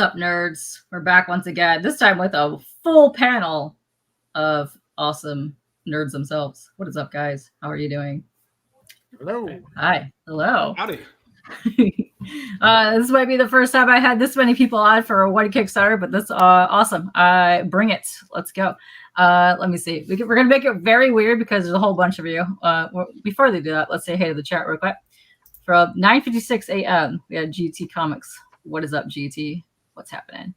up, nerds? We're back once again, this time with a full panel of awesome nerds themselves. What is up, guys? How are you doing? Hello. Hi. Hello. Howdy. This might be the first time I had this many people on for one Kickstarter, but that's awesome. Bring it. Let's go. Let me see. We're going to make it very weird because there's a whole bunch of you. Before they do that, let's say hey to the chat real quick. From 9:56 a.m., we had GT Comics. What is up, GT? What's happening?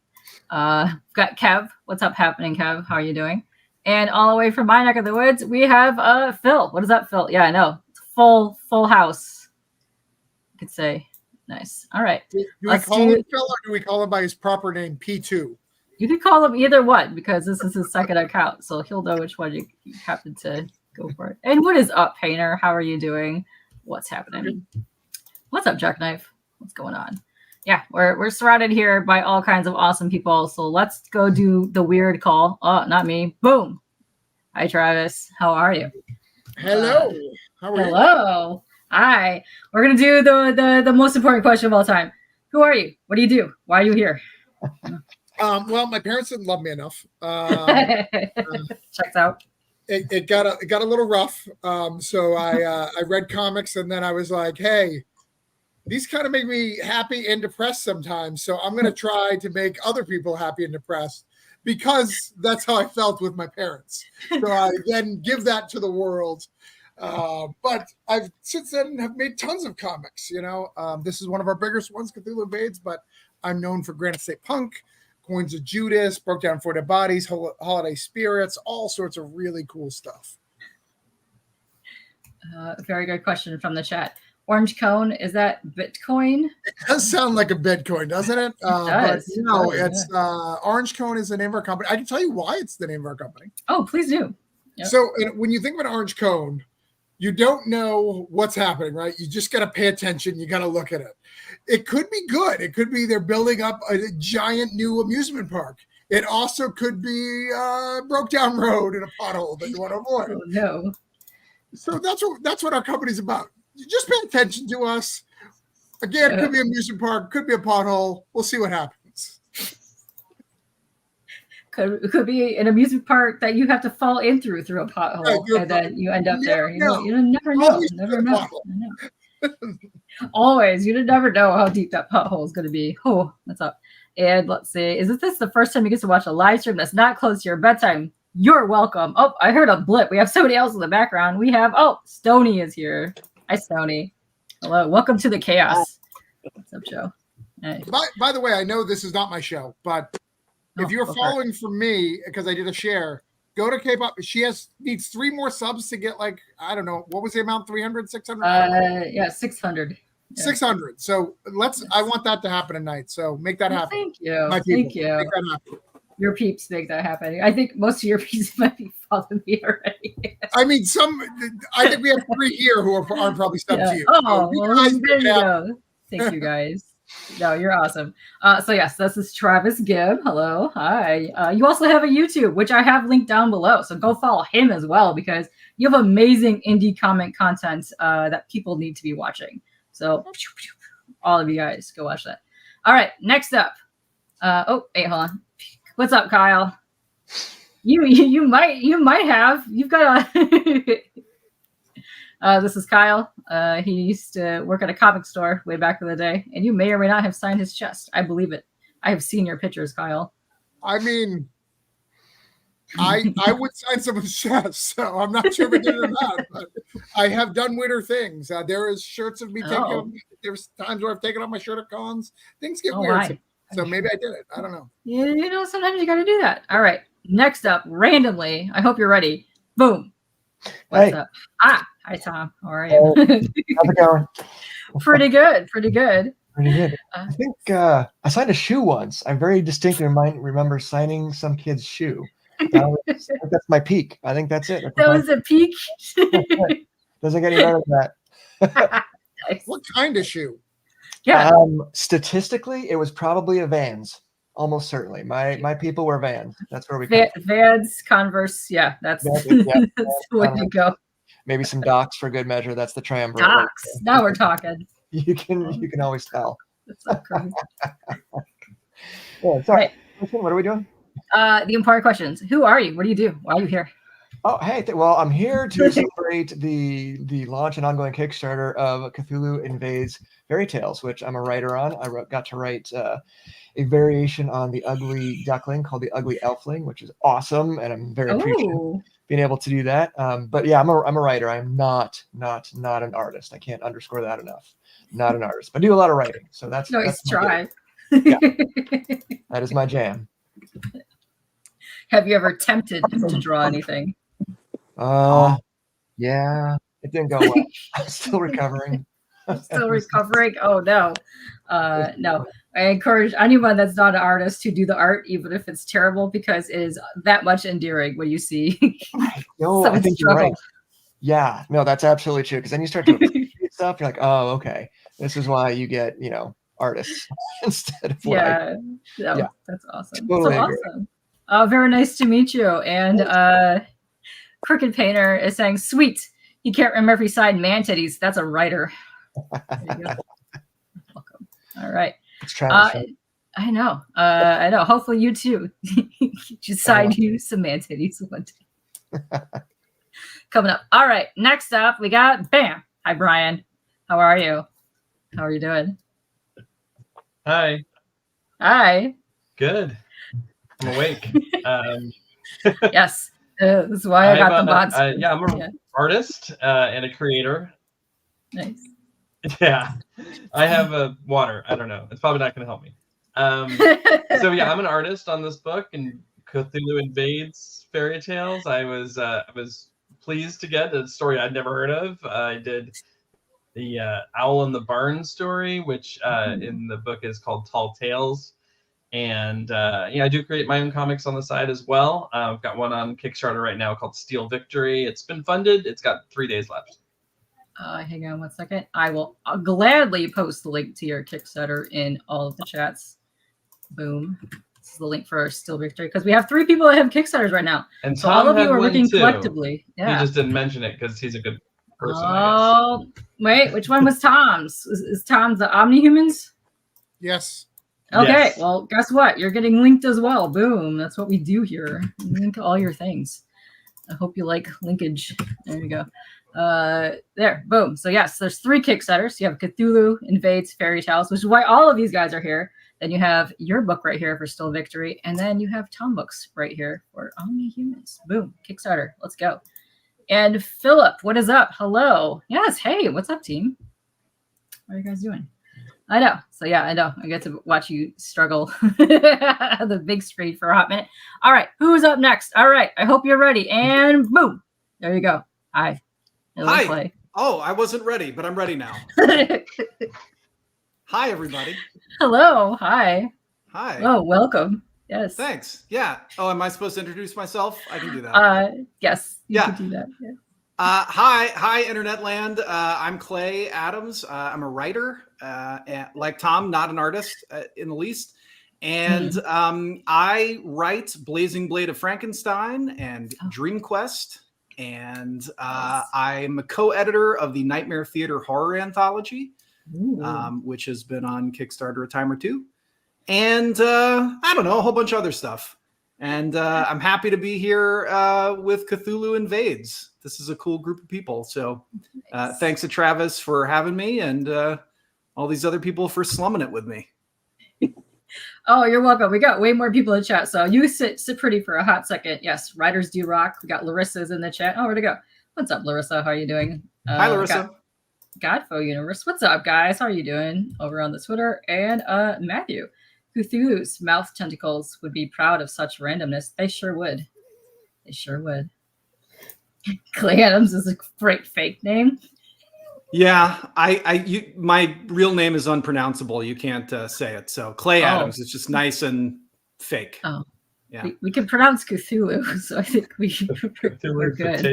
We've got Kev. What's up happening, Kev? How are you doing? And all the way from my neck of the woods, we have Phil. What is up, Phil? Yeah, I know. It's full house. You could say. Nice. All right. Do we call him Phil or do we call him by his proper name, P2? You can call him either one because this is his second account, so he'll know which one you happen to go for it. And what is up, Painter? How are you doing? What's happening? What's up, Jackknife? What's going on? Yeah, we're surrounded here by all kinds of awesome people. So let's go do the weird call. Oh, not me. Boom. Hi, Travis. How are you? Hello. How are you? Hello. Hi. We're gonna do the most important question of all time. Who are you? What do you do? Why are you here? Well, my parents didn't love me enough. Checks out. It got a little rough. So I read comics and then I was like, hey, these kind of make me happy and depressed sometimes. So I'm going to try to make other people happy and depressed because that's how I felt with my parents. So I then give that to the world. But I've since then have made tons of comics. You know, this is one of our biggest ones, Cthulhu Invades, but I'm known for Granite State Punk, Coins of Judas, Broke Down 4 Dead Bodies, Holiday Spirits, all sorts of really cool stuff. Very good question from the chat. Orange cone, is that Bitcoin? It does sound like a Bitcoin, doesn't it? But you know, it's Orange Cone is the name of our company. I can tell you why it's the name of our company. Oh, please do. Yep. So when you think of an orange cone, you don't know what's happening, right? You just got to pay attention. You got to look at it. It could be good. It could be they're building up a giant new amusement park. It also could be broke down road in a pothole that you want to avoid. Oh, no. So that's what our company's about. You just pay attention to us. Again, it could be an amusement park, could be a pothole. We'll see what happens. Could be an amusement park that you have to fall in through a pothole, and then you end up there. You never know. Never know. Always, you never know how deep that pothole is going to be. Oh, that's up. And let's see, is this the first time you get to watch a live stream that's not close to your bedtime? You're welcome. Oh, I heard a blip. We have somebody else in the background. We have Stonie is here. Hi, Stonie. Hello. Welcome to the chaos. What's up, Joe? Hey. By the way, I know this is not my show, but if you're following from me, because I did a share, go to Kpop. She needs 3 more subs to get like, I don't know, what was the amount? 300, 600? Yeah, 600. Yeah. 600. So I want that to happen tonight. So make that happen. Thank you. Thank you. Make that happen. Your peeps make that happen. I think most of your peeps might be following me already. I mean, I think we have 3 here who are probably sub to you. Oh, well, there you go. Thank you, guys. No, you're awesome. So yes, this is Travis Gibb. Hello. Hi. You also have a YouTube, which I have linked down below. So go follow him as well because you have amazing indie comic content that people need to be watching. So all of you guys, go watch that. All right, next up. Hold on. What's up, Kyle? You might have. You've got a. This is Kyle. He used to work at a comic store way back in the day, and you may or may not have signed his chest. I believe it. I have seen your pictures, Kyle. I mean, I would sign someone's chest, so I'm not sure if I did it or not. But I have done weirder things. There is shirts of me taking. There's times where I've taken off my shirt at cons. Things get weird. So maybe I did it. I don't know. Yeah, sometimes you got to do that. All right. Next up, randomly. I hope you're ready. Boom. What's up? Hi, Tom. How are you? How's it going? Pretty good. I think I signed a shoe once. I very distinctly remember signing some kid's shoe. That's my peak. I think that's it. That was a peak. Doesn't get any better than that. Nice. What kind of shoe? Yeah. Statistically, it was probably a Vans. Almost certainly. My people were Vans. That's where we Vans, Converse. Yeah, that's the way to go. Maybe some Docs for good measure. That's the triumvirate. Docs. Now we're talking. You can always tell. That's so crazy. Yeah, sorry. What are we doing? The important questions. Who are you? What do you do? Why are you here? Oh, hey. Well, I'm here to celebrate the launch and ongoing Kickstarter of Cthulhu Invades Fairy Tales, which I'm a writer on. I got to write a variation on the ugly duckling called the ugly elfling, which is awesome, and I'm very appreciative being able to do that. But yeah, I'm a writer. I'm not an artist. I can't underscore that enough. Not an artist, but I do a lot of writing. So that's try. Yeah, that is my jam. Have you ever attempted to draw anything? Yeah, it didn't go well. I'm still recovering. Still recovering? Oh no. No. I encourage anyone that's not an artist to do the art, even if it's terrible, because it is that much endearing when you see I think you're right. Yeah, no, that's absolutely true. Because then you start to appreciate stuff. You're like, oh, okay, this is why you get, artists instead of yeah, that's awesome. Totally so awesome. Very nice to meet you. And Crooked Painter is saying, sweet. You can't remember if he signed man titties. That's a writer. There you go. Welcome. All right. I know. I know. Hopefully you too. Just sign you some man titties one day. Coming up. All right. Next up, we got Bam. Hi, Brian. How are you? How are you doing? Hi. Hi. Good. I'm awake. Yes. This is why I got the bots. Yeah, I'm an artist and a creator. Nice. Yeah. I have a water. I don't know. It's probably not going to help me. So yeah, I'm an artist on this book, and Cthulhu Invades Fairy Tales. I was pleased to get a story I'd never heard of. I did the Owl in the Barn story, which in the book is called Tall Tales. And I do create my own comics on the side as well. I've got one on Kickstarter right now called Steel Victory. It's been funded. It's got 3 days left. Hang on one second. I'll gladly post the link to your Kickstarter in all of the chats. Boom. This is the link for Steel Victory, because we have 3 people that have Kickstarters right now. And so all of you are working collectively. Yeah. He just didn't mention it because he's a good person. Oh, wait. Which one was Tom's? Is Tom's the OMNIHUMANS? Yes. Okay, yes. Well, guess what? You're getting linked as well. Boom. That's what we do here. We link all your things. I hope you like linkage. There you go. There, boom. So yes, there's 3 Kickstarters. You have Cthulhu Invades Fairy Tales, which is why all of these guys are here. Then you have your book right here for Steel Victory. And then you have Tom books right here for OMNIHUMANS. Boom. Kickstarter. Let's go. And Philip, what is up? Hello. Yes. Hey, what's up, team? What are you guys doing? I know. So yeah, I know. I get to watch you struggle the big screen for a hot minute. All right. Who's up next? All right. I hope you're ready. And boom. There you go. Hi. Hi. Play. Oh, I wasn't ready, but I'm ready now. Hi, everybody. Hello. Hi. Hi. Oh, welcome. Yes. Thanks. Yeah. Oh, am I supposed to introduce myself? I can do that. Yes. You can do that. Yeah. Hi, Internet Land. I'm Clay Adams. I'm a writer, and, like Tom, not an artist in the least. And I write Blazing Blade of Frankenstein and Dream Quest. And I'm a co-editor of the Nightmare Theater Horror Anthology, which has been on Kickstarter a time or 2. And I don't know, a whole bunch of other stuff. And I'm happy to be here with Cthulhu Invades. This is a cool group of people. So thanks to Travis for having me, and all these other people for slumming it with me. Oh, you're welcome. We got way more people in chat. So you sit pretty for a hot second. Yes, writers do rock. We got Larissa's in the chat. Oh, where'd it go? What's up, Larissa? How are you doing? Hi, Larissa. Godfo Universe. What's up, guys? How are you doing over on the Twitter? And Matthew. Cthulhu's mouth tentacles would be proud of such randomness. They sure would. They sure would. Clay Adams is a great fake name. Yeah, my real name is unpronounceable. You can't say it. So Clay Adams is just nice and fake. Oh, yeah. We can pronounce Cthulhu, so I think we're good.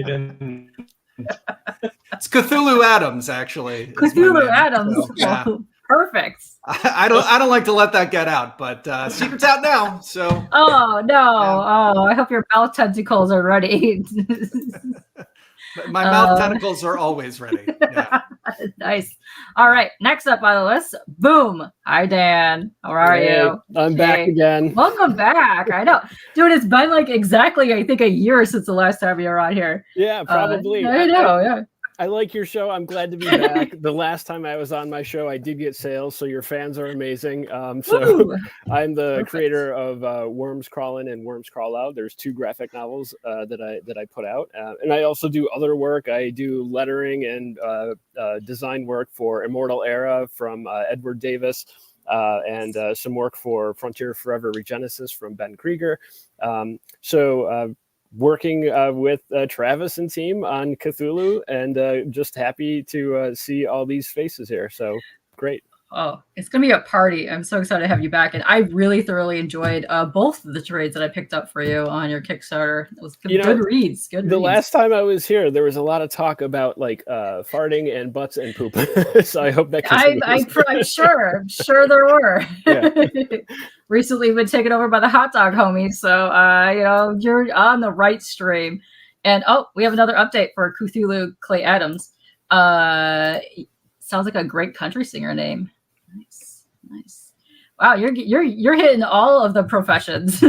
It's Cthulhu Adams, actually. Cthulhu Adams. So, yeah. Perfect. I don't like to let that get out, but secret's out now. So. Oh no! Yeah. Oh, I hope your mouth tentacles are ready. My mouth tentacles are always ready. Yeah. Nice. All right. Next up on the list, Boom. Hi, Dan. How are you? I'm back again. Welcome back. I know. Dude, it's been like exactly, I think, a year since the last time you were on here. Yeah, probably. I know, yeah. I like your show. I'm glad to be back. The last time I was on my show, I did get sales, so your fans are amazing. So I'm the creator of Worms Crawl In and Worms Crawl Out. There's 2 graphic novels that I put out, and I also do other work. I do lettering and design work for Immortal Era from Edward Davis, and some work for Frontier Forever Regenesis from Ben Krieger. Working with Travis and team on Cthulhu, and just happy to see all these faces here. So great. Oh, it's going to be a party. I'm so excited to have you back. And I really thoroughly enjoyed both of the trades that I picked up for you on your Kickstarter. It was good reads. The last time I was here, there was a lot of talk about like farting and butts and poop. So I hope that I'm sure there were. Yeah. Recently been taken over by the hot dog homies. So, you're on the right stream. And, we have another update for Cthulhu Clay Adams. Sounds like a great country singer name. Nice. Wow, you're hitting all of the professions.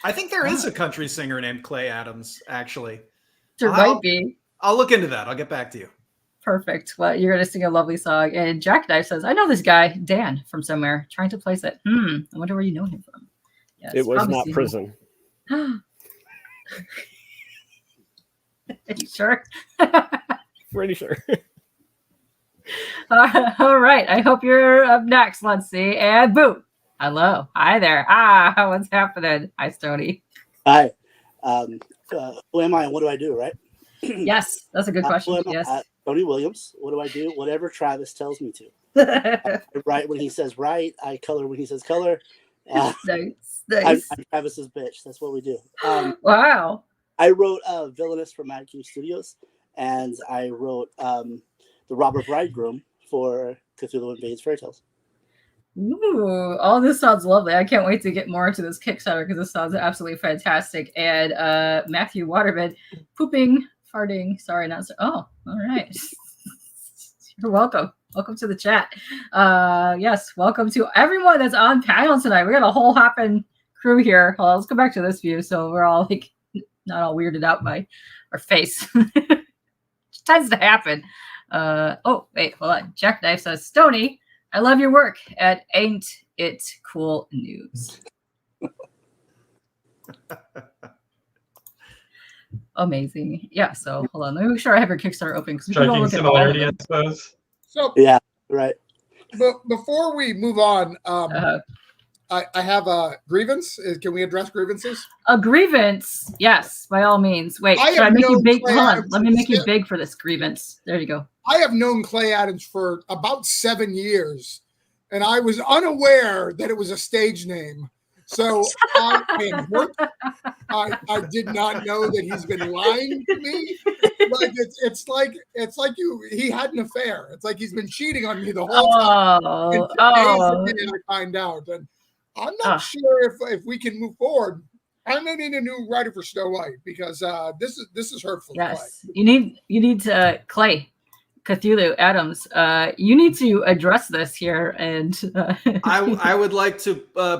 I think there is a country singer named Clay Adams, actually. There might be. I'll look into that. I'll get back to you. Perfect. Well, you're going to sing a lovely song. And Jackknife says, I know this guy, Dan, from somewhere, trying to place it. I wonder where you know him from. Yes, it was not prison. Are you sure? Pretty sure. All right. I hope you're up next. Let's see. And boom. Hello. Hi there. What's happening? Hi, Stonie. Hi. Who am I and what do I do, right? Yes, that's a good question. Yes. Stonie Williams. What do I do? Whatever Travis tells me to. I write when he says write. I color when he says color. Nice. I'm Travis's bitch. That's what we do. Wow. I wrote Villainous for Mad King Studios, and I wrote The Robber Bridegroom for Cthulhu Invades Fairy Tales. Ooh, all this sounds lovely. I can't wait to get more into this Kickstarter because this sounds absolutely fantastic. And Matthew Waterman, pooping, farting. Sorry, not so. Oh, all right. You're welcome. Welcome to the chat. Yes, welcome to everyone that's on panel tonight. We got a whole hopping crew here. Well, let's go back to this view so we're all like not all weirded out by our face. It tends to happen. Wait, hold on. Jackknife says, Stonie, I love your work at Ain't It Cool News. Amazing. Yeah, so hold on. Let me make sure I have your Kickstarter open because we can all look at similarity, I suppose. So yeah, right. But before we move on, I have a grievance. Can we address grievances? A grievance, yes, by all means. Wait, should I make you big? Hold on, let me make you big for this grievance. There you go. I have known Clay Adams for about 7 years, and I was unaware that it was a stage name. So I am hurt. I did not know that he's been lying to me. Like it's like he had an affair. It's like he's been cheating on me the whole time. And today I find out, and I'm not sure if we can move forward. I may need a new writer for Snow White because this is hurtful. Yes, you need to Clay. Cthulhu Adams, you need to address this here, and I would like to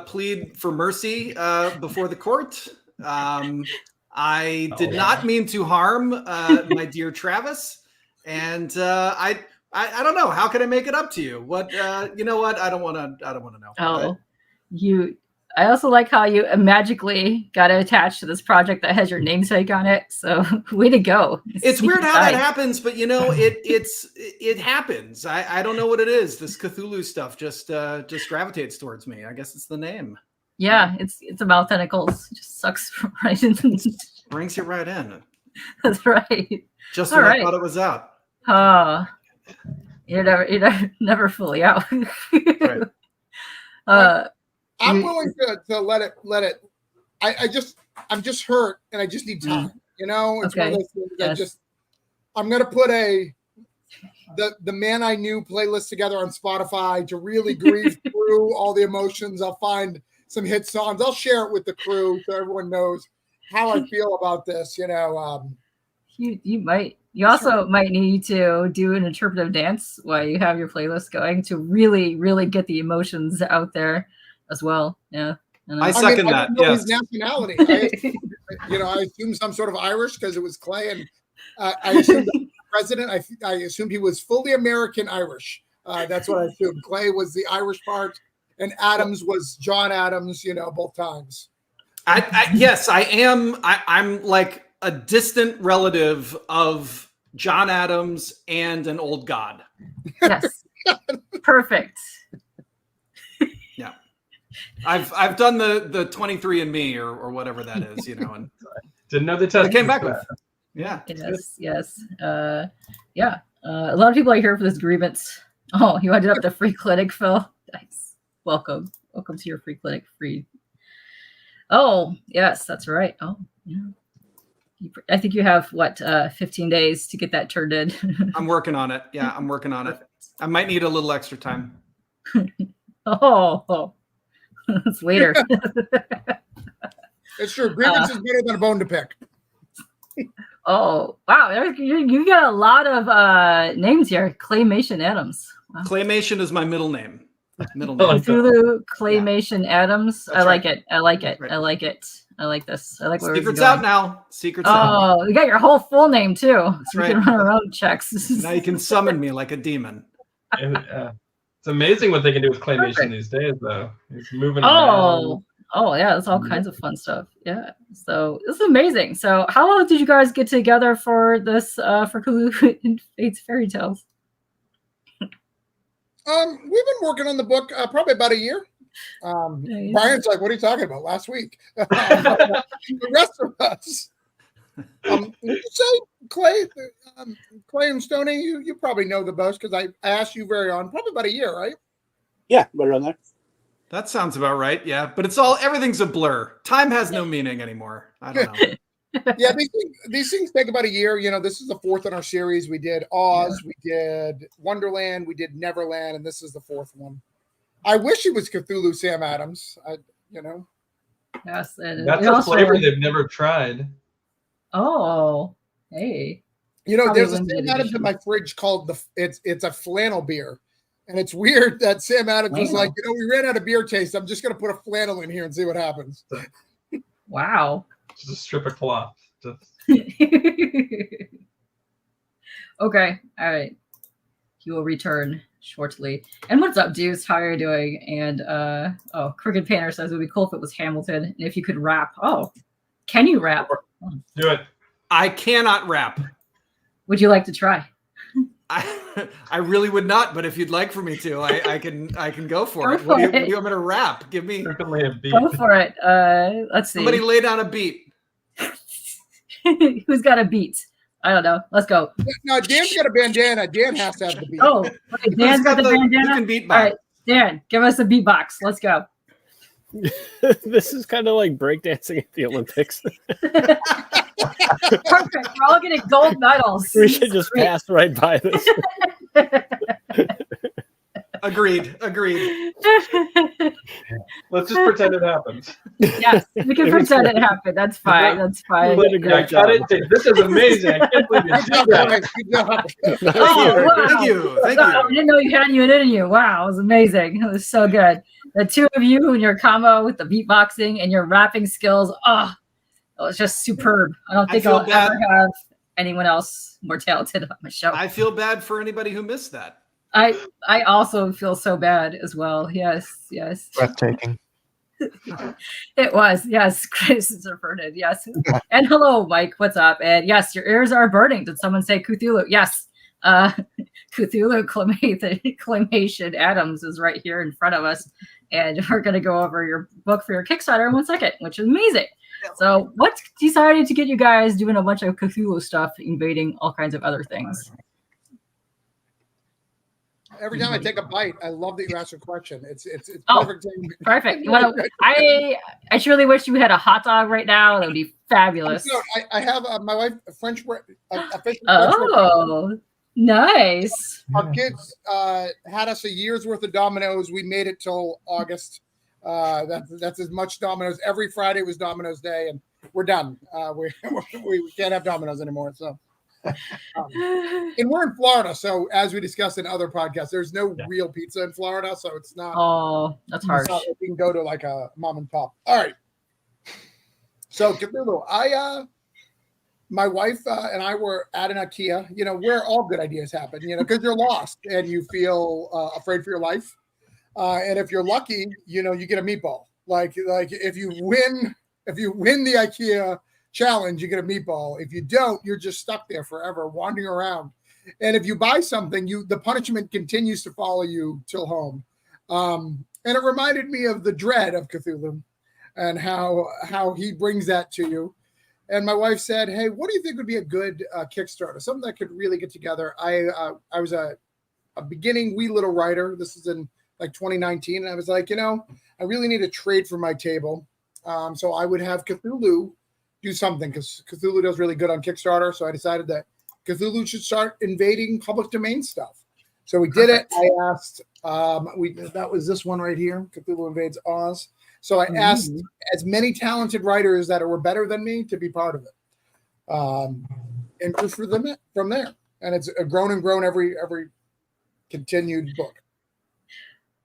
plead for mercy before the court. I did not mean to harm my dear Travis, and I don't know. How can I make it up to you? What you know? What I don't want to know. Oh, I also like how you magically got attached to this project that has your namesake on it. So way to go. It's weird how that happens, but it happens. I don't know what it is. This Cthulhu stuff just gravitates towards me. I guess it's the name. Yeah, it's about tentacles. It just sucks right in. Brings you right in. That's right. Just when I thought it was out. You're never fully out. Right. I'm willing to let it. I'm just hurt, and I just need time. You know, it's one of those things. Yes. I'm gonna put the Man I Knew playlist together on Spotify to really grieve through all the emotions. I'll find some hit songs. I'll share it with the crew so everyone knows how I feel about this. You know, You might. You also might need to do an interpretive dance while you have your playlist going to really, really get the emotions out there as well. Yeah. I second I that. didn't know Yes. his nationality. I assumed some sort of Irish because it was Clay, and I assumed the president. I assumed he was fully American Irish. That's what I assumed. Clay was the Irish part, and Adams was John Adams. Both times. Yes, I am. I'm like a distant relative of John Adams and an old god. Yes. Perfect. Yeah. I've done the 23andMe or whatever that is, and Didn't know the test. I came back with. Yeah. Yes. Yeah. A lot of people are here for this grievance. Oh, you ended up at the free clinic, Phil. Nice. Welcome to your free clinic. Free. Oh, yes, that's right. Oh, yeah. I think you have 15 days to get that turned in. I'm working on it. Yeah, I'm working on it. I might need a little extra time. Oh, it's later. It's true. Grievance is better than a bone to pick. Oh, wow. You got a lot of names here. Claymation Adams. Wow. Claymation is my middle name. Cthulhu Claymation Adams. That's I like right. it. I like it. Right. I like it. I like this. I like where Secret's we're going. out now. Secret's out. Oh, you got your whole full name too. That's You right. can run our own checks. Now you can summon me like a demon. It's amazing what they can do with claymation these days, though. It's moving Oh, yeah, that's all kinds of fun stuff. Yeah, so this is amazing. So, how long did you guys get together for this? For Cthulhu Invades Fairy Tales? We've been working on the book probably about a year. Brian's like, "What are you talking about?" Last week. The rest of us. Would you say Clay and Stonie? You probably know the most because I asked you very on probably about a year, right? Yeah, right around there. That sounds about right. Yeah, but everything's a blur. Time has no meaning anymore. I don't know. Yeah, these things take about a year. This is the fourth in our series. We did Oz, we did Wonderland, we did Neverland, and this is the fourth one. I wish it was Cthulhu Sam Adams. Yes, and That's a flavor they've never tried. Oh, hey. There's a Sam Adams in my fridge called it's a flannel beer. And it's weird that Sam Adams was like, we ran out of beer taste. I'm just going to put a flannel in here and see what happens. Wow. Just a strip of cloth. Okay. All right. He will return shortly. And what's up, dudes? How are you doing? And Crooked Painter says it would be cool if it was Hamilton. And if you could rap. Oh, can you rap? Do it. I cannot rap. Would you like to try? I really would not, but if you'd like for me to, I can go for it. What do you want me to rap? Give me certainly a beat. Go for it. Let's see. Somebody lay down a beat. Who's got a beat? I don't know. Let's go. No, Dan's got a bandana. Dan has to have the beat. Oh, okay. Dan's got the bandana. You can beatbox. All right, Dan, give us a beatbox. Let's go. This is kind of like breakdancing at the Olympics. Perfect. We're all getting gold medals. We should just pass right by this. Agreed. Let's just pretend it happened. Yes, we can pretend it happened. That's fine. That's fine. You did a great job. This is amazing. I can't believe you did that. Good job. Oh, wow. Thank you. I didn't know you had it in you. Wow, it was amazing. It was so good. The two of you and your combo with the beatboxing and your rapping skills. Oh, it was just superb. I don't think I'll ever have anyone else more talented on my show. I feel bad for anybody who missed that. I also feel so bad as well. Yes. Breathtaking. It was. Yes. Criticisms are burning. Yes. And hello, Mike. What's up? And yes, your ears are burning. Did someone say Cthulhu? Yes. Cthulhu Claymation Adams is right here in front of us. And we're going to go over your book for your Kickstarter in 1 second, which is amazing. So what decided to get you guys doing a bunch of Cthulhu stuff, invading all kinds of other things? Every time I take a bite, I love that you asked a question. It's perfect. Perfect. I truly wish you had a hot dog right now. That would be fabulous. I have my wife a French. Oh, nice. Our kids had us a year's worth of Domino's. We made it till August. That's as much Domino's. Every Friday was Domino's Day, and we're done. We can't have Domino's anymore. So And we're in Florida, so as we discussed in other podcasts, there's no real pizza in Florida, so it's not. Oh, that's harsh. Not, you can go to like a mom and pop. All right. So Cthulhu, my wife and I were at an IKEA. You know, where all good ideas happen. You know, because you're lost and you feel afraid for your life. And if you're lucky, you know, you get a meatball. Like if you win the IKEA challenge, you get a meatball. If you don't, you're just stuck there forever, wandering around. And if you buy something, the punishment continues to follow you till home. And it reminded me of the dread of Cthulhu and how he brings that to you. And my wife said, "Hey, what do you think would be a good Kickstarter? Something that could really get together." I was a beginning wee little writer. This is in like 2019. And I was like, you know, I really need a trade for my table. So I would have Cthulhu do something because Cthulhu does really good on Kickstarter. So I decided that Cthulhu should start invading public domain stuff. So we did it. I asked, that was this one right here, Cthulhu Invades Oz. So I asked as many talented writers that were better than me to be part of it. And just for them from there. And it's grown and grown every continued book.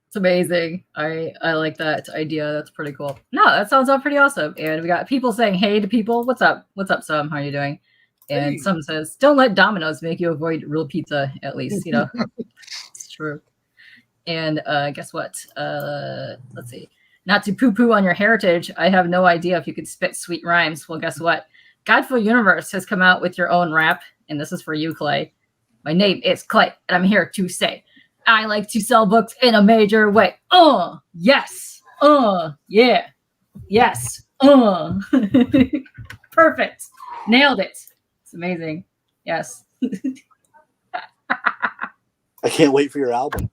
It's amazing. I like that idea. That's pretty cool. No, that sounds all pretty awesome. And we got people saying hey to people. What's up? What's up, Sam? How are you doing? And Hey. some says, don't let Domino's make you avoid real pizza, at least, you know. It's true. And guess what? Let's see. Not to poo-poo on your heritage, I have no idea if you could spit sweet rhymes. Well, guess what? Godful Universe has come out with your own rap, and this is for you, Clay. My name is Clay, and I'm here to say I like to sell books in a major way. Yes. Yeah. Yes. Perfect. Nailed it. It's amazing. Yes. I can't wait for your album.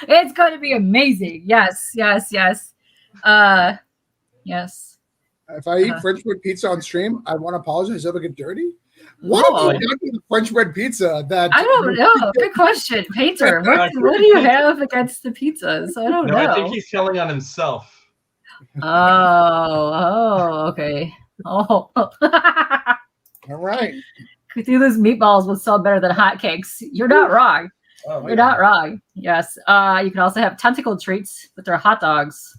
It's going to be amazing. Yes. Yes. If I eat French bread pizza on stream, I want to apologize. It'll get dirty. What Whoa. have you done with the French bread pizza? That I don't know. Good question. Painter, what do you have against the pizzas? I don't know. I think he's telling on himself. Oh, okay. Oh. All right. Cthulhu's meatballs will sell better than hotcakes. You're not wrong. Oh, You're not wrong. Yes. You can also have tentacle treats, but they're hot dogs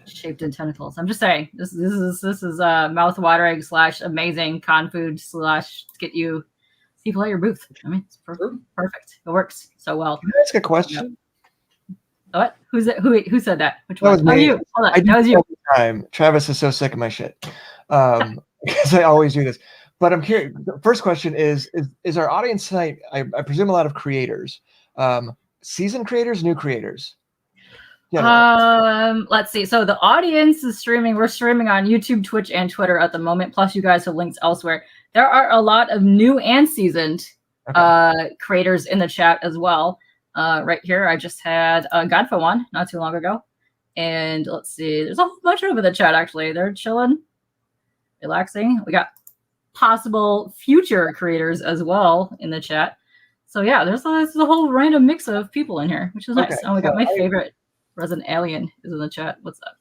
shaped in tentacles. I'm just saying, this is mouth-watering / amazing con food / get you people at your booth. I mean, it's perfect. It works so well. Can I ask a question? What? Who's it? Who said that? Which one? was me. Oh, you. Hold on. That was you. Time. Travis is so sick of my shit because I always do this. But I'm curious. The first question is our audience tonight? I presume a lot of creators, seasoned creators, new creators. Let's see. So the audience is streaming. We're streaming on YouTube, Twitch, and Twitter at the moment. Plus, you guys have links elsewhere. There are a lot of new and seasoned creators in the chat as well. Right here, I just had Godfo on not too long ago, and let's see. There's a whole bunch over the chat. Actually, they're chilling, relaxing. We got possible future creators as well in the chat. So yeah, there's a whole random mix of people in here, which is nice. Oh, we got my favorite Resident Alien is in the chat. What's up?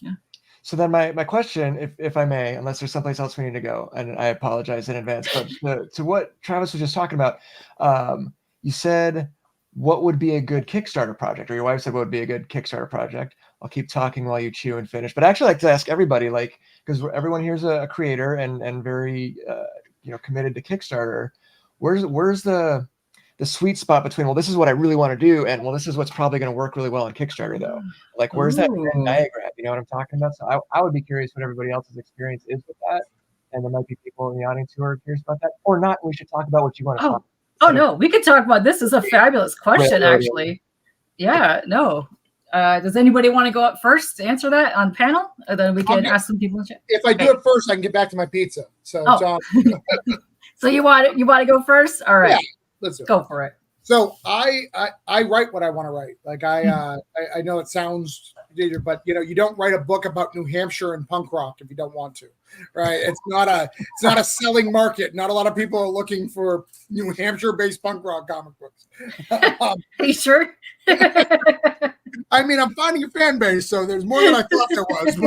Yeah. So then my question, if I may, unless there's someplace else we need to go, and I apologize in advance, but to what Travis was just talking about, you said what would be a good Kickstarter project, or your wife said what would be a good Kickstarter project. I'll keep talking while you chew and finish. But I actually like to ask everybody, like, because everyone here's a creator and very committed to Kickstarter. Where's the sweet spot between, well, this is what I really want to do, and well, this is what's probably going to work really well on Kickstarter, though. Like, where's that Venn diagram? You know what I'm talking about? So I would be curious what everybody else's experience is with that, and there might be people in the audience who are curious about that, or not. We should talk about what you want to talk about. Oh no, we could talk about this. Is a fabulous question, actually. Yeah, no. Does anybody want to go up first to answer that on panel, and then we can ask some people in chat? If I do it first, I can get back to my pizza. So, so you want to go first? All right, let's go for it. So I write what I want to write. Like I know it sounds ridiculous, but you don't write a book about New Hampshire and punk rock if you don't want to, right? It's not a selling market. Not a lot of people are looking for New Hampshire-based punk rock comic books. Are you sure? I mean, I'm finding a fan base, so there's more than I thought there was.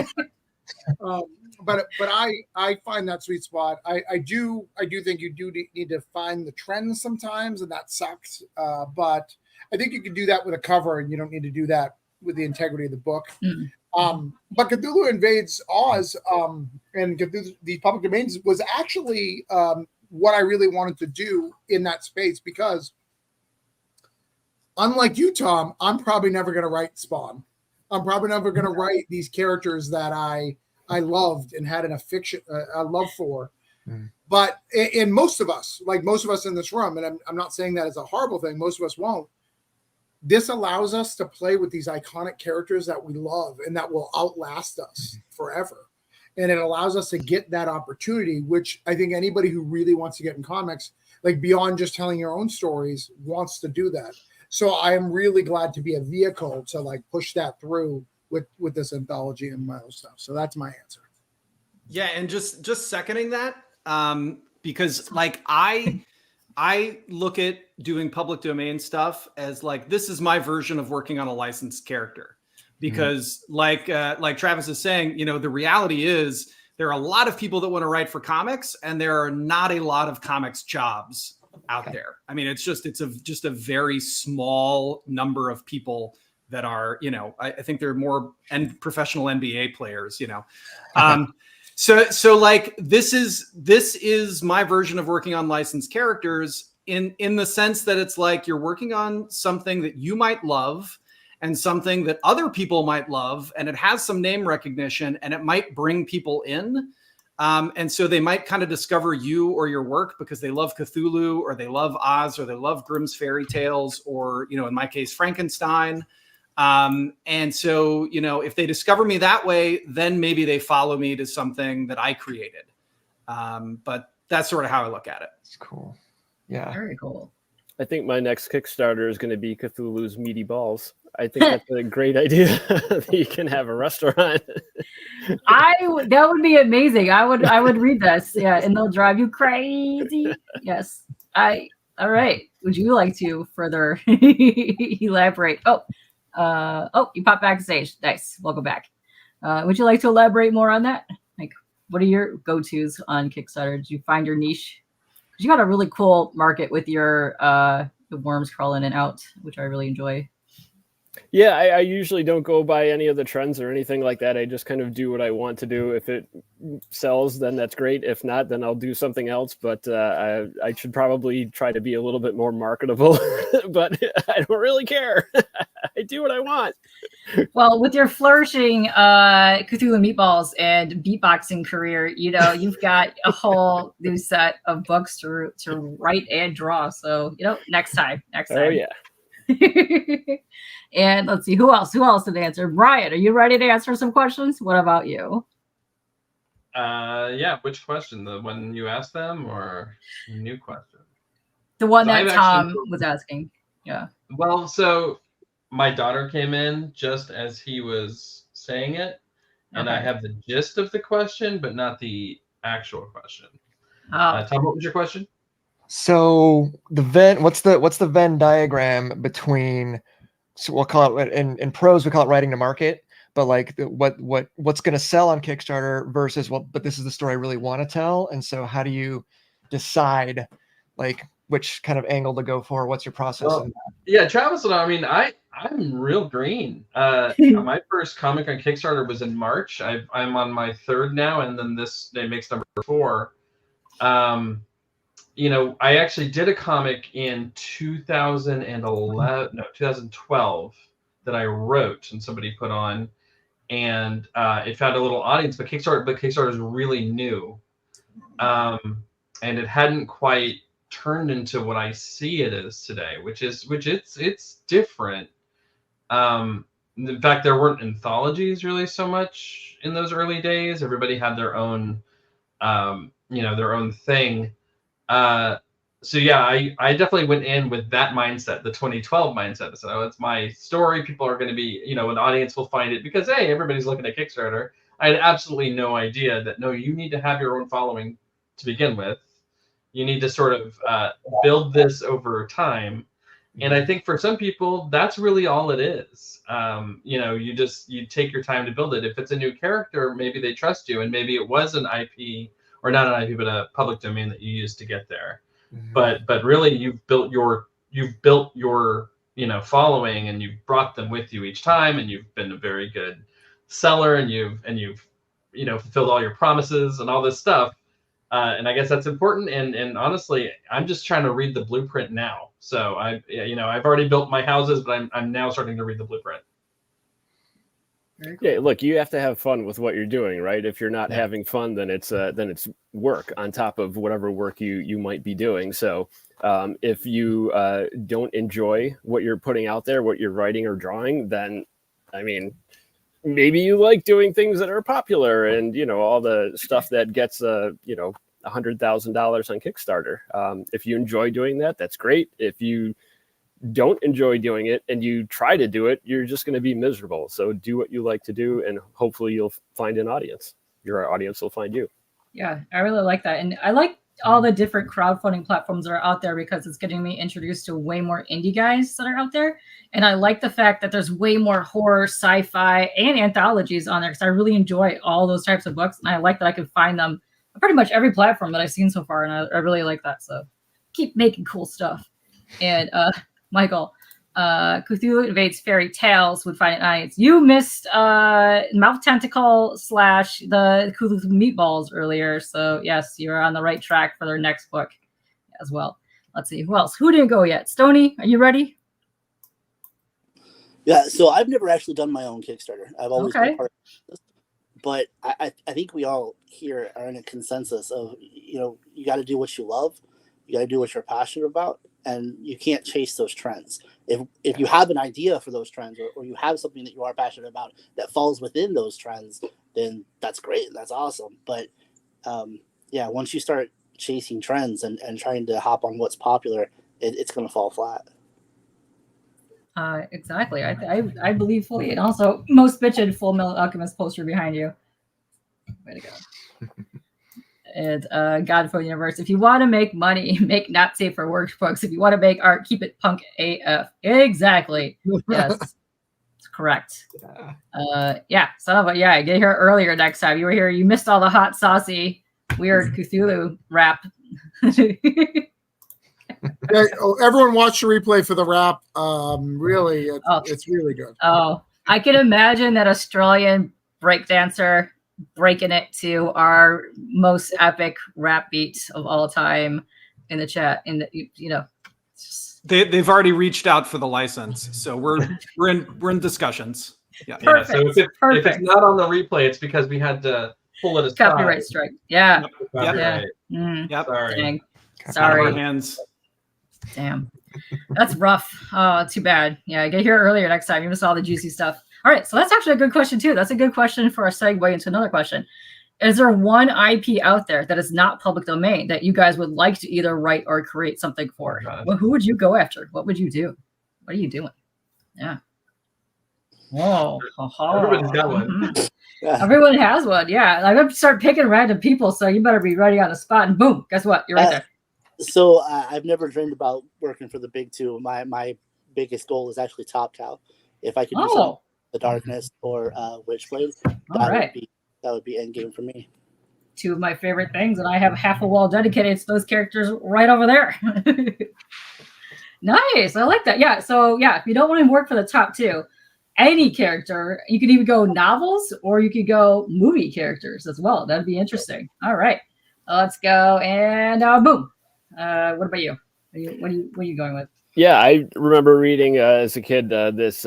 but I find that sweet spot. I do think you do need to find the trends sometimes, and that sucks. But I think you can do that with a cover, and you don't need to do that with the integrity of the book. But Cthulhu Invades Oz and Cthulhu, the public domains was actually what I really wanted to do in that space, because unlike you, Tom, I'm probably never going to write Spawn. I'm probably never going to write these characters that I loved and had a love for. But in most of us, like most of us in this room, and I'm not saying that as a horrible thing, most of us won't. This allows us to play with these iconic characters that we love and that will outlast us forever. And it allows us to get that opportunity, which I think anybody who really wants to get in comics, like beyond just telling your own stories, wants to do that. So I am really glad to be a vehicle to like push that through with this anthology and my own stuff. So that's my answer. Yeah, and just seconding that, because like I look at doing public domain stuff as like, this is my version of working on a licensed character, because like Travis is saying, you know, the reality is there are a lot of people that want to write for comics, and there are not a lot of comics jobs out there. I mean, it's just a very small number of people that are, you know, I think there are more professional NBA players, you know. So like this is my version of working on licensed characters in the sense that it's like you're working on something that you might love and something that other people might love, and it has some name recognition, and it might bring people in. And so they might kind of discover you or your work because they love Cthulhu, or they love Oz, or they love Grimm's fairy tales, or, you know, in my case, Frankenstein. And so, you know, if they discover me that way, then maybe they follow me to something that I created. But that's sort of how I look at it. It's cool. Yeah. Very cool. I think my next Kickstarter is going to be Cthulhu's Meaty Balls. I think that's a great idea that you can have a restaurant. That would be amazing. I would read this. Yeah, and they'll drive you crazy. Yes. All right. Would you like to further elaborate? Oh, you popped backstage. Nice. Welcome back. Would you like to elaborate more on that? Like, what are your go-tos on Kickstarter? Did you find your niche? Because you got a really cool market with your the worms crawling in and out, which I really enjoy. Yeah, I usually don't go by any of the trends or anything like that. I just kind of do what I want to do. If it sells, then that's great. If not, then I'll do something else. But I should probably try to be a little bit more marketable. But I don't really care. I do what I want. Well, with your flourishing Cthulhu Meatballs and beatboxing career, you know, you've got a whole new set of books to write and draw. So, you know, next time. Oh, yeah. And let's see, who else did answer? Brian, are you ready to answer some questions? What about you? Yeah, which question? The one you asked them, or a new question? The one that Tom was asking. Yeah. Well, so my daughter came in just as he was saying it, and I have the gist of the question, but not the actual question. Tom, what was your question? So the Venn, what's the Venn diagram between? So we'll call it in prose, we call it writing to market, but like what's going to sell on Kickstarter versus but this is the story I really want to tell. And so how do you decide like which kind of angle to go for? What's your process? Well, yeah, Travis, I mean, I'm real green. My first comic on Kickstarter was in March. I'm on my third now, and then this makes number 4. You know, I actually did a comic in 2012 that I wrote and somebody put on, and it found a little audience. But Kickstarter is really new, and it hadn't quite turned into what I see it as today, which it's different. In fact, there weren't anthologies really so much in those early days. Everybody had their own, their own thing. So yeah, I definitely went in with that mindset, the 2012 mindset. So it's my story. People are going to be, an audience will find it because, hey, everybody's looking at Kickstarter. I had absolutely no idea that, no, you need to have your own following to begin with. You need to sort of build this over time. And I think for some people, that's really all it is. You take your time to build it. If it's a new character, maybe they trust you, and maybe it was an IP, or not an IP, but a public domain that you used to get there. But really, you've built your following, and you've brought them with you each time, and you've been a very good seller, and you've fulfilled all your promises and all this stuff. And I guess that's important. And honestly, I'm just trying to read the blueprint now. So I've already built my houses, but I'm now starting to read the blueprint. Very cool. Yeah, look, you have to have fun with what you're doing, right? If you're not having fun, then it's work on top of whatever work you might be doing. So if you don't enjoy what you're putting out there, what you're writing or drawing, then maybe you like doing things that are popular and all the stuff that gets $100,000 on Kickstarter. If you enjoy doing that, that's great. If you don't enjoy doing it and you try to do it, you're just going to be miserable. So do what you like to do, and hopefully you'll find an audience. Your audience will find you. Yeah, I really like that. And I like all the different crowdfunding platforms that are out there because it's getting me introduced to way more indie guys that are out there. And I like the fact that there's way more horror, sci-fi, and anthologies on there because I really enjoy all those types of books. And I like that I can find them on pretty much every platform that I've seen so far. And I really like that. So keep making cool stuff. And Michael, Cthulhu Invades Fairy Tales would find it nice. You missed Mouth Tentacle / the Cthulhu Meatballs earlier. So yes, you're on the right track for their next book as well. Let's see, who else? Who didn't go yet? Stonie, are you ready? Yeah, so I've never actually done my own Kickstarter. I've always been part of this. But I think we all here are in a consensus of, you got to do what you love. You got to do what you're passionate about. And you can't chase those trends. If you have an idea for those trends, or you have something that you are passionate about that falls within those trends, then that's great. That's awesome. But once you start chasing trends and trying to hop on what's popular, it's going to fall flat. Exactly. I believe fully. And also, most bitchin' Full Metal Alchemist poster behind you. Way to go. And Godful Universe. If you want to make money, make not safe for work books. If you want to make art, keep it punk AF. Exactly. Yes. It's correct. Get here earlier next time. You were here. You missed all the hot, saucy, weird Cthulhu rap. Everyone watch the replay for the rap. Really, it's really good. Oh, I can imagine that Australian breakdancer breaking it to our most epic rap beat of all time in the chat. They've already reached out for the license, so we're in discussions. Yeah. Perfect. So if it's not on the replay, it's because we had to pull it aside. Copyright strike. Yeah. Copyright. Yep. Sorry. Dang. Sorry. Hands. Damn. That's rough. Oh, too bad. Yeah, get here earlier next time. You missed all the juicy stuff. All right, so that's actually a good question too. That's a good question for a segue into another question. Is there one IP out there that is not public domain that you guys would like to either write or create something for? Well, who would you go after? What would you do? What are you doing? Yeah. Whoa. Everybody's got one. Mm-hmm. Everyone has one. Yeah. I'm going to start picking random people, so you better be ready on the spot. And boom, guess what? You're right there. So I've never dreamed about working for the big two. My biggest goal is actually Top Cow. If I could do something, The Darkness or Witchblade, that would be end game for me. Two of my favorite things, and I have half a wall dedicated to those characters right over there. Nice. I like that. Yeah. So yeah, if you don't want to work for the top two, any character, you could even go novels or you could go movie characters as well. That'd be interesting. All right. Let's go. And boom. What about you? What are you going with? Yeah, I remember reading as a kid this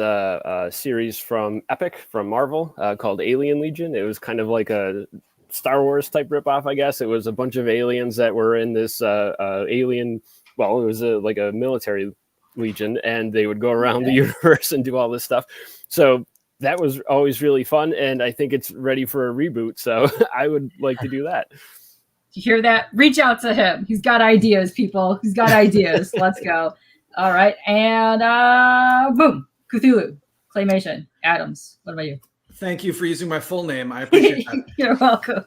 series from Epic, from Marvel, called Alien Legion. It was kind of like a Star Wars type ripoff, I guess. It was a bunch of aliens that were in this alien. Well, it was like a military legion, and they would go around the universe and do all this stuff. So that was always really fun, and I think it's ready for a reboot. So I would like to do that. You hear that? Reach out to him. He's got ideas, people. He's got ideas. Let's go. All right. And boom. Cthulhu. Claymation. Adams. What about you? Thank you for using my full name. I appreciate that. You're welcome.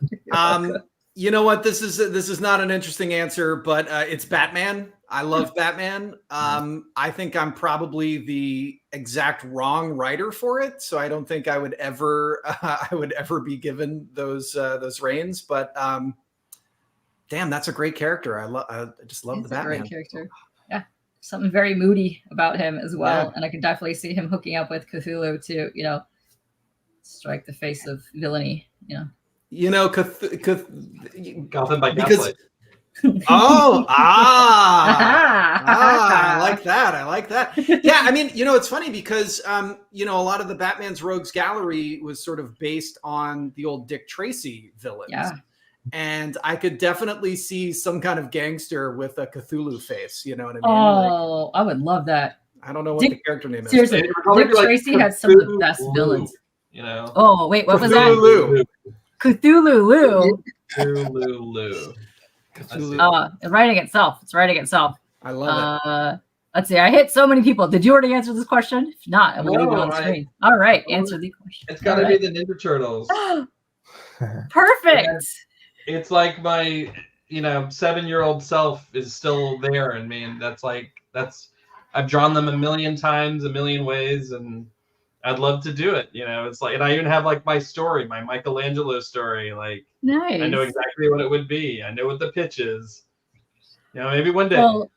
You know what? This is not an interesting answer, but it's Batman. I love Batman. I think I'm probably the exact wrong writer for it, so I don't think I would ever be given those reins. But damn, that's a great character. I just love the Batman. Great character. Yeah, something very moody about him as well, and I can definitely see him hooking up with Cthulhu to, you know, strike the face of villainy. You know, Gotham by because Gaslight. I like that. Yeah, I mean, you know, it's funny because you know, a lot of the Batman's Rogues Gallery was sort of based on the old Dick Tracy villains. Yeah. And I could definitely see some kind of gangster with a Cthulhu face. You know what I mean? Oh, I would love that. I don't know what the character name is. Seriously, Dick Tracy had some of the best villains. You know? Oh, wait, what was that? Cthulhu. Cthulhu. It's writing itself. I love it. Let's see. I hit so many people. Did you already answer this question? If not, I will leave it on screen. All right, answer the question. It's got to be the Ninja Turtles. Perfect. It's like my, you know, 7-year-old self is still there, and man, that's I've drawn them a million times, a million ways, and I'd love to do it. You know, it's like, and I even have like my story, my Michelangelo story. Like, nice. I know exactly what it would be. I know what the pitch is. You know, maybe one day. Well,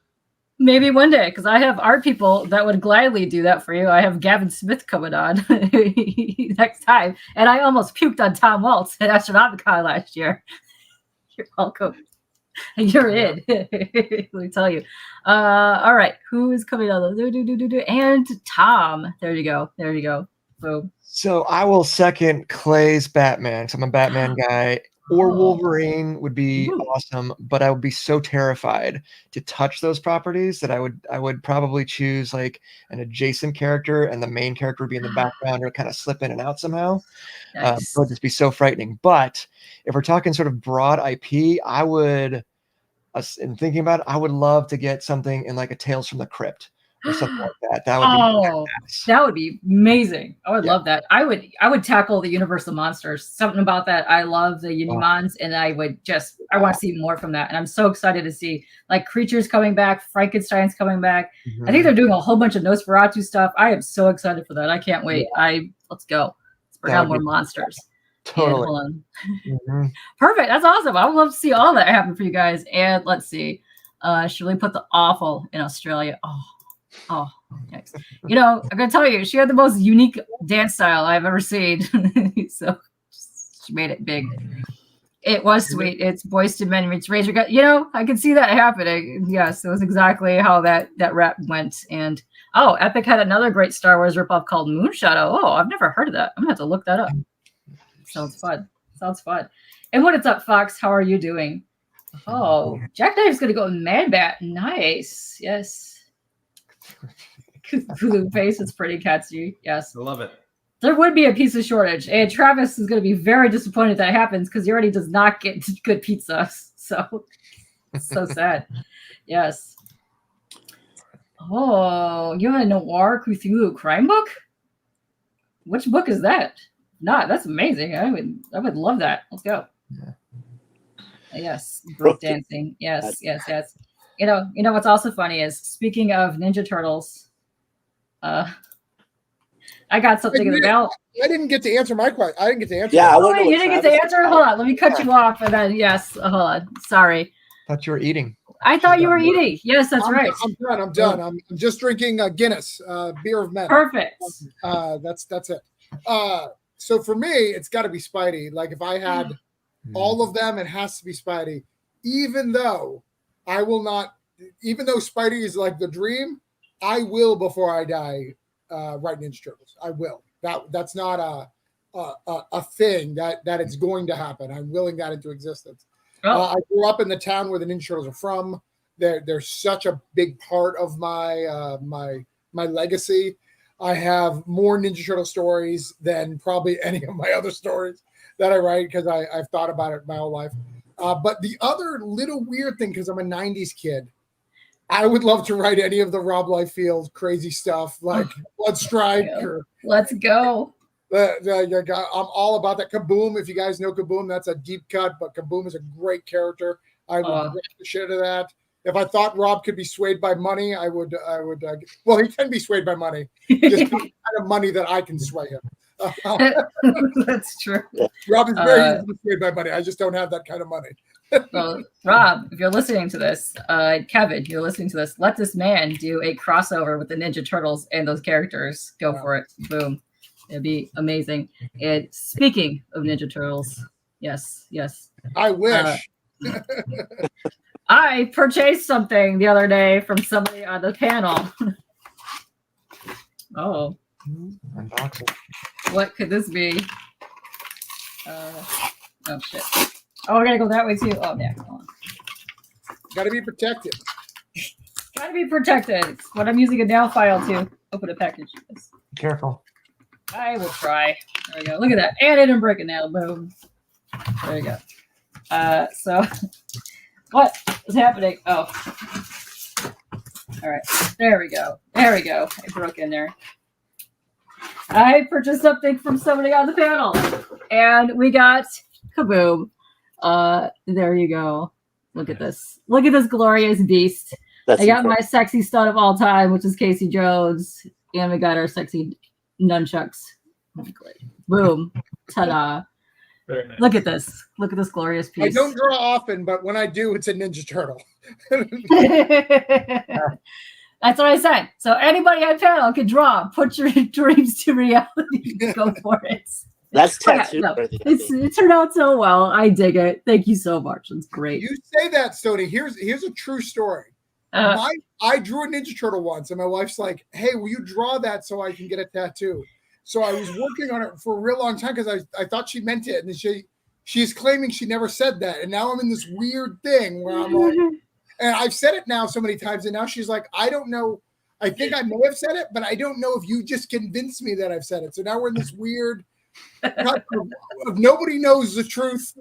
maybe one day, because I have art people that would gladly do that for you. I have Gavin Smith coming on next time, and I almost puked on Tom Waltz at Astronomicon last year. You're welcome. You're in. Let me tell you. All right, who is coming on? And Tom. There you go. Boom. So I will second Clay's Batman. So I'm a Batman guy. Or Wolverine would be awesome, but I would be so terrified to touch those properties that I would probably choose like an adjacent character, and the main character would be in the background or kind of slip in and out somehow. Nice. It would just be so frightening. But if we're talking sort of broad IP, I would, in thinking about it, I would love to get something in like a Tales from the Crypt or something like that. That would be badass. That would be amazing. I would love that. I would tackle the Universal Monsters. Something about that. I love the Unimons, and I want to see more from that. And I'm so excited to see like creatures coming back, Frankenstein's coming back. I think they're doing a whole bunch of Nosferatu stuff. I am so excited for that. I can't wait. Let's go. Let's bring out more monsters. Totally. Perfect. That's awesome. I would love to see all that happen for you guys. And let's see. Should we put the awful in Australia? Oh, next. You know, I'm gonna tell you, she had the most unique dance style I've ever seen. So she made it big. It was sweet. It's Boyz II Men meets Razor Gut. You know, I can see that happening. Yes, it was exactly how that rap went. And Epic had another great Star Wars ripoff called Moonshadow. Oh, I've never heard of that. I'm gonna have to look that up. Sounds fun. And what is up, Fox? How are you doing? Oh, Jackknife's gonna go Mad Bat. Nice. Yes. Cthulhu face is pretty catchy. Yes. I love it. There would be a pizza shortage, and Travis is going to be very disappointed that happens because he already does not get good pizza. So sad. Yes. Oh, you have a noir Cthulhu crime book? Which book is that? That's amazing. I would love that. Let's go. Yes. Break dancing. Yes. You know what's also funny is, speaking of Ninja Turtles, I got something in the mail. I didn't get to answer my question. I didn't get to answer. Yeah, you didn't get to answer? Hold on, let me cut you off. And then, yes, hold on. Sorry. Thought you were eating. I thought you were eating. Yes, that's right. I'm done. I'm just drinking Guinness, beer of men. Perfect. That's it. So for me, it's got to be Spidey. Like if I had all of them, it has to be Spidey. Even though Spidey is like the dream, I will before I die write Ninja Turtles. I will. That's not a thing that it's going to happen. I'm willing that into existence. I grew up in the town where the Ninja Turtles are from. They're such a big part of my my legacy. I have more Ninja Turtle stories than probably any of my other stories that I write because I've thought about it my whole life. But the other little weird thing, because I'm a 90s kid, I would love to write any of the Rob Liefeld crazy stuff like Bloodstrike or Let's Go. I'm all about that. Kaboom, if you guys know Kaboom, that's a deep cut, but Kaboom is a great character. I would write the shit out of that. if I thought Rob could be swayed by money, I would. Well, he can be swayed by money. Just the kind of money that I can sway him. That's true. Rob is very easily swayed by money. I just don't have that kind of money. Well, Rob, if you're listening to this, Kevin, you're listening to this, let this man do a crossover with the Ninja Turtles and those characters. Go for it. Boom. It'd be amazing. And speaking of Ninja Turtles, yes. I wish. I purchased something the other day from somebody on the panel. Oh. Unboxing. What could this be? Oh, shit. Oh, we're going to go that way, too. Oh, yeah. Hold on. Got to be protected. Got to be protected. It's what I'm using a nail file to open a package. Yes. Careful. I will try. There we go. Look at that. And it didn't break a nail. Boom. There you go. So, what is happening? Oh. All right. There we go. There we go. I broke in there. I purchased something from somebody on the panel. And we got kaboom. There you go. Look at this. Look at this glorious beast. I got my sexy stud of all time, which is Casey Jones. And we got our sexy nunchucks. Boom. Ta-da. Very nice. Look at this. Look at this glorious piece. I don't draw often, but when I do, it's a Ninja Turtle. That's what I said. So anybody on panel can draw. Put your dreams to reality. Go for it. That's tattoo. tattoo. Yeah, no, it turned out so well. I dig it. Thank you so much. It's great. You say that, Stonie. Here's a true story. I drew a Ninja Turtle once, and my wife's like, "Hey, will you draw that so I can get a tattoo?" So I was working on it for a real long time because I thought she meant it, and she's claiming she never said that, and now I'm in this weird thing where I'm like, and I've said it now so many times, and now she's like, I don't know. I think I may have said it, but I don't know if you just convinced me that I've said it. So now we're in this weird. Nobody knows the truth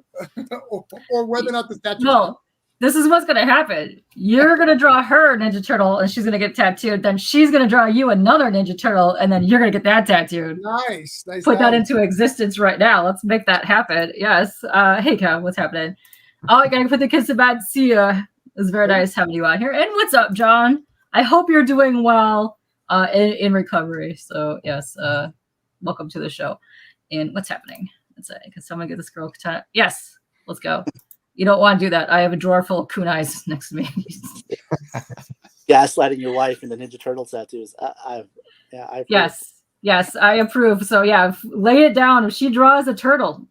or whether or not the tattoo. No, this is what's going to happen. You're going to draw her Ninja Turtle and she's going to get tattooed. Then she's going to draw you another Ninja Turtle and then you're going to get that tattooed. Nice. Put that into existence right now. Let's make that happen. Yes. Hey, Kev, what's happening? Oh, I got to put the kids to bed. See ya. It's very nice having you on here. And what's up, John? I hope you're doing well in recovery. So, yes, welcome to the show. And what's happening? Let's say, can someone get this girl? Yes, let's go. You don't want to do that. I have a drawer full of kunais next to me. Gaslighting your wife in the Ninja Turtle tattoos. Yes, I approve. So yeah, lay it down. If she draws a turtle,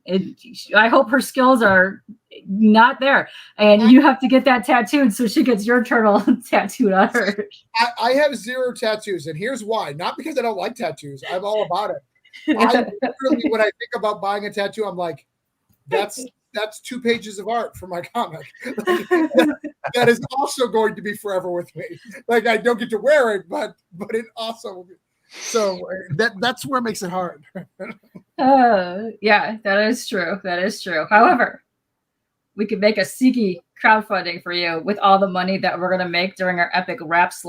I hope her skills are not there, and you have to get that tattooed so she gets your turtle tattooed on her. I have 0 tattoos, and here's why. Not because I don't like tattoos. I'm all about it. I literally, when I think about buying a tattoo, I'm like, that's 2 pages of art for my comic. That is also going to be forever with me. Like, I don't get to wear it, but it also. So that's where it makes it hard. Yeah, that is true. That is true. However, we could make a Siki crowdfunding for you with all the money that we're going to make during our epic rap /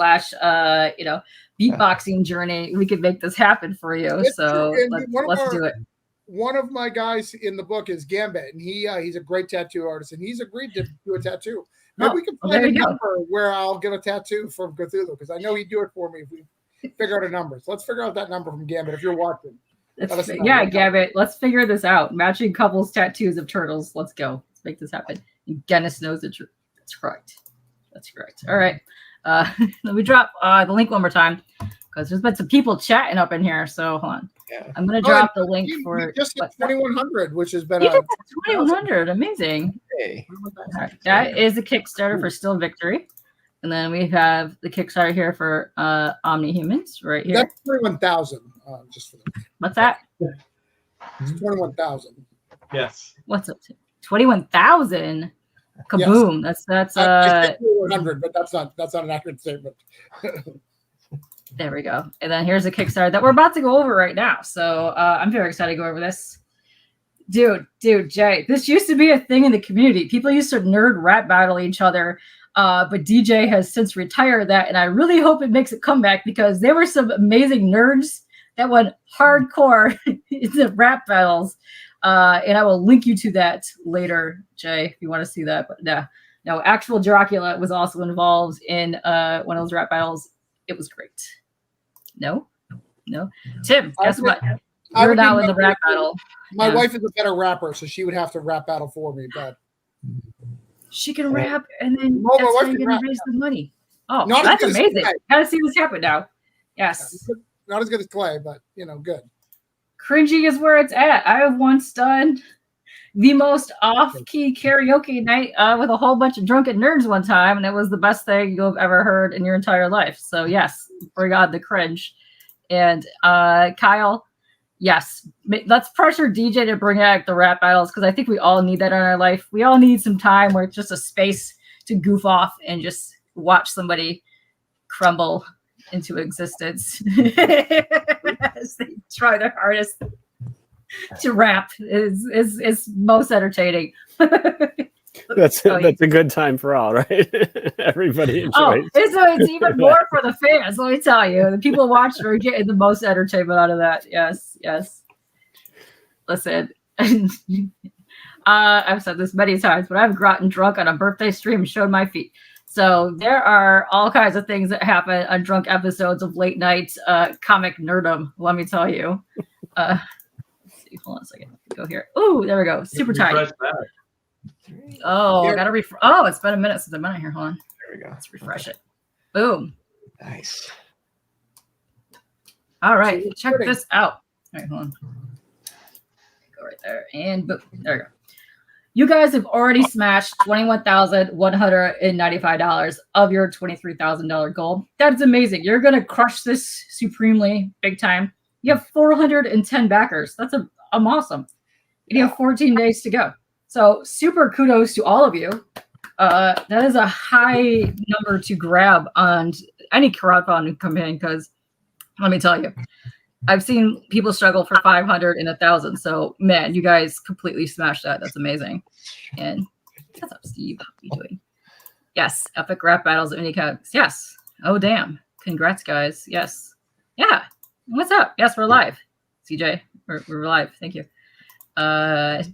beatboxing journey. We could make this happen for you. It's so let's do it. One of my guys in the book is Gambit, and he's a great tattoo artist, and he's agreed to do a tattoo. Maybe we can find a number where I'll get a tattoo from Cthulhu, because I know he'd do it for me if we figure out a number. So let's figure out that number from Gambit if you're watching. Yeah, Gambit, let's figure this out. Matching couples tattoos of turtles. Let's go. Let's make this happen. Dennis knows the truth. That's correct. That's correct. All right. Let me drop the link one more time because there's been some people chatting up in here. So hold on. Yeah. I'm going to drop the link for just 2100, which has been 2100. Amazing. Hey. Right. That is a Kickstarter for Still Victory. And then we have the Kickstarter here for OMNIHUMANS right here. That's 21,000. Just for the. What's that? It's 21,000. Yes. What's up? 21,000. Kaboom! Yes. That's I said 100, but that's not an accurate statement. There we go. And then here's a Kickstarter that we're about to go over right now. So I'm very excited to go over this. Dude, Jay, this used to be a thing in the community. People used to nerd rap battle each other. But DJ has since retired that, and I really hope it makes a comeback because there were some amazing nerds that went hardcore into rap battles. And I will link you to that later, Jay, if you want to see that. But yeah, No, actual Dracula was also involved in one of those rap battles. It was great. No. Tim, guess what? You're now in the rap battle. My wife is a better rapper, so she would have to rap battle for me, but she can rap, and then my that's wife how you're can gonna rap. raise the money. Oh, Not that's as good as amazing. Clay. Gotta see what's happening now. Yes. Not as good as Clay, but good. Cringy is where it's at. I have once done the most off-key karaoke night with a whole bunch of drunken nerds one time, and it was the best thing you've ever heard in your entire life. So yes, bring on the cringe. And Kyle, yes, let's pressure DJ to bring back the rap battles, because I think we all need that in our life. We all need some time where it's just a space to goof off and just watch somebody crumble into existence as they try their hardest to rap. Is most entertaining. That's a good time for all, right? Everybody enjoys. It's even more for the fans. Let me tell you, the people watching are getting the most entertainment out of that. Yes. Listen, I've said this many times, but I've gotten drunk on a birthday stream and showed my feet. So there are all kinds of things that happen on drunk episodes of late night comic nerdom. Let me tell you. Let's see, hold on a second. Go here. Ooh, there we go. Super tight. Oh, gotta refresh. Oh, it's been a minute since I've been on here. Hold on. There we go. Let's refresh it. Boom. Nice. All right, check this out. All right, hold on. Go right there, and boom. There we go. You guys have already smashed $21,195 of your $23,000 goal. That's amazing. You're gonna crush this supremely, big time. You have 410 backers. That's awesome. And you have 14 days to go. So super kudos to all of you. That is a high number to grab on any crowdfunding campaign, because let me tell you, I've seen people struggle for 500 and 1,000. So man, you guys completely smashed that. That's amazing. And what's up, Steve? How are you doing? Yes, epic rap battles of any kind. Yes. Oh damn. Congrats, guys. Yes. Yeah. What's up? Yes, we're live. CJ, we're live. Thank you.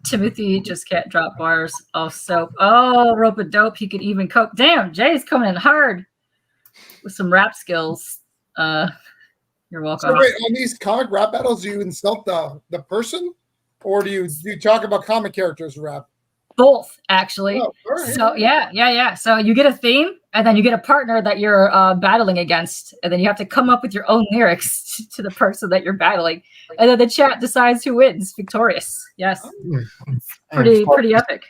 Timothy just can't drop bars. Oh, soap. Oh, rope a dope. He could even cope. Damn, Jay's coming in hard with some rap skills. You're welcome. So wait, on these comic rap battles, do you insult the person, or do you talk about comic characters rap? Both, actually. Oh, right. So yeah. So you get a theme, and then you get a partner that you're battling against, and then you have to come up with your own lyrics to the person that you're battling, and then the chat decides who wins, victorious. Yes, pretty epic.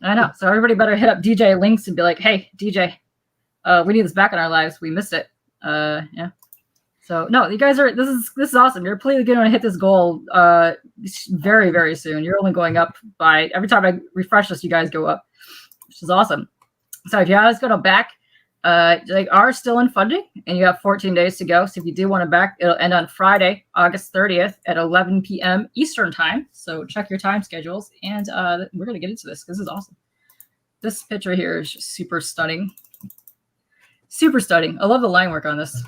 I know. So everybody better hit up DJ Links and be like, "Hey, DJ, we need this back in our lives. We missed it." Yeah. So no, you guys are. This is awesome. You're completely going to hit this goal very, very soon. You're only going up by every time I refresh this. You guys go up, which is awesome. So if you guys go to back, they are still in funding, and you have 14 days to go. So if you do want to back, it'll end on Friday, August 30th at 11 p.m. Eastern time. So check your time schedules, and we're gonna get into this. This is awesome. This picture here is just super stunning. Super stunning. I love the line work on this.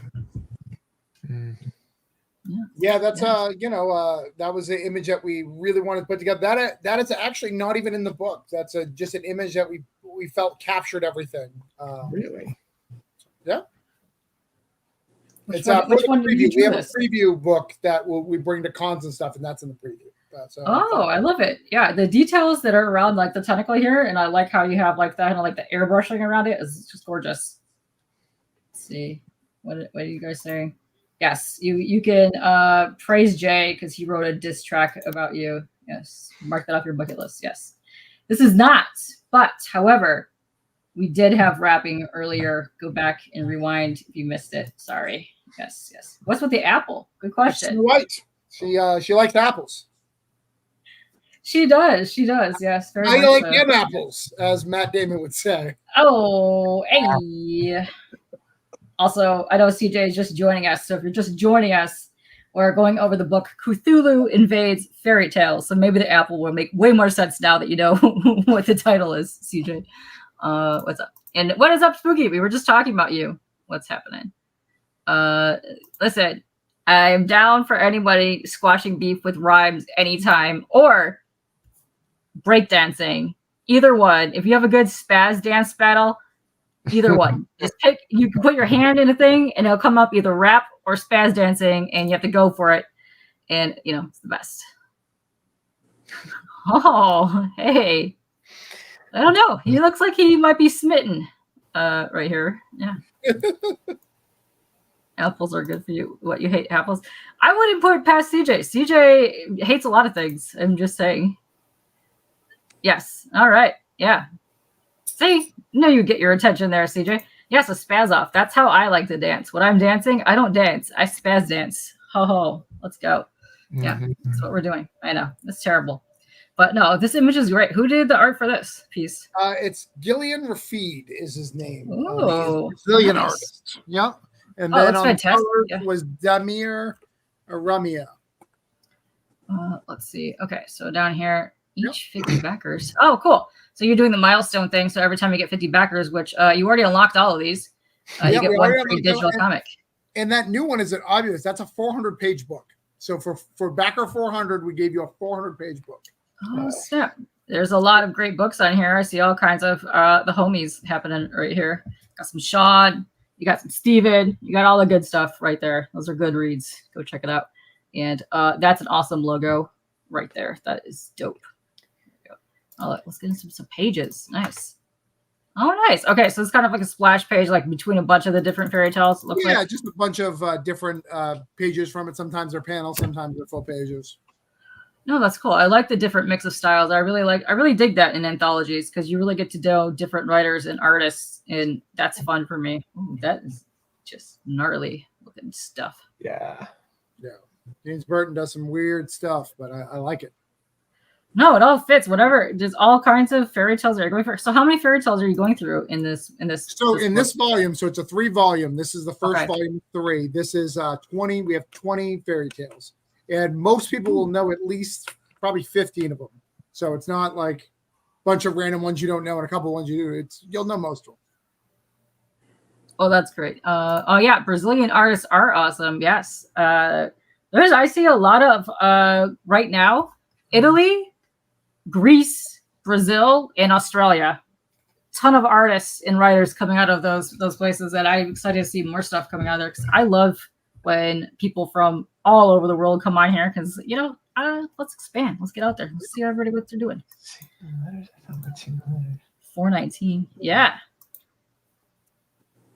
Yeah, that's that was the image that we really wanted to put together. That is actually not even in the book. That's just an image that we felt captured everything. Really? Yeah. Which one did you we have choose? a preview book that we bring to cons and stuff, and that's in the preview. I love it. Yeah, the details that are around like the tentacle here, and I like how you have like that kind of like the airbrushing around it is just gorgeous. Let's see, what are you guys saying? Yes, you can praise Jay because he wrote a diss track about you. Yes, mark that off your bucket list. Yes, this is not, but however, we did have rapping earlier. Go back and rewind if you missed it. Sorry. Yes. What's with the apple? Good question. Right. She likes apples. She does. Yes. Very I much like so. them apples, as Matt Damon would say. Oh, hey. Also, I know CJ is just joining us. So if you're just joining us, we're going over the book Cthulhu Invades Fairy Tales. So maybe the apple will make way more sense now that you know what the title is, CJ. What's up? And what is up, Spooky? We were just talking about you. What's happening? Listen, I'm down for anybody squashing beef with rhymes anytime or breakdancing Either one. If you have a good spaz dance battle, either one. Just pick. You can put your hand in a thing, and it'll come up either rap or spaz dancing, and you have to go for it. And it's the best. Oh, hey. I don't know. He looks like he might be smitten. Right here. Yeah. Apples are good for you. What, you hate apples? I wouldn't put it past CJ. CJ hates a lot of things. I'm just saying. Yes. All right. Yeah. See? No, you get your attention there, CJ. Yes, a spaz off. That's how I like to dance. When I'm dancing, I don't dance. I spaz dance. Ho ho. Let's go. Yeah. That's what we're doing. I know. That's terrible. But no, this image is great. Who did the art for this piece? It's Gillian Rafid is his name. Oh, Brazilian nice. artist. Yep. And Oh, then that's on fantastic. the Yeah. cover was Damir Aramia. Let's see. Okay, so down here, each 50 backers. Oh, cool. So you're doing the milestone thing. So every time you get 50 backers, which you already unlocked all of these, you get one free digital comic. And that new one is an obvious. That's a 400-page book. So for backer 400, we gave you a 400-page book. Oh, snap. There's a lot of great books on here. I see all kinds of the homies happening right here. Got some Sean. You got some Steven. You got all the good stuff right there. Those are good reads. Go check it out. And that's an awesome logo right there. That is dope. Let's get into some pages. Nice. Oh, nice. Okay, so it's kind of like a splash page, like between a bunch of the different fairy tales. Yeah, just a bunch of different pages from it. Sometimes they're panels, sometimes they're full pages. No, that's cool. I like the different mix of styles. I really dig that in anthologies because you really get to know different writers and artists, and that's fun for me. Ooh, that is just gnarly looking stuff. Yeah. James Burton does some weird stuff, but I like it. No, it all fits. Whatever. There's all kinds of fairy tales that are going for. So how many fairy tales are you going through in this? So in this volume, so it's a 3-volume. This is the first volume of 3. This is 20. We have 20 fairy tales. And most people will know at least probably 15 of them. So it's not like a bunch of random ones you don't know and a couple of ones you do. You'll know most of them. Oh, that's great. Oh yeah, Brazilian artists are awesome. Yes. I see a lot of right now, Italy, Greece, Brazil, and Australia. Ton of artists and writers coming out of those places, and I'm excited to see more stuff coming out of there because I love when people from all over the world come on here because let's expand. Let's get out there. Let's see everybody what they're doing. 419. Yeah.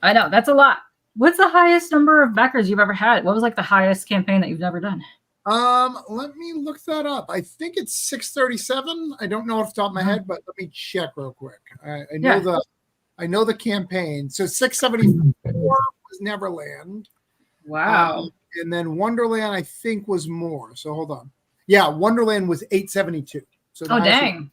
I know. That's a lot. What's the highest number of backers you've ever had? What was like the highest campaign that you've never done? Let me look that up. I think it's 637. I don't know off the top of my head, but let me check real quick. I know the campaign. So 674 was Neverland. Wow. And then Wonderland, I think, was more. So hold on. Yeah, Wonderland was 872. So dang.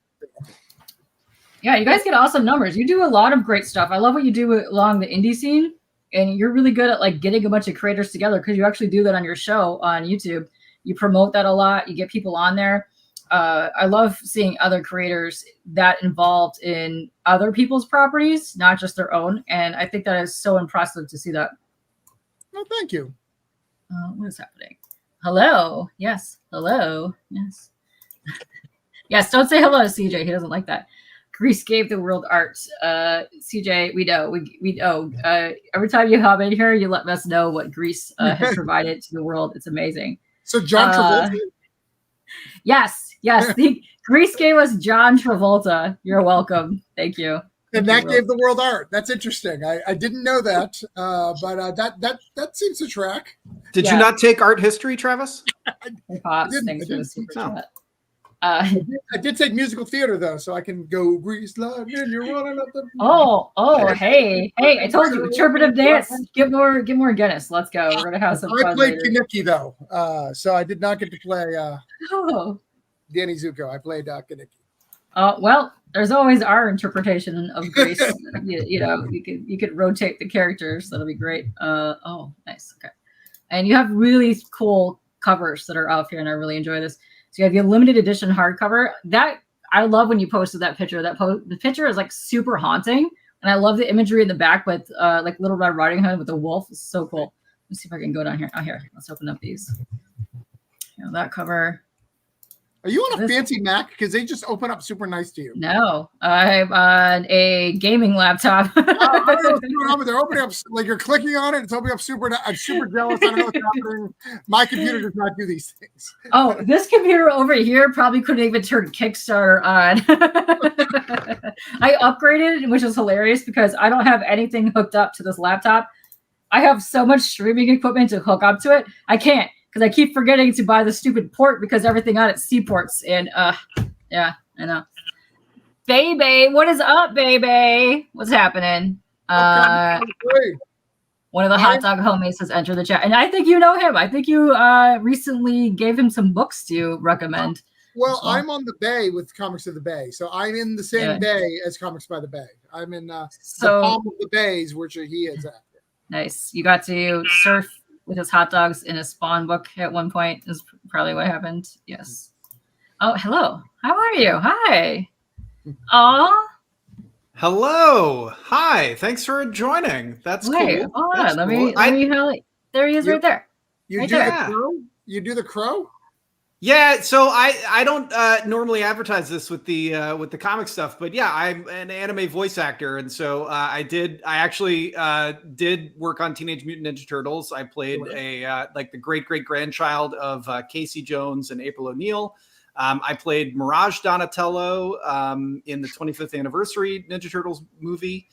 Yeah, you guys get awesome numbers. You do a lot of great stuff. I love what you do along the indie scene, and you're really good at like getting a bunch of creators together because you actually do that on your show on YouTube. You promote that a lot. You get people on there. I love seeing other creators that involved in other people's properties, not just their own. And I think that is so impressive to see that. Oh, thank you. What is happening? Hello. Yes. Hello. Yes. Yes. Don't say hello to CJ. He doesn't like that. Greece gave the world art. CJ, we know. We know. Every time you hop in here, you let us know what Greece has provided to the world. It's amazing. So John Travolta? Yes. Greece gave us John Travolta. You're welcome. Thank you. And that gave the world art. That's interesting. I didn't know that, but that seems to track. Did you not take art history, Travis? I did take musical theater though, so I can go Grease lightning. You're running up the. Hey! I told you, interpretive dance. Get more Guinness. Let's go. We're gonna have some fun. I played Kaneki though, so I did not get to play Danny Zuko. I played Kaneki. Well, there's always our interpretation of Grease. you could rotate the characters. That'll be great. Nice. Okay. And you have really cool covers that are out here, and I really enjoy this. So you have your limited edition hardcover. That I love when you posted that picture. The picture is like super haunting, and I love the imagery in the back with like Little Red Riding Hood with a wolf. It's so cool. Let's see if I can go down here. Oh, here. Let's open up these. That cover. Are you on a fancy Mac? Because they just open up super nice to you. No, I'm on a gaming laptop. I don't know what's going on, but they're opening up, like you're clicking on it. It's opening up I'm super jealous. I don't know what's happening. My computer does not do these things. Oh, this computer over here probably couldn't even turn Kickstarter on. I upgraded, which is hilarious because I don't have anything hooked up to this laptop. I have so much streaming equipment to hook up to it. I can't because I keep forgetting to buy the stupid port because everything on it's C ports. And yeah, I know. Baby, what is up, baby? What's happening? One of the hot dog homies has entered the chat, and I think you know him. I think you recently gave him some books to recommend. Well, I'm on the Bay with Comics of the Bay, so I'm in the same bay as Comics by the Bay. I'm in the palm of the bays, which he is at. Nice. You got to surf with his hot dogs in a Spawn book at one point. Is probably what happened. Yes. Oh, hello. How are you? Hi. Aw. Hello. Hi. Thanks for joining. That's cool. Hold on. Let me there he is right there. You do the crow? You do the crow? Yeah, so I don't normally advertise this with the comic stuff, but yeah, I'm an anime voice actor, and so I actually did work on Teenage Mutant Ninja Turtles. I played the great grandchild of Casey Jones and April O'Neil. I played Mirage Donatello in the 25th anniversary Ninja Turtles movie,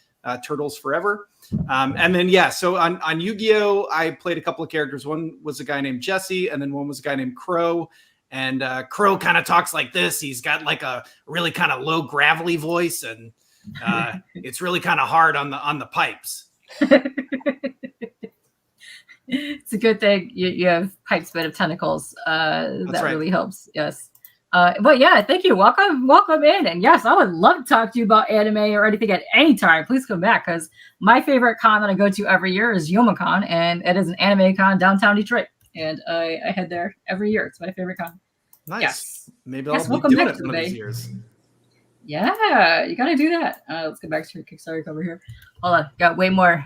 Turtles Forever. And then, so on Yu-Gi-Oh, I played a couple of characters. One was a guy named Jesse, and then one was a guy named Crow. And Crow kind of talks like this. He's got like a really kind of low gravelly voice, and it's really kind of hard on the pipes. It's a good thing you have pipes made of tentacles. That really helps. Yes. But yeah, thank you. Welcome in. And yes, I would love to talk to you about anime or anything at any time. Please come back because my favorite con that I go to every year is YomaCon, and it is an anime con downtown Detroit. And I head there every year. It's my favorite con. Nice. Yes. Maybe I'll be doing it one of these years. Yeah, you got to do that. Let's get back to your Kickstarter cover here. Hold on. Got way more.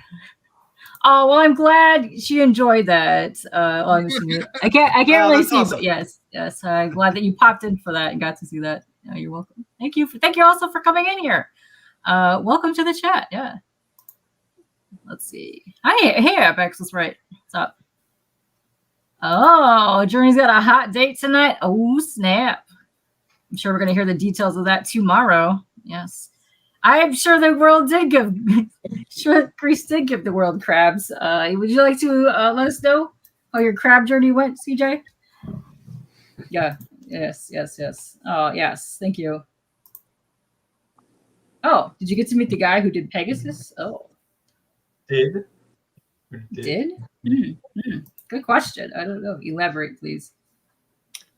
Oh, well, I'm glad she enjoyed that. I can't really see, awesome. But yes. I'm glad that you popped in for that and got to see that. You're welcome. Thank you also for coming in here. Welcome to the chat. Yeah. Let's see. Hey, Apex. That's right. What's up? Oh, Journey's got a hot date tonight. Oh, snap. I'm sure we're going to hear the details of that tomorrow. Yes. I'm sure the world did give, Greece did give the world crabs. Would you like to let us know how your crab journey went, CJ? Yeah. Yes. Oh, yes. Thank you. Oh, did you get to meet the guy who did Pegasus? Oh. Did? Mm-hmm. Good question. I don't know. Elaborate, please.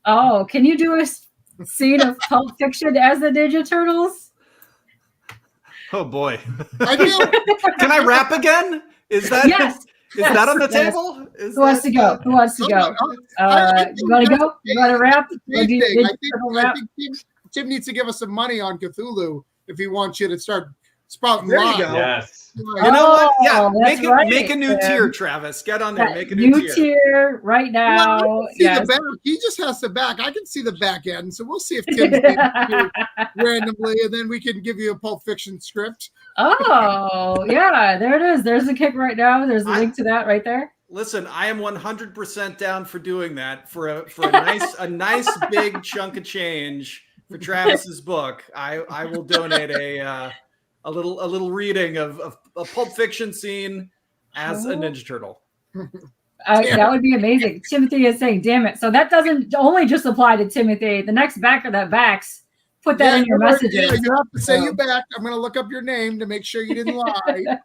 Oh, can you do a scene of Pulp Fiction as the Ninja Turtles? Oh boy. I do. Can I rap again? Is that that on the table? Who wants to go? You want to go? You want to rap? I think Tim needs to give us some money on Cthulhu if he wants you to start spouting live. There you go. Yes. You know what? Yeah, make a new tier, Travis. Get on there. Make a new tier right now. Well, the back. He just has the back. I can see the back end. So we'll see if Tim's randomly, and then we can give you a Pulp Fiction script. Oh, yeah. There it is. There's the kick right now. There's a link to that right there. Listen, I am 100% down for doing that for a nice big chunk of change for Travis's book. I will donate a little reading of a Pulp Fiction scene as a Ninja Turtle. That would be amazing. Timothy is saying, damn it. So that doesn't only just apply to Timothy. The next backer that backs, put that in your messages. Yeah, you have to say you backed. I'm going to look up your name to make sure you didn't lie.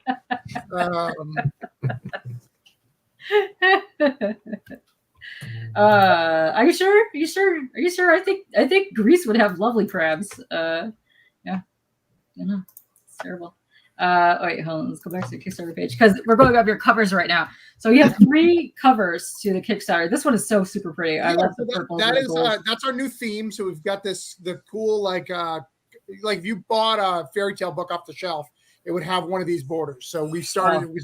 Are you sure? Are you sure? I think Greece would have lovely crabs. Yeah. I know. Terrible. Wait, hold on. Let's go back to the Kickstarter page because we're going up your covers right now. So you have 3 covers to the Kickstarter. This one is so super pretty. I love the purple. That's our new theme. So we've got the cool like if you bought a fairy tale book off the shelf, it would have one of these borders. So we've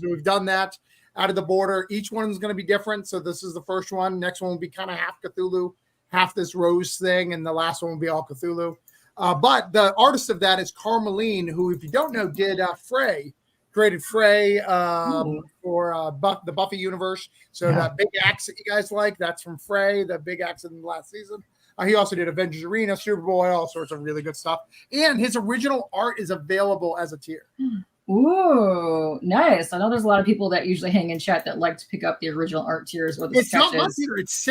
we've done that out of the border. Each one's going to be different. So this is the first one. Next one will be kind of half Cthulhu, half this Rose thing, and the last one will be all Cthulhu. But the artist of that is Carmeline, who, if you don't know, did Frey, created Frey for the Buffy universe. So that big axe that you guys like, that's from Frey, the big axe in the last season. He also did Avengers Arena, Superboy, all sorts of really good stuff. And his original art is available as a tier. Ooh, nice. I know there's a lot of people that usually hang in chat that like to pick up the original art tiers or the it's sketches. Not much either. It's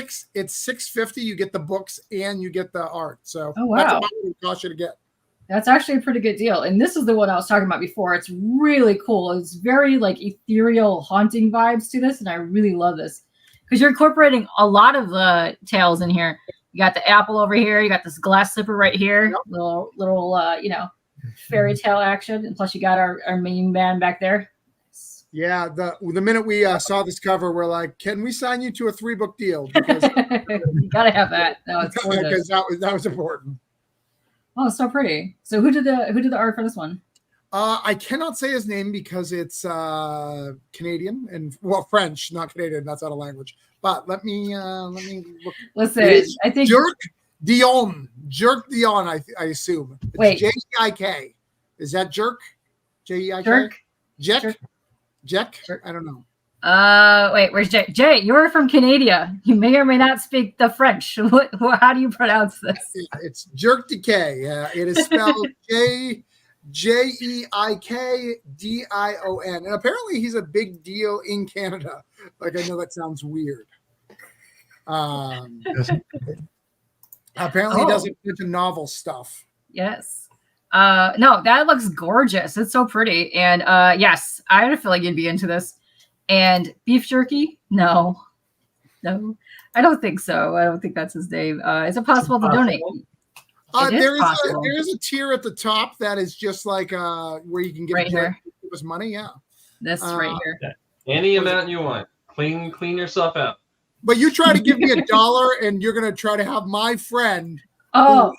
$6.50. You get the books and you get the art. So wow. That's about what it costs you to get. That's actually a pretty good deal. And this is the one I was talking about before. It's really cool. It's very like ethereal, haunting vibes to this. And I really love this because you're incorporating a lot of the tales in here. You got the apple over here. You got this glass slipper right here. Yep. Little fairy tale action. And plus you got our main man back there. Yeah. The minute we saw this cover, we're like, can we sign you to a 3-book deal? Because you got to have that. No, it's because that was important. Oh, so pretty. So who did the art for this one? I cannot say his name because it's Canadian and French, not Canadian. That's not a language. But let me look. Listen, I think Jerk Dion, I assume. It's wait, Jeik. Is that Jerk? Jeik. Jerk. I don't know. Wait, where's Jay? Jay, you're from Canada. You may or may not speak the French. How do you pronounce this? It's Jerk Decay. It is spelled Jeikdion. And apparently he's a big deal in Canada. Like, I know that sounds weird. Apparently he does a bunch of novel stuff. Yes. No, that looks gorgeous. It's so pretty. And yes, I feel like you'd be into this. And beef jerky? No, I don't think so. I don't think that's his name. Is it possible to donate? There is a tier at the top that is just like where you can give us money. Yeah, this right here. Any amount you want. Clean yourself out. But you try to give me $1, and you're going to try to have my friend. I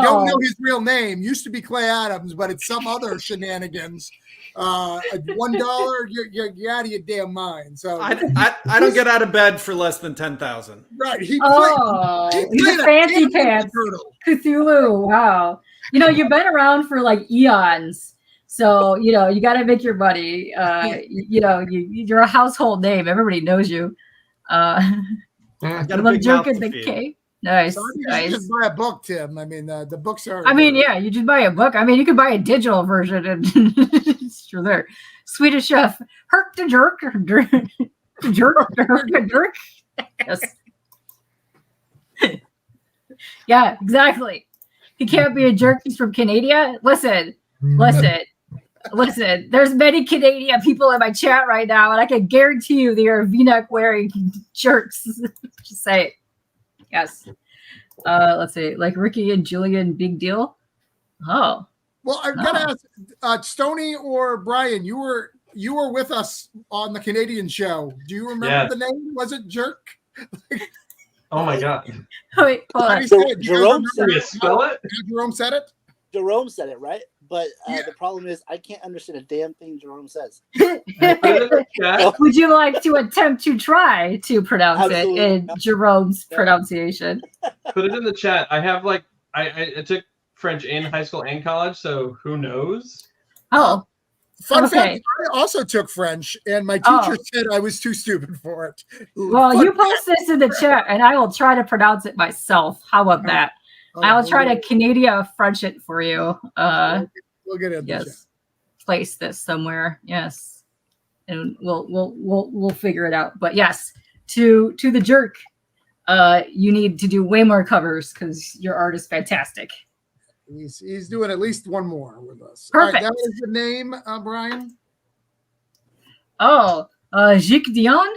don't know his real name. Used to be Clay Adams, but it's some other shenanigans. $1, you're out of your damn mind. So I don't get out of bed for less than 10,000. Right. He's a fancy pants. Cthulhu. Wow. You've been around for like eons. So, you got to make your money. You're a household name. Everybody knows you. Jerk in the cave. Nice. So you just buy a book, Tim. I mean, the books are. You just buy a book. You could buy a digital version, and it's true there. Swedish Chef, Herk the Jerk, Jerk. Yes. Yeah, exactly. He can't be a jerk. He's from Canada. Listen. There's many Canadian people in my chat right now, and I can guarantee you they are V-neck wearing jerks. Just say it. Yes. Let's see. Like Ricky and Julian, big deal. Oh. Well, I've got to ask, Stonie or Brian, you were with us on the Canadian show. Do you remember the name? Was it Jerk? Oh my God. Wait, hold on. Jerome said it. Spell it? Jerome said it? Jerome said it, right? But the problem is I can't understand a damn thing Jerome says. Would you like to attempt to try to pronounce it in Jerome's pronunciation? Put it in the chat. I have I took French in high school and college, so who knows? Oh. Fun fact, I also took French, and my teacher said I was too stupid for it. Well, you post this in the chat, and I will try to pronounce it myself. How about that? I'll try to Canadian French it for you. We'll get it. Yes, place this somewhere. Yes, and we'll figure it out. But yes, to the jerk, you need to do way more covers because your art is fantastic. He's doing at least one more with us. Perfect. All right, that was the name, Brian. Gick Dion.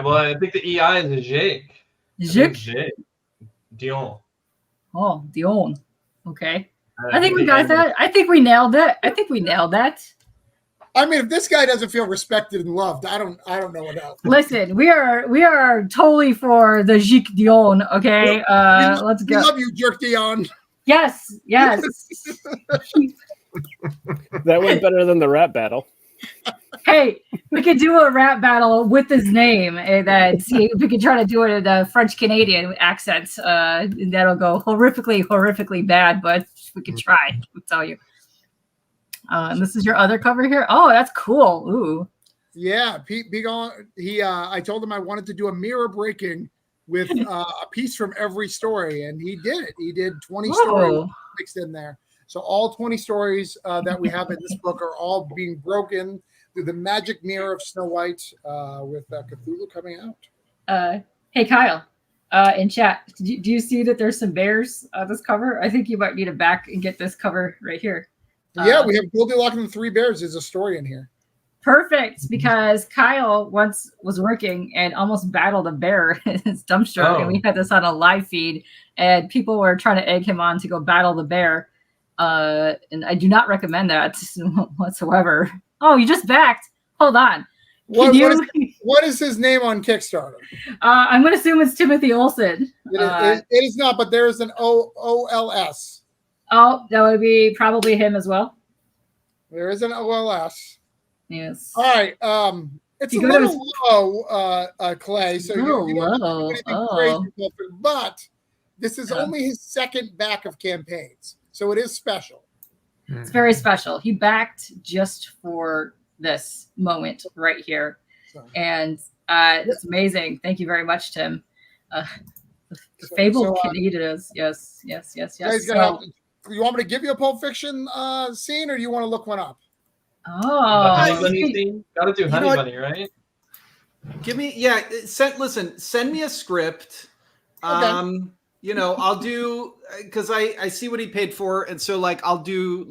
Well, I think the EI is a Jake. Gick. Dion. Oh, Dion. Okay. I think we got that. I think we nailed it. I mean, if this guy doesn't feel respected and loved, I don't know what else. Listen, we are totally for the Gick Dion. Okay. Let's go. We love you, Jerk Dion. Yes. That went better than the rap battle. Hey, we could do a rap battle with his name and then see if we could try to do it in a French Canadian accent. And that'll go horrifically bad, but we could try. I'll tell you. And this is your other cover here. Oh, that's cool. Ooh. Yeah, Pete Begon. I told him I wanted to do a mirror breaking with a piece from every story, and he did it. He did 20 stories mixed in there. So all 20 stories that we have in this book are all being broken through the magic mirror of Snow White with Cthulhu coming out. Hey, Kyle, in chat, do you see that there's some bears on this cover? I think you might need to back and get this cover right here. Yeah, we have Goldilocks and the Three Bears. There's a story in here. Perfect, because Kyle once was working and almost battled a bear in his dumpster, and we had this on a live feed, and people were trying to egg him on to go battle the bear. And I do not recommend that whatsoever. Oh, you just backed. Hold on. What is his name on Kickstarter? I'm going to assume it's Timothy Olsen. It is not, but there is an OLS. Oh, that would be probably him as well. There is an OLS. Yes. All right. It's a little low, Clay. So you don't do anything crazy, but this is only his second back of campaigns, so it is special. It's very special. He backed just for this moment right here, and it's amazing. Thank you very much, Tim. The fabled Canadians. Yes. You want me to give you a Pulp Fiction scene, or do you want to look one up? Oh, Honey Bunny scene? Gotta do Honey Bunny, right? Give me, send me a script. Okay. I'll do, because I see what he paid for, and so I'll do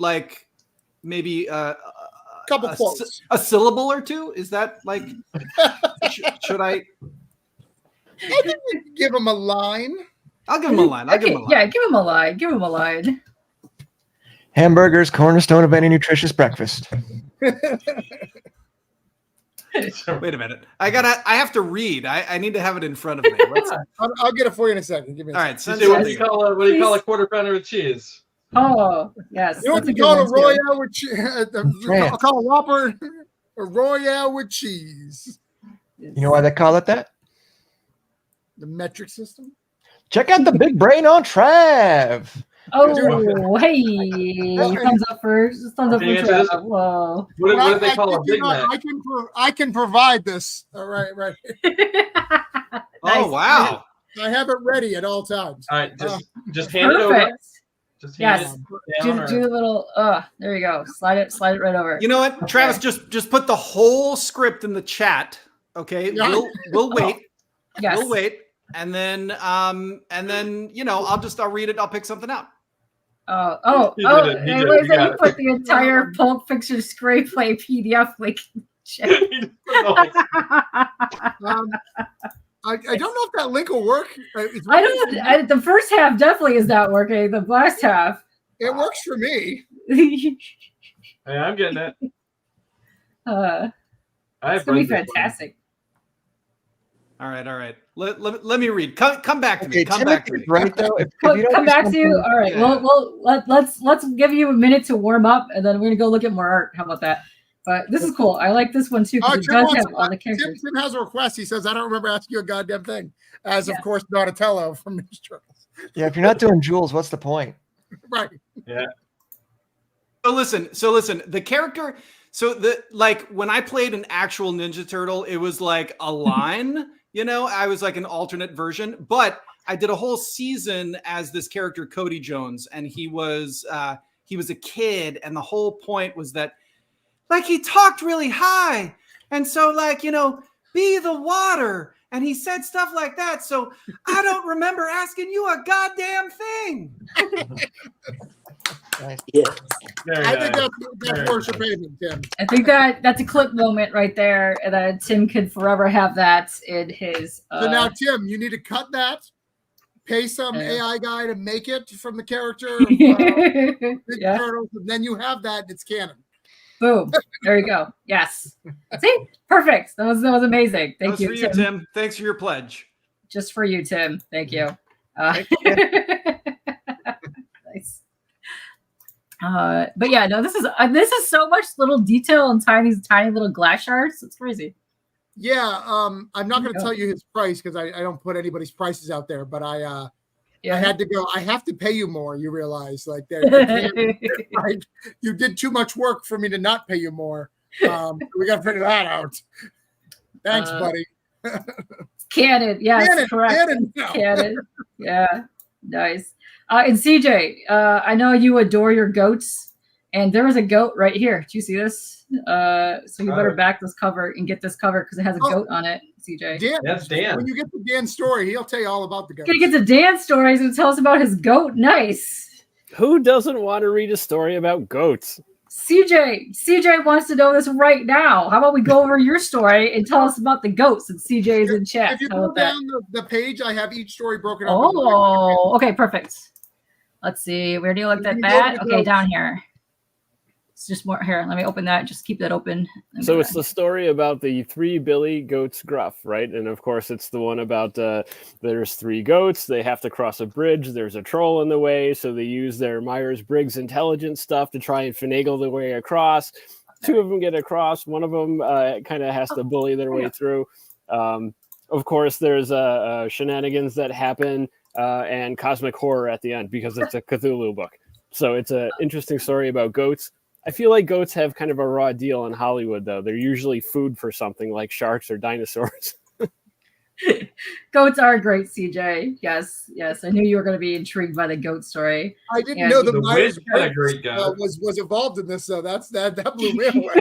maybe a couple quotes, a syllable or two. Is that should I? I think we can give him a line. I'll give him a line. Yeah, give him a line. Give him a line. Hamburgers, cornerstone of any nutritious breakfast. Wait a minute. I have to read. I need to have it in front of me. I'll get it for you in a second. Give me a second. All right. What do you call a quarter pounder with cheese? Oh, yes. You know what they call a Royale with cheese? I'll call a Whopper a Royale with cheese. You know why they call it that? The metric system. Check out the big brain on Trav. Oh, hey! Thumbs up for Trav. Whoa! What do they call a Big Mac? I can provide this. All right. Nice. Oh wow! I have it ready at all times. All right, just hand it over. Just hand it down, do a little. There you go. Slide it right over. You know what, Travis? Just put the whole script in the chat. Okay, we'll wait. Yes. We'll wait, and then I'll read it. I'll pick something out. Anyways, you put the entire Pulp Fiction screenplay PDF link in the chat. I don't know if that link will work. I don't. The first half definitely is not working. The last half. It works for me. Hey, I'm getting it. It's gonna be fantastic. All right. Let me read. Come back to me. Come back to me. Right though. Come back to you. All right. Yeah. Well, let's give you a minute to warm up, and then we're gonna go look at more art. How about that? But this is cool. I like this one too because it does have all the characters. Tim has a request. He says, "I don't remember asking you a goddamn thing." Of course, Donatello from Ninja Turtles. Yeah, if you're not doing jewels, what's the point? Right. Yeah. So listen. The character. So when I played an actual Ninja Turtle, it was like a line. I was like an alternate version, but I did a whole season as this character Cody Jones, and he was a kid, and the whole point was that he talked really high, and so be the water, and he said stuff like that. So I don't remember asking you a goddamn thing. Yeah. I think that's worship payment, Tim. I think that's a clip moment right there, and that Tim could forever have that in his. So now, Tim, you need to cut that. Pay some AI guy to make it from the character of Ninja Turtles, and then you have that. And it's canon. Boom! There you go. Yes. See, perfect. That was amazing. Thank you, for you, Tim. Thanks for your pledge. Just for you, Tim. Thank you. Thank you. Nice. But yeah, no, this is so much little detail and tiny little glass shards. It's crazy. Yeah, I'm not going to tell you his price because I don't put anybody's prices out there. But I had to go. I have to pay you more. You realize, like, like you did too much work for me to not pay you more. We got to figure that out. Thanks, buddy. Canon, yes, correct. Canon. Yeah, nice. And CJ, I know you adore your goats, and there was a goat right here. Do you see this? So you better back this cover and get this cover because it has a goat on it, CJ. Dan, that's Dan. When you get the Dan story, he'll tell you all about the goat. Gonna get to Dan's stories and tell us about his goat. Nice. Who doesn't want to read a story about goats? CJ wants to know this right now. How about we go over your story and tell us about the goats? And CJ is in chat. If you go down the page, I have each story broken up. Oh, okay, perfect. Let's see. Where do you look at that? Okay, down here. It's just more here. Let me open that. Just keep that open. So it's the story about the 3 Billy Goats Gruff, right? And of course, it's the one about there's 3 goats. They have to cross a bridge. There's a troll in the way. So they use their Myers-Briggs intelligence stuff to try and finagle their way across. 2 of them get across. One of them kind of has to bully their way through. Of course, there's shenanigans that happen and cosmic horror at the end because it's a Cthulhu book. So it's an interesting story about goats. I feel like goats have kind of a raw deal in Hollywood, though. They're usually food for something like sharks or dinosaurs. Goats are great, CJ. Yes. I knew you were going to be intrigued by the goat story. I didn't know the Wiz had a great guy. Was involved in this, so that blew me away.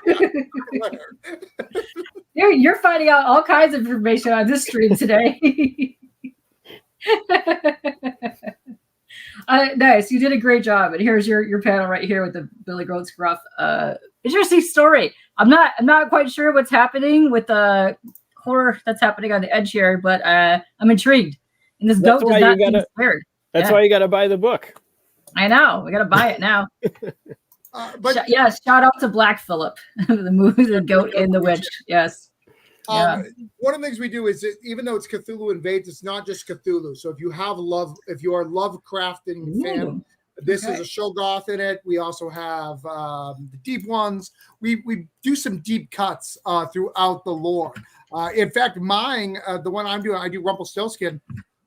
You're finding out all kinds of information on this stream today. Nice, you did a great job. And here's your panel right here with the Billy Goats Gruff. Interesting story. I'm not quite sure what's happening with the horror that's happening on the edge here, but I'm intrigued. And this goat does not seem scared. That's why you got to buy the book. I know. We got to buy it now. But shout out to Black Phillip, the movie, the goat and the witch. Yes. One of the things we do is even though it's Cthulhu Invades, it's not just Cthulhu. So if you are a Lovecrafting fan, this is a Shoggoth in it. We also have the deep ones. We do some deep cuts throughout the lore. In fact, mine, the one I'm doing, I do Rumpelstiltskin.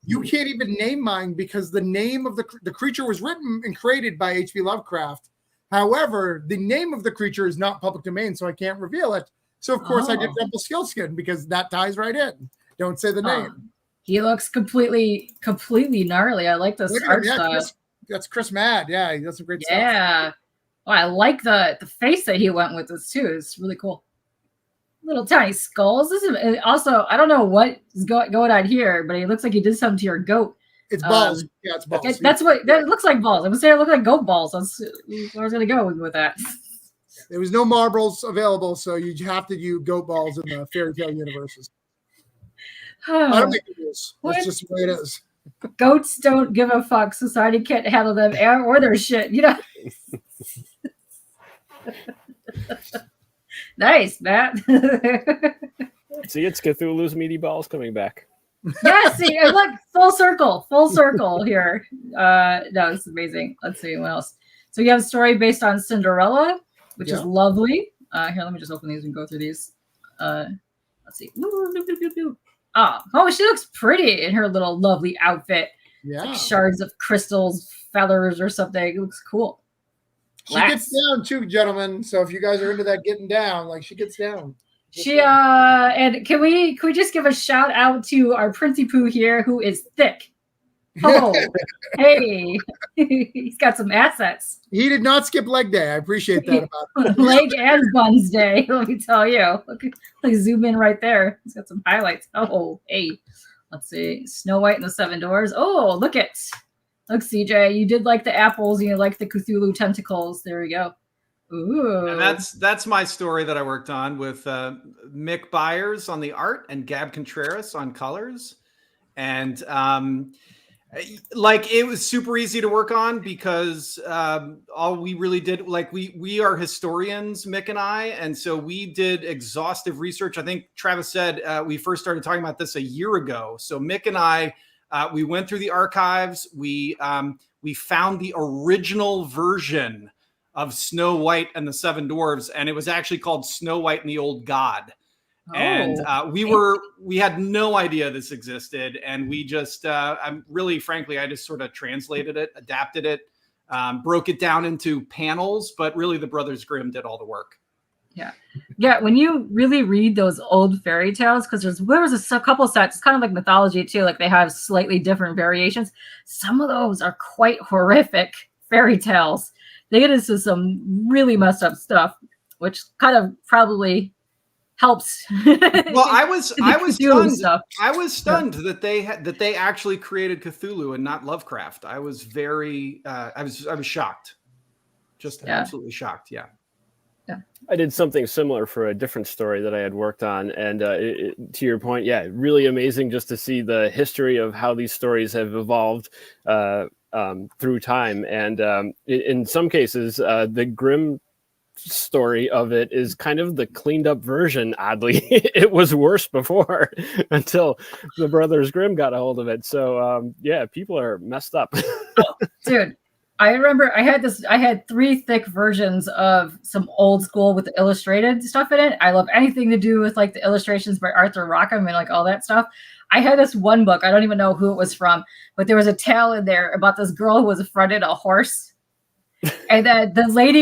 You can't even name mine because the name of the creature was written and created by H.P. Lovecraft. However, the name of the creature is not public domain, so I can't reveal it. So, of course, I did Rumpelstiltskin because that ties right in. Don't say the name. He looks completely gnarly. I like this art style. That's Chris Mad. Yeah, he does some great stuff. Yeah. Oh, I like the face that he went with this, too. It's really cool. Little tiny skulls. This is also, I don't know what is going on here, but it looks like he did something to your goat. It's balls. Yeah, it's balls. That looks like balls. I would say it looked like goat balls. That's where I was going to go with that. There was no marbles available, so you have to use goat balls in the fairy tale universes. I don't make the rules. That's just the way it is. Goats don't give a fuck. Society can't handle them or their shit, you know? Nice, Matt. See, it's Cthulhu's meaty balls coming back. Yeah, see, look, full circle here. No, this is amazing. Let's see what else. So you have a story based on Cinderella, which is lovely. Here, let me just open these and go through these. Let's see. Oh, she looks pretty in her little lovely outfit. Yeah. Like shards of crystals, feathers, or something. It looks cool. She gets down too, gentlemen. So if you guys are into that getting down, like she gets down. And can we just give a shout out to our Princey Pooh here, who is thick. Oh, hey, he's got some assets. He did not skip leg day. I appreciate that about him. Leg and buns day. Let me tell you. Look, zoom in right there. He's got some highlights. Oh, hey, let's see. Snow White and the Seven Dwarfs. Oh, look, CJ, you did like the apples. And you like the Cthulhu tentacles. There we go. Ooh. And that's my story that I worked on with Mick Byers on the art and Gab Contreras on colors. And it was super easy to work on because all we really did, we are historians, Mick and I, and so we did exhaustive research. I think Travis said we first started talking about this a year ago. So Mick and I, we went through the archives. We found the original version of Snow White and the Seven Dwarfs, and it was actually called Snow White and the Old God. And we had no idea this existed, and we just I'm really frankly I just sort of translated it, adapted it, broke it down into panels, but really the Brothers Grimm did all the work. Yeah, when you really read those old fairy tales, because there was a couple sets, it's kind of like mythology too, like they have slightly different variations. Some of those are quite horrific fairy tales. They get into some really messed up stuff, which kind of probably helps. Well, I was stunned that they actually created Cthulhu and not Lovecraft. I was very I was shocked. Just absolutely shocked. Yeah. I did something similar for a different story that I had worked on. And to your point, really amazing just to see the history of how these stories have evolved through time. And in some cases, the Grimm story of it is kind of the cleaned up version. Oddly, it was worse before until the Brothers Grimm got a hold of it. So people are messed up. Dude. I remember I had 3 thick versions of some old school with the illustrated stuff in it. I love anything to do with like the illustrations by Arthur Rackham and like all that stuff. I had this one book, I don't even know who it was from, but there was a tale in there about this girl who was affronted a horse. And then the lady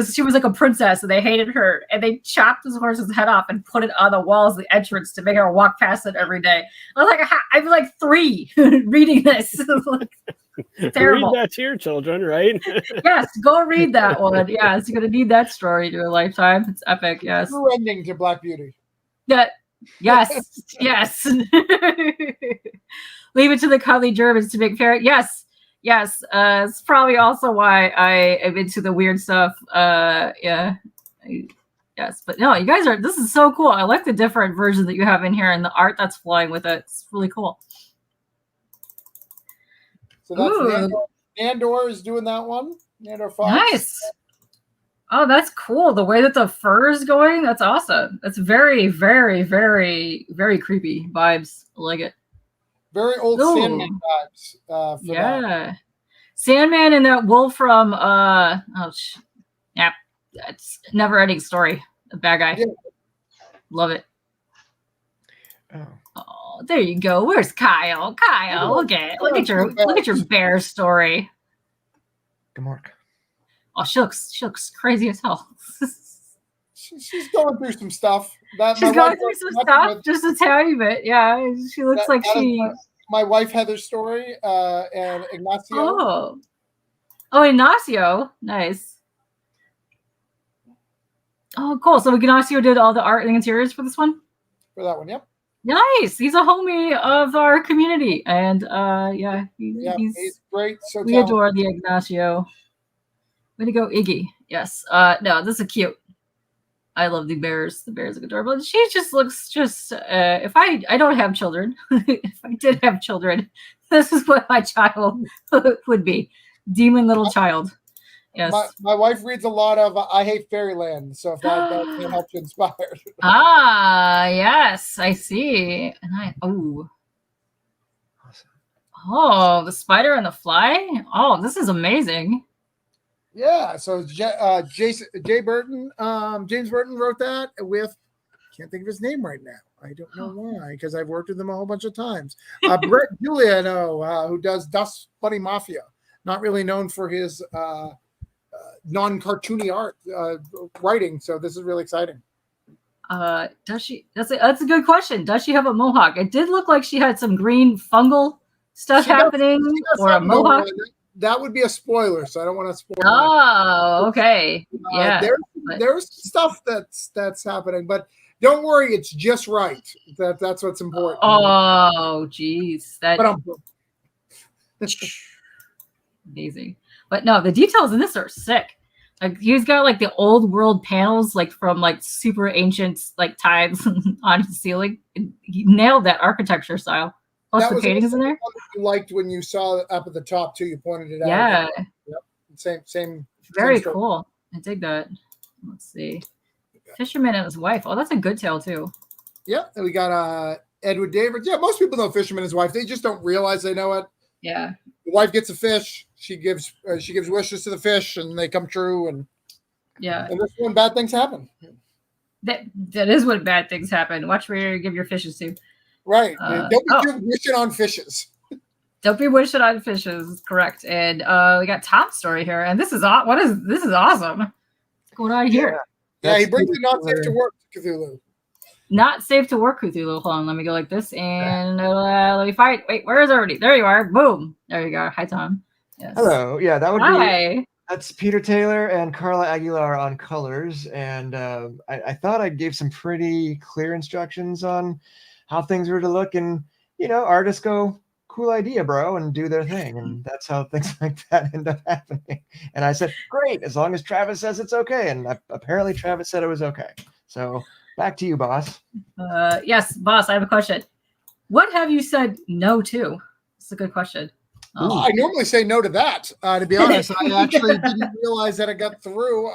she was like a princess and they hated her and they chopped this horse's head off and put it on the walls of the entrance to make her walk past it every day. I was like, I'd be like 3 reading this. Terrible. Read that to your children, right? Yes, go read that one. Yes, you're gonna need that story to a lifetime. It's epic. Yes. True ending to Black Beauty. Yeah. Yes. Yes. Leave it to the cuddly Germans to make fair. Yes. Yes. It's probably also why I am into the weird stuff. Yes, but no, you guys this is so cool. I like the different versions that you have in here and the art that's flowing with it. It's really cool. So that's Nandor is doing that one. Nandor Fox. Nice. Oh, that's cool. The way that the fur is going, that's awesome. That's very, very, very, very creepy vibes. I like it. Very old Sandman vibes. That. Sandman and that wolf from that's Never Ending Story. A bad guy. Yeah. Love it. Oh, there you go. Where's Kyle? Kyle, look at your bear story. Good morning. Oh, she looks crazy as hell. She's going through some stuff. She's going through some stuff, just a tiny bit. Yeah, she looks like she. My wife Heather's story, and Ignacio. Oh, Ignacio, nice. Oh, cool. So Ignacio did all the art and interiors for this one. For that one, yep. Nice. He's a homie of our community, and he's great. So we adore the Ignacio. Way to go, Iggy. Yes. No, this is cute. I love the bears. The bears look adorable. She just looks if I don't have children, if I did have children, this is what my child would be. Demon little child. Yes. My wife reads a lot of I Hate Fairyland, so if that can help you inspire. Yes, I see. And awesome. The spider and the fly. Oh, this is amazing. Yeah, so James Burton wrote that with, can't think of his name right now. I don't know why, because I've worked with him a whole bunch of times. Brett Giuliano, who does Dust Bunny Mafia, not really known for his non-cartoony art writing. So this is really exciting. Does she? That's a good question. Does she have a mohawk? It did look like she had some green fungal stuff happening, or a mohawk. That would be a spoiler, so I don't want to spoil. Oh, okay. Yeah. There's stuff that's happening, but don't worry, it's just right. That's what's important. Oh, geez, amazing. But no, the details in this are sick. Like he's got like the old world panels, like from like super ancient like times on his ceiling. He nailed that architecture style. Plus the paintings in there. You liked when you saw it up at the top too. You pointed it out. Yeah. Yep. Same. Very cool. I dig that. Let's see. Fisherman and his wife. Oh, that's a good tale too. Yeah. And we got Edward David. Yeah, most people know Fisherman and his wife. They just don't realize they know it. Yeah. The wife gets a fish. She gives wishes to the fish, and they come true. And Yeah. And that's when bad things happen. That is when bad things happen. Watch where you give your fishes to. Right. Don't be wishing on fishes. Don't be wishing on fishes. Correct. And we got Tom's story here, and this is awesome. What's going on here? Yeah, he brings the not safe to work to Cthulhu. Not safe to work, Cthulhu. Hold on, let me go like this, and let me fight. Wait, where is everybody? There you are. Boom. There you go. Hi, Tom. Yes. Hello. Yeah, that would Hi. be. That's Peter Taylor and Carla Aguilar on colors, and I thought I gave some pretty clear instructions on how things were to look, and artists go, cool idea, bro, and do their thing, and that's how things like that end up happening. And I said, great, as long as Travis says it's okay, and apparently Travis said it was okay. So back to you, boss. Yes, boss, I have a question. What have you said no to? It's a good question. I normally say no to that. To be honest, I actually didn't realize that it got through.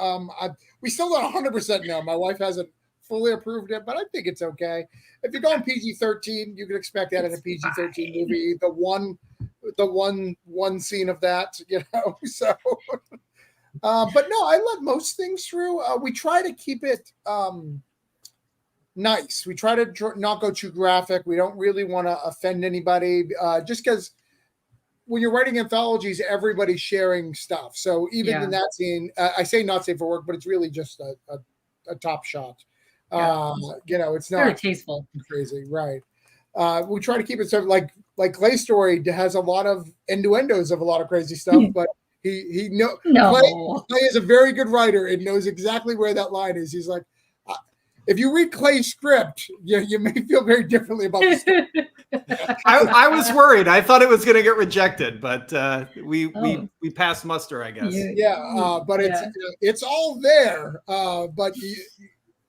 We still don't 100% know. My wife hasn't fully approved it, but I think it's okay. If you're going PG-13, you can expect that in a PG-13 movie. The one scene of that, So, but no, I let most things through. We try to keep it nice. We try to not go too graphic. We don't really want to offend anybody, just because. When you're writing anthologies, everybody's sharing stuff. So even in that scene, I say not safe for work, but it's really just a top shot. It's not very tasteful, crazy, right? We try to keep it sort of like Clay's story has a lot of innuendos of a lot of crazy stuff, but he Clay is a very good writer and knows exactly where that line is. He's like, if you read Clay's script, you may feel very differently about the story. I was worried. I thought it was going to get rejected, but we passed muster, I guess. But it's all there. But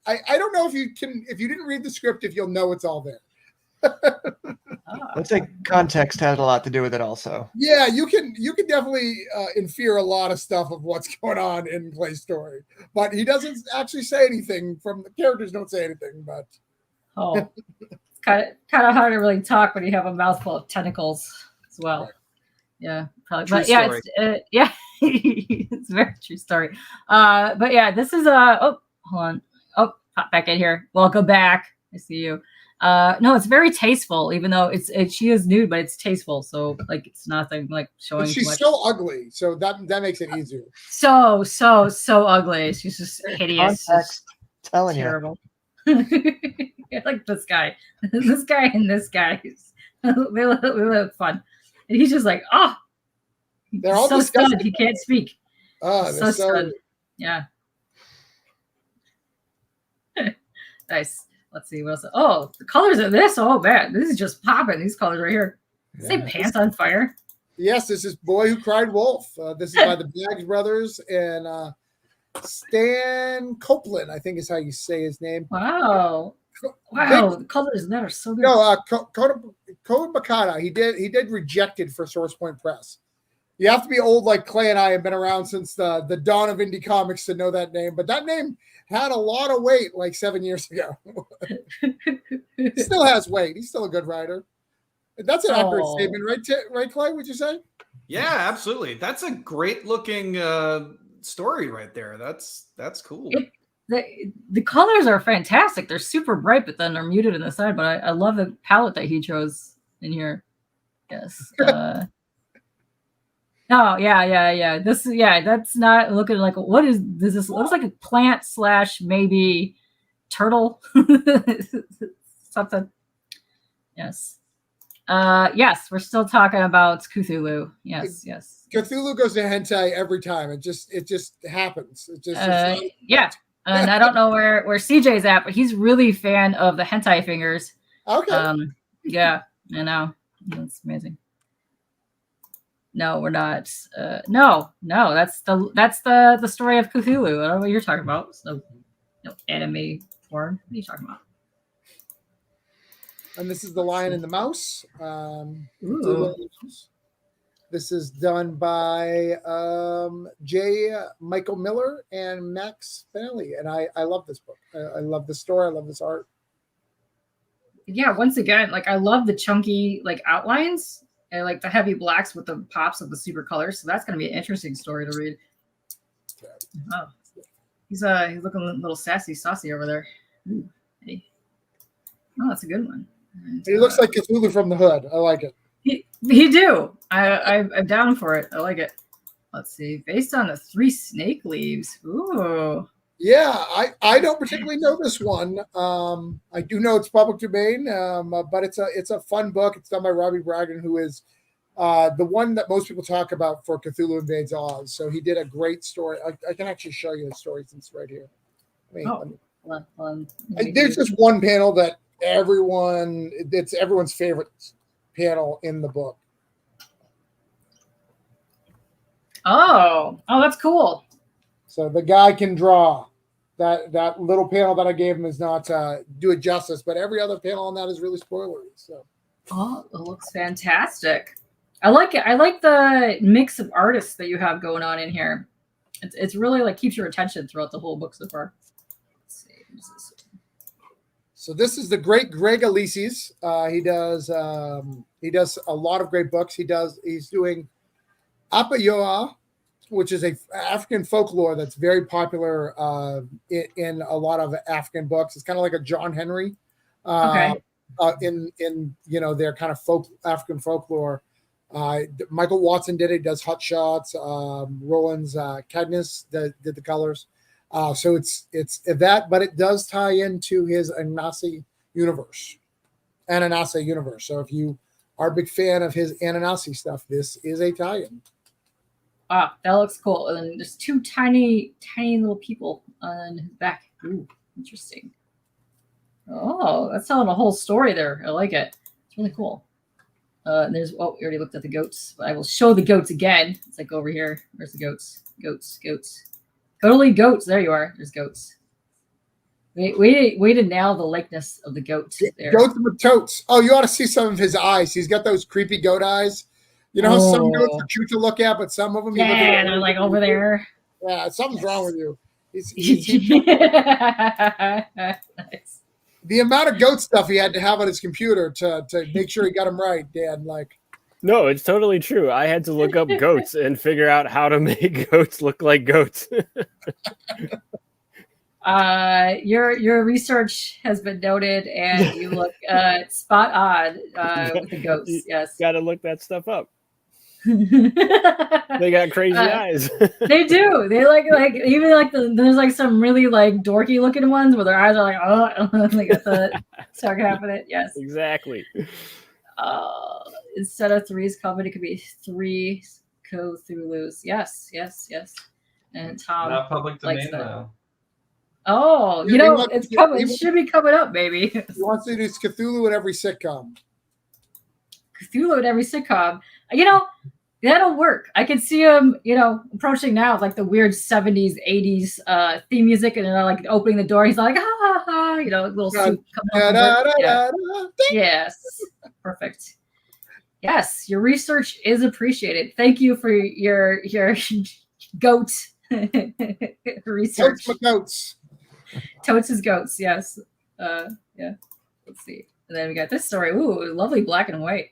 I don't know if you didn't read the script, if you'll know it's all there. Let's say context has a lot to do with it also. Yeah, you can definitely infer a lot of stuff of what's going on in Clay's story, but he doesn't actually say anything. From the characters don't say anything, but it's kind of hard to really talk when you have a mouthful of tentacles as well. Right. Yeah, probably. True but story. It's a very true story. But yeah, this is hold on. Pop back in here. Welcome back. I see you. No, it's very tasteful, even though she is nude, but it's tasteful. So like it's nothing like showing. But she's much. so ugly, so that makes it easier. So ugly. She's just hideous. Context, telling terrible. Like this guy, and this guy. they look fun, and he's just like, they're all so disgusting. stunned he can't speak. So stunned. Yeah. Nice. Let's see what else. Oh, the colors of this. Oh man, this is just popping. These colors right here. Say Pants on Fire. Yes, this is Boy Who Cried Wolf. This is by the Baggs brothers and Stan Copeland, I think is how you say his name. Wow. The colors in that are so good. No, Kota Bakata. He did Rejected for Source Point Press. You have to be old like Clay and I have been around since the dawn of indie comics to know that name. But that name had a lot of weight like 7 years ago. Still has weight. He's still a good writer. That's an accurate statement, right, Clay? Would you say? Yeah, absolutely. That's a great looking story right there. That's cool. The colors are fantastic. They're super bright, but then they're muted in the side. But I love the palette that he chose in here. Yes. Oh, yeah. That's not looking like what is this? This looks like a plant / maybe turtle. Something. Yes. Yes, we're still talking about Cthulhu. Yes. Cthulhu goes to hentai every time. It just happens. It just yeah. And I don't know where CJ's at, but he's really a fan of the hentai fingers. Okay. Yeah, I know. That's amazing. No, we're not. No. That's the story of Cthulhu. I don't know what you're talking about. No anime porn. What are you talking about? And this is The Lion and the Mouse. This is done by J. Michael Miller and Max Finelli. And I love this book. I love the story. I love this art. Yeah, once again, like I love the chunky like outlines and like the heavy blacks with the pops of the super colors. So that's going to be an interesting story to read. Oh. He's looking a little saucy over there. Ooh, hey. Oh, that's a good one. And, He looks like Cthulhu from the hood. I like it. He do. I'm down for it. I like it. Let's see. Based on the 3 snake leaves. Ooh. Yeah, I don't particularly know this one. I do know it's public domain, but it's a fun book. It's done by Robbie Bragdon, who is the one that most people talk about for Cthulhu Invades Oz. So he did a great story. I can actually show you the story since it's right here. There's just one panel that it's everyone's favorite panel in the book. Oh, that's cool. So the guy can draw. That little panel that I gave him is not do it justice, but every other panel on that is really spoilery. So, it looks fantastic. I like it. I like the mix of artists that you have going on in here. It's really like keeps your attention throughout the whole book so far. Let's see. Who's this? So this is the great Greg Elises. He does a lot of great books. He's doing Apayoa, which is a African folklore that's very popular in a lot of African books. It's kind of like a John Henry in their kind of African folklore. Michael Watson did it. He does Hot Shots. Roland's Cadmus did the colors. So it's that, but it does tie into his Anansi universe. So if you are a big fan of his Anansi stuff, this is a tie-in. Ah, that looks cool. And then there's 2 tiny little people on his back. Ooh, interesting. Oh, that's telling a whole story there. I like it. It's really cool. And we already looked at the goats. But I will show the goats again. It's like over here. Where's the goats? Goats. Totally goats. There you are. There's goats. Way to nail the likeness of the goat there. Goats with totes. Oh, you ought to see some of his eyes. He's got those creepy goat eyes. You know how some goats are cute to look at, but some of them they're like over there. Yeah, something's wrong with you. Nice. The amount of goat stuff he had to have on his computer to make sure he got them right, Dan. Like, no, it's totally true. I had to look up goats and figure out how to make goats look like goats. Your research has been noted, and you look spot on with the goats. Yes, got to look that stuff up. They got crazy eyes. They do. They like even like there's like some really like dorky looking ones where their eyes are like they got the stuck half of it. Yes, exactly. Instead of 3's coming, it could be 3 Cthulhu's. Yes. And Tom not public domain likes that. now. Oh, it's coming. It should be coming up, baby. He wants to do Cthulhu in every sitcom. Cthulhu in every sitcom. That'll work. I can see him, approaching now like the weird 70s, 80s theme music, and they're like opening the door. He's like, ha ha ha, little soup coming up. Yes, perfect. Yes, your research is appreciated. Thank you for your goat research. Totes is goats. Yes. Yeah. Let's see. And then we got this story. Ooh, lovely black and white.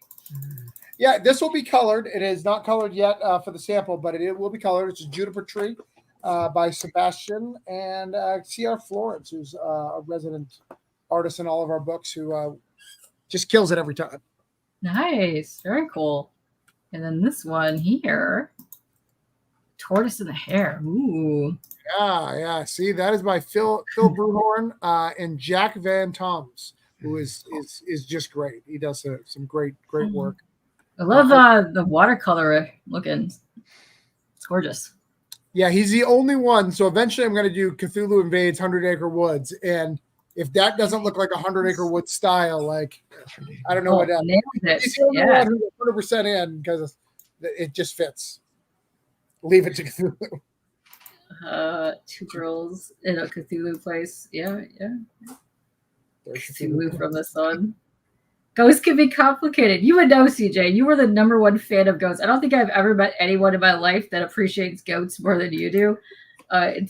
Yeah, this will be colored. It is not colored yet for the sample, but it will be colored. It's a juniper tree by Sebastian and C.R. Florence, who's a resident artist in all of our books, who just kills it every time. Nice. Very cool. And then this one here, Tortoise in the Hare. Ooh. Yeah. See, that is by Phil Bruhorn and Jack Van Toms, who is just great. He does some great work. I love the watercolor looking. It's gorgeous. Yeah, he's the only one. So eventually I'm going to do Cthulhu Invades 100 Acre Woods. And if that doesn't look like a 100 Acre Woods style, like, I don't know what that is. He's the only one who's 100% in because it just fits. Leave it to Cthulhu. 2 girls in a Cthulhu place. Yeah. Cthulhu from the sun. Ghosts can be complicated. You would know, CJ. You were the #1 fan of goats. I don't think I've ever met anyone in my life that appreciates goats more than you do.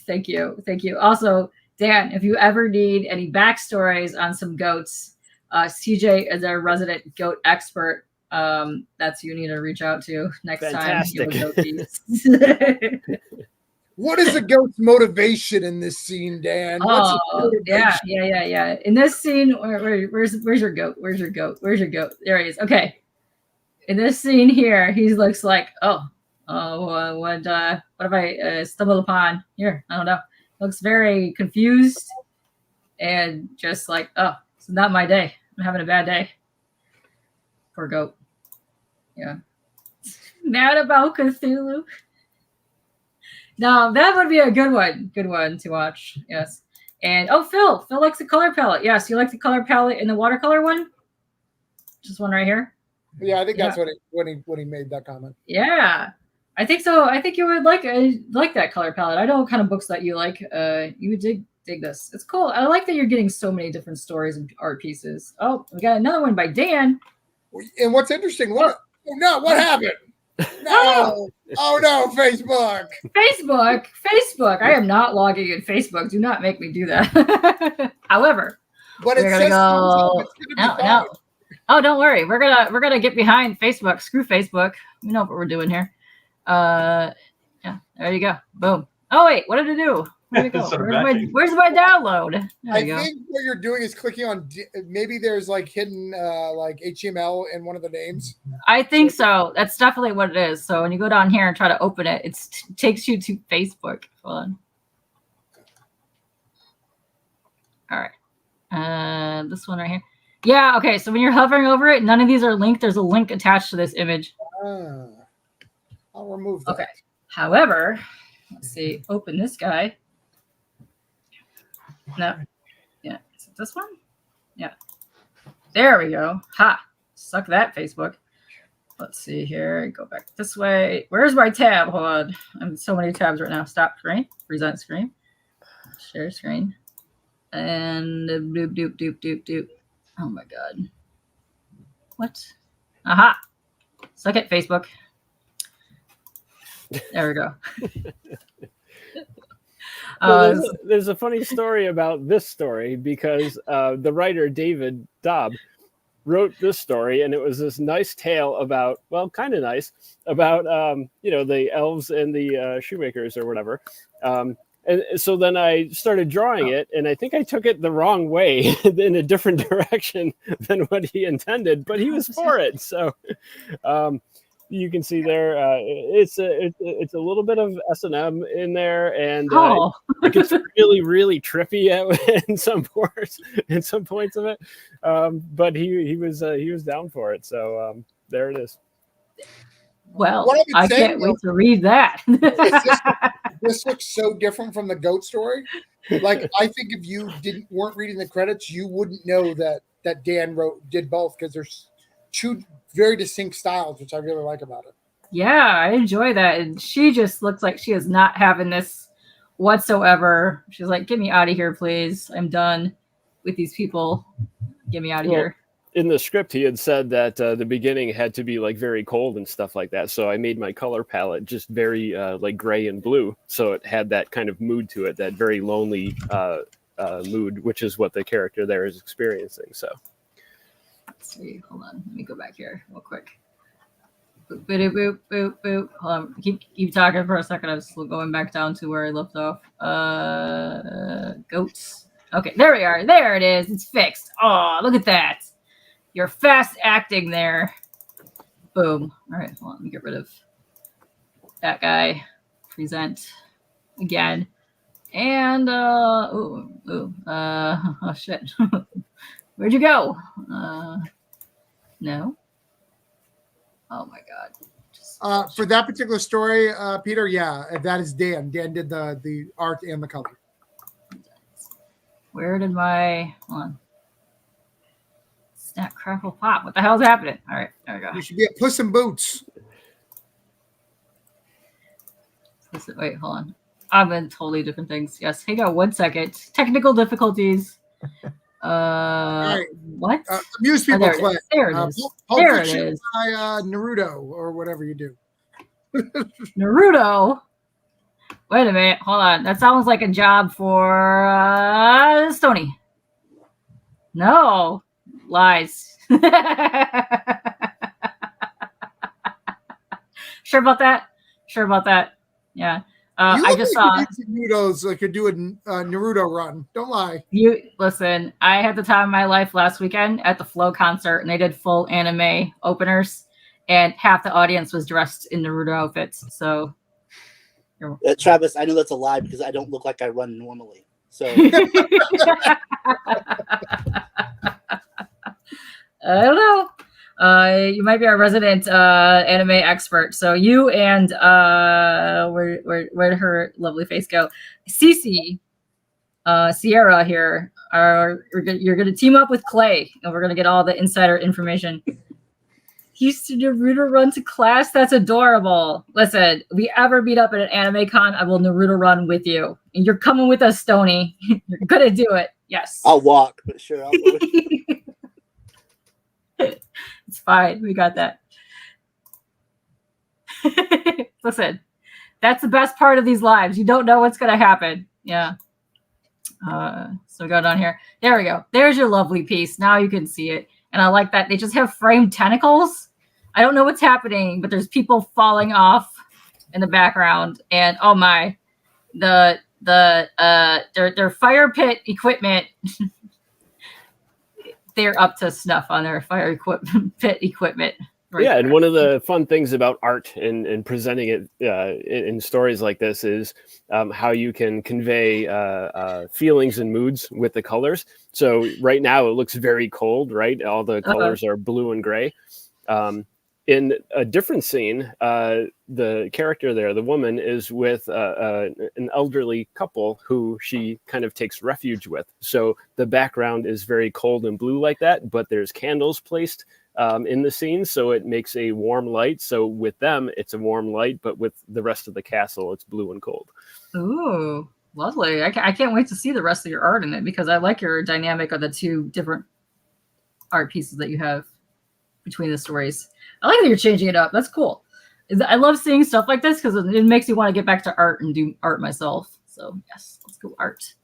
Thank you. Also, Dan, if you ever need any backstories on some goats, CJ is our resident goat expert. That's who you need to reach out to next Fantastic. time. What is the goat's motivation in this scene, Dan? What's his motivation? Yeah. In this scene, where's your goat? Where's your goat? Where's your goat? There he is. Okay. In this scene here, he looks like, what have I stumbled upon here? I don't know. Looks very confused and just like, it's not my day. I'm having a bad day. Poor goat. Yeah. Mad about Cthulhu. No, that would be a good one to watch. Yes. And Phil likes the color palette. Yes, you like the color palette in the watercolor one? Just one right here. Yeah, I think that's when he made that comment. Yeah, I think so. I think you would like that color palette. I know what kind of books that you like. You would dig this. It's cool. I like that you're getting so many different stories and art pieces. Oh, we got another one by Dan. And what's interesting? What happened? No. Oh no, Facebook. Facebook. I am not logging in Facebook. Do not make me do that. However, but we're gonna go. No. Oh, don't worry. We're gonna get behind Facebook. Screw Facebook. We know what we're doing here. Yeah, there you go. Boom. Oh wait, what did it do? Where'd it go? Where's my download? I think what you're doing is clicking on. Maybe there's like hidden like HTML in one of the names. I think so. That's definitely what it is. So when you go down here and try to open it, it takes you to Facebook. Hold on. All right. This one right here. Yeah. Okay. So when you're hovering over it, none of these are linked. There's a link attached to this image. I'll remove that. Okay. However, let's see. Open this guy. No. Yeah. Is it this one? Yeah. There we go. Ha. Suck that, Facebook. Let's see here. Go back this way. Where's my tab? Hold on. I'm so many tabs right now. Stop screen. Present screen. Share screen. And doop. Oh my God. What? Aha. Suck it, Facebook. There we go. There's a funny story about this story because the writer David Dobb wrote this story, and it was this nice tale about, well, kind of nice, about the elves and the shoemakers or whatever. And so then I started drawing it, and I think I took it the wrong way in a different direction than what he intended, but he was for it. So you can see there, it's a little bit of S&M in there, and it gets really, really trippy in some points of it. But he was down for it. So there it is. Well, I can't wait to read that. This looks so different from the goat story. Like, I think if you weren't reading the credits, you wouldn't know that Dan did both, because there's two very distinct styles, which I really like about it. Yeah, I enjoy that. And she just looks like she is not having this whatsoever. She's like, get me out of here, please. I'm done with these people. Get me out of here. In the script, he had said that the beginning had to be like very cold and stuff like that. So I made my color palette just very like gray and blue. So it had that kind of mood to it, that very lonely mood, which is what the character there is experiencing. So let's see. Hold on. Let me go back here real quick. Boop, boop, boop, boop. Hold on. Keep talking for a second. I was going back down to where I left off. Goats. Okay, there we are. There it is. It's fixed. Oh, look at that. You're fast acting there. Boom. All right, hold on. Let me get rid of that guy. Present again. And oh shit. Where'd you go? No. Oh my God. For that particular story, Peter, yeah, that is Dan. Dan did the art and the color. Where did my hold on? Snap, crackle, pop. What the hell's happening? All right, there we go. You should be at Puss in Boots. Wait, hold on. I'm in totally different things. Yes, hang on 1 second. Technical difficulties. Right. What? Amuse people. There it is. There it is. By Naruto or whatever you do. Naruto. Wait a minute. Hold on. That sounds like a job for Stonie. No. Lies. Sure about that? Yeah. I just saw Naruto's could do a Naruto run. Don't lie. You listen. I had the time of my life last weekend at the Flow concert, and they did full anime openers, and half the audience was dressed in Naruto outfits. So, Travis, I know that's a lie because I don't look like I run normally. So I don't know. You might be our resident anime expert. So you and where did her lovely face go? Cece, Sierra here you're gonna team up with Clay, and we're gonna get all the insider information. He used to do Naruto run to class. That's adorable. Listen, if we ever meet up at an anime con, I will Naruto run with you, and you're coming with us, Stonie. You're gonna do it. Yes. I'll walk, but sure. I'll It's fine. We got that. Listen, that's the best part of these lives. You don't know what's going to happen. Yeah. So we go down here. There we go. There's your lovely piece. Now you can see it. And I like that. They just have framed tentacles. I don't know what's happening, but there's people falling off in the background. And oh my, their fire pit equipment. They're up to snuff on their pit equipment. Right and one of the fun things about art and presenting it in stories like this is how you can convey feelings and moods with the colors. So right now it looks very cold, right? All the colors are blue and gray. In a different scene, the character there, the woman, is with an elderly couple who she kind of takes refuge with. So the background is very cold and blue like that, but there's candles placed in the scene, so it makes a warm light. So with them, it's a warm light, but with the rest of the castle, it's blue and cold. Ooh, lovely. I can't wait to see the rest of your art in it, because I like your dynamic of the two different art pieces that you have between the stories. I like that you're changing it up. That's cool. I love seeing stuff like this because it makes me want to get back to art and do art myself. So yes, let's go art.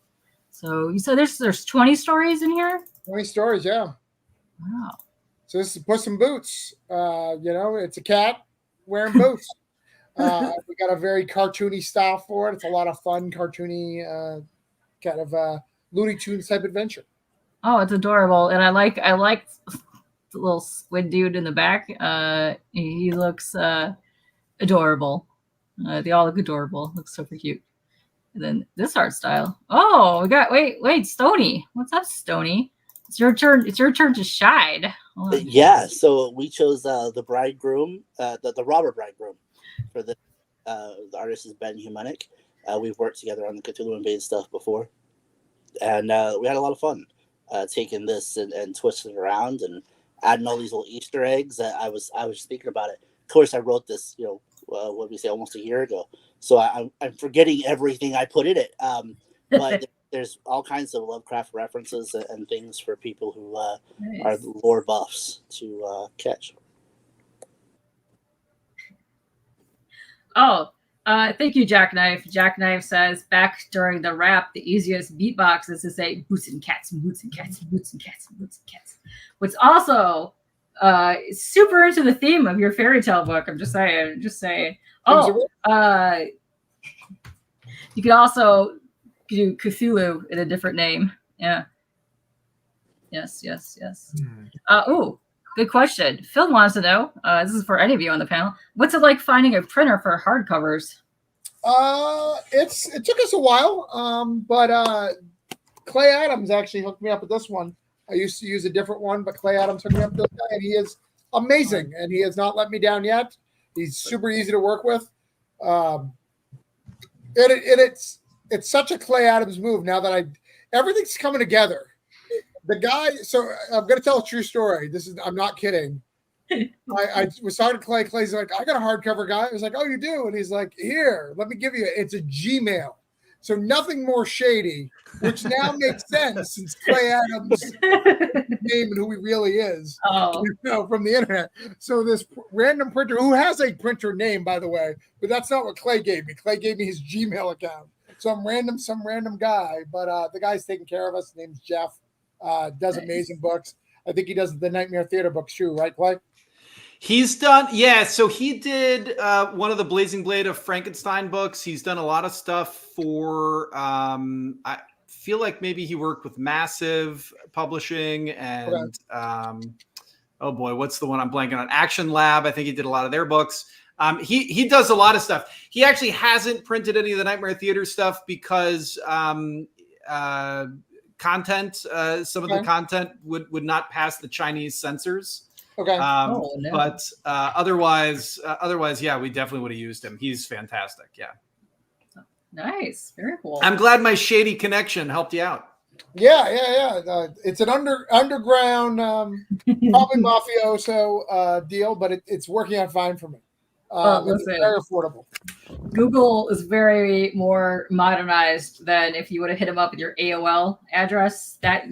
So you said there's 20 stories in here? 20 stories, yeah. Wow. So this is Puss in Boots. It's a cat wearing boots. We got a very cartoony style for it. It's a lot of fun, cartoony, kind of Looney Tunes type adventure. Oh, it's adorable. And I like the little squid dude in the back. He looks adorable. They all look adorable. Looks super cute. And then this art style. Oh, we got wait, Stonie. What's up, Stonie? It's your turn. It's your turn to shine. Yeah. So we chose the bridegroom, the robber bridegroom, for the artist is Ben Humanic. We've worked together on the Cthulhu Invades stuff before, and we had a lot of fun taking this and twisting it around and adding all these little Easter eggs. I was thinking about it. Of course, I wrote this, what did we say, almost a year ago. So I'm forgetting everything I put in it. But there's all kinds of Lovecraft references and things for people who Nice. are lore buffs to catch. Oh, thank you, Jackknife. Jackknife says, back during the rap, the easiest beatbox is to say boots and cats, boots and cats, boots and cats, boots and cats. What's also super into the theme of your fairy tale book. I'm just saying. Oh, you could also do Cthulhu in a different name. Yeah. Yes. Oh, good question. Phil wants to know, this is for any of you on the panel, what's it like finding a printer for hardcovers? It took us a while, but Clay Adams actually hooked me up with this one. I used to use a different one, but Clay Adams hooked me up with this guy, and he is amazing, and he has not let me down yet. He's super easy to work with. It's such a Clay Adams move now that everything's coming together. The guy, so I'm going to tell a true story. I'm not kidding. I was talking to Clay. Clay's like, I got a hardcover guy. I was like, oh, you do? And he's like, here, let me give you it. It's a Gmail. So nothing more shady, which now makes sense since Clay Adams' name and who he really is, from the internet. So this random printer, who has a printer name, by the way, but that's not what Clay gave me. Clay gave me his Gmail account. Some random guy, but the guy's taking care of us. His name's Jeff. Does amazing books. I think he does the Nightmare Theater books too, right, Clay? He's done, yeah. So he did one of the Blazing Blade of Frankenstein books. He's done a lot of stuff for. I feel like maybe he worked with Massive Publishing and oh boy, what's the one I'm blanking on? Action Lab. I think he did a lot of their books. He does a lot of stuff. He actually hasn't printed any of the Nightmare Theater stuff because content, some of the content would not pass the Chinese censors. Okay. No. But otherwise, yeah, we definitely would have used him. He's fantastic. Yeah. Nice. Very cool. I'm glad my shady connection helped you out. Yeah. It's an underground, probably mafioso deal, but it's working out fine for me. It's very affordable. Google is very more modernized than if you would have hit him up with your AOL address. That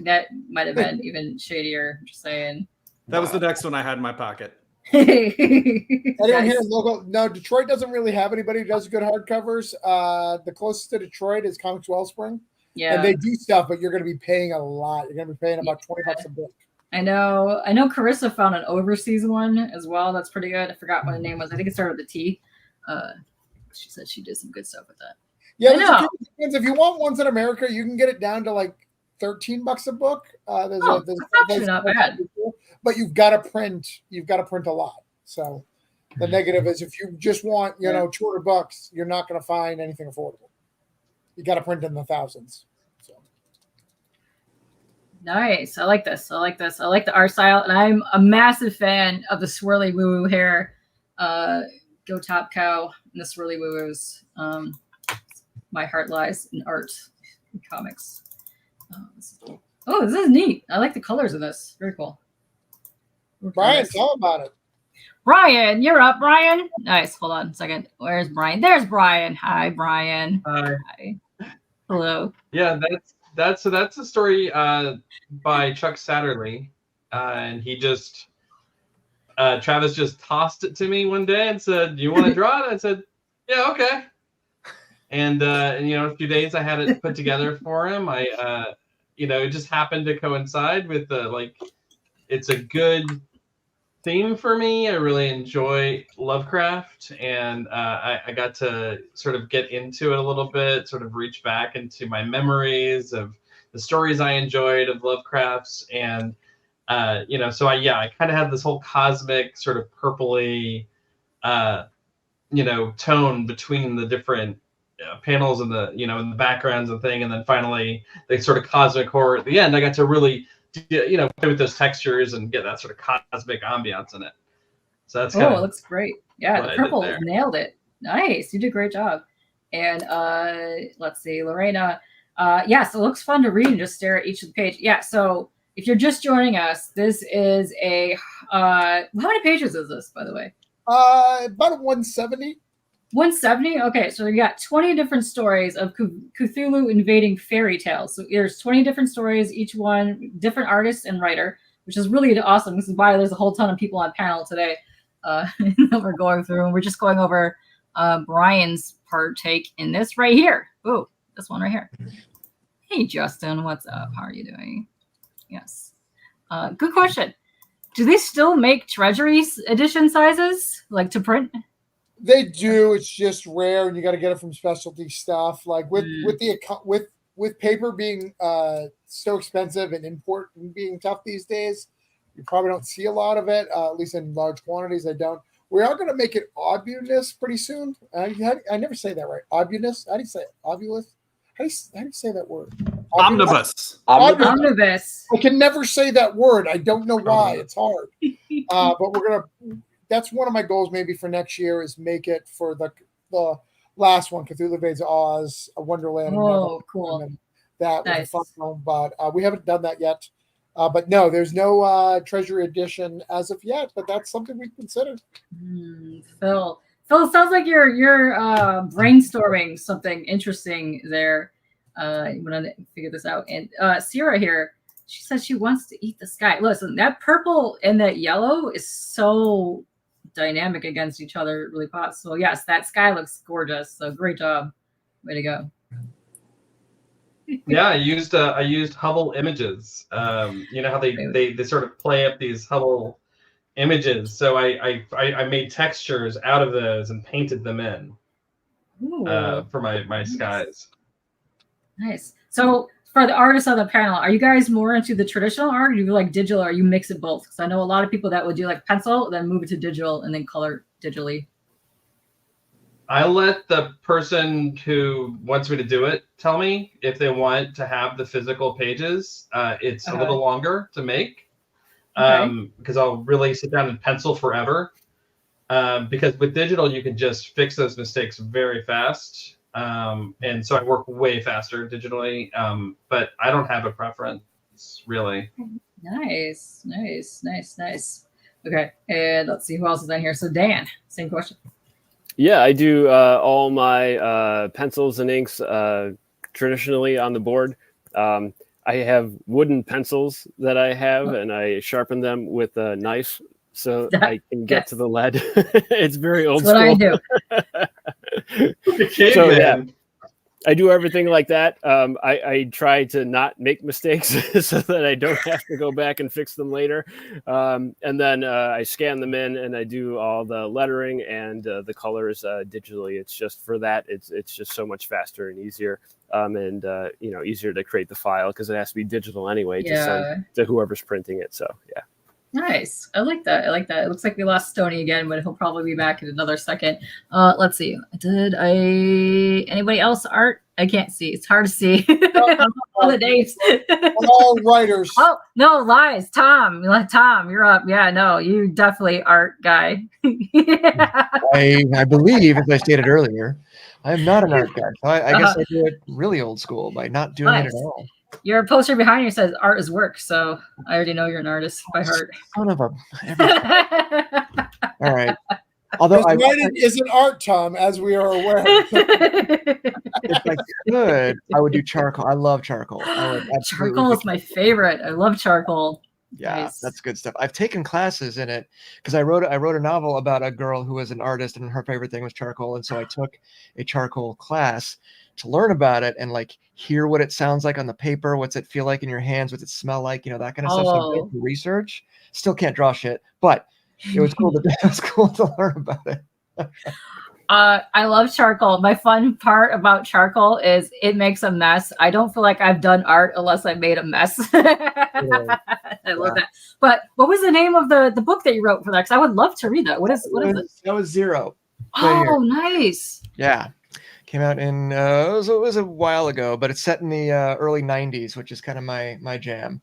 might have been even shadier. I'm just saying. That was the next one I had in my pocket. Anyone here local? No, Detroit doesn't really have anybody who does good hardcovers. The closest to Detroit is Comics Wellspring. Yeah. And they do stuff, but you're going to be paying a lot. You're going to be paying about $20 a book. I know Carissa found an overseas one as well. That's pretty good. I forgot what the name was. I think it started with a T. She said she did some good stuff with that. Yeah, if you want ones in America, you can get it down to like $13 a book. There's that's actually not bad. But you've got to print a lot. So the negative is if you just want, $200, you're not going to find anything affordable. You got to print in the thousands. So nice. I like this. I like the art style, and I'm a massive fan of the swirly woo woo hair. Go Top Cow and the swirly woo woos. My heart lies in art and comics. This is neat. I like the colors of this. Very cool. Brian, tell about it. Brian, you're up, Brian. Nice. Hold on a second. Where's Brian? There's Brian. Hi, Brian. Hi. Hello. Yeah, that's a story by Chuck Satterley, and he just Travis just tossed it to me one day and said, "Do you want to draw it?" I said, "Yeah, okay." And a few days I had it put together for him. It just happened to coincide with it's a good theme for me. I really enjoy Lovecraft, and I got to sort of get into it a little bit, sort of reach back into my memories of the stories I enjoyed of Lovecraft's, and so I kind of had this whole cosmic sort of purpley tone between the different panels and the in the backgrounds and thing, and then finally the sort of cosmic horror at the end. I got to really play with those textures and get that sort of cosmic ambiance in it. So that's it looks great. Yeah, the purple nailed it. Nice, you did a great job. And let's see, Lorena. So it looks fun to read and just stare at each of the page. Yeah, so if you're just joining us, this is a how many pages is this, by the way? About 170. 170? Okay, so you got 20 different stories of Cthulhu Invading Fairy Tales. So there's 20 different stories, each one different artist and writer, which is really awesome. This is why there's a whole ton of people on panel today that we're going through. And we're just going over Brian's partake in this right here. Ooh, this one right here. Hey, Justin, what's up? How are you doing? Yes. Good question. Do they still make Treasury edition sizes, like to print? They do. It's just rare, and you got to get it from specialty stuff. Like with paper being so expensive and import being tough these days, you probably don't see a lot of it. At least in large quantities, I don't. We are going to make it obulus pretty soon. I never say that right. Obulus. How do you say it? Obulus. How do you say that word? Omnibus. Omnibus. I can never say that word. I don't know why. It's hard. But we're gonna. That's one of my goals maybe for next year is make it for the last one, Cthulhu Invades Oz, a Wonderland. Oh, cool. That was a fun film, but we haven't done that yet. But no, there's no Treasury edition as of yet, but that's something we consider. Phil, it sounds like you're brainstorming something interesting there. You want to figure this out. And Sierra here, she says she wants to eat the sky. Listen, that purple and that yellow is so dynamic against each other. It really pops. So yes, that sky looks gorgeous. So great job. Way to go. Yeah, I used Hubble images. You know how they sort of play up these Hubble images. So I made textures out of those and painted them in for my skies. Nice. So for the artists on the panel, are you guys more into the traditional art, or do you like digital, or you mix it both? Because I know a lot of people that would do like pencil, then move it to digital, and then color digitally. I let the person who wants me to do it tell me if they want to have the physical pages. It's a little longer to make because I'll really sit down and pencil forever. Because with digital, you can just fix those mistakes very fast. And so I work way faster digitally, but I don't have a preference really. Nice. Okay, and let's see who else is in here. So Dan, same question. Yeah, I do all my pencils and inks traditionally on the board. I have wooden pencils that I have, and I sharpen them with a knife so I can get to the lead. It's very old school. That's what I do. So yeah, I do everything like that. I try to not make mistakes so that I don't have to go back and fix them later. And then I scan them in, and I do all the lettering and the colors digitally. It's just for that. It's just so much faster and easier, and easier to create the file because it has to be digital anyway to send to whoever's printing it. So yeah. Nice. I like that. It looks like we lost Stonie again, but he'll probably be back in another second. Let's see. Anybody else art? I can't see. It's hard to see. All the names. All writers. Oh, no, lies. Tom, you're up. Yeah, no, you definitely art guy. I believe, as I stated earlier, I'm not an art guy. So I guess I do it really old school by not doing it at all. Your poster behind you says art is work, so I already know you're an artist by heart. Son of a... All right. Although writing isn't art, Tom, as we are aware. If I could, I would do charcoal. I love charcoal. Charcoal is my favorite. I love charcoal. Yeah, nice. That's good stuff. I've taken classes in it because I wrote a novel about a girl who was an artist and her favorite thing was charcoal, and so I took a charcoal class to learn about it and like hear what it sounds like on the paper, what's it feel like in your hands, what's it smell like, that kind of stuff. So I did research. Still can't draw shit, but it was cool to learn about it. I love charcoal. My fun part about charcoal is it makes a mess. I don't feel like I've done art unless I made a mess. I love that. But what was the name of the book that you wrote for that? Because I would love to read that. What is it? That was Zero. Oh, nice. Yeah. Came out in it was a while ago, but it's set in the early 90s, which is kind of my jam.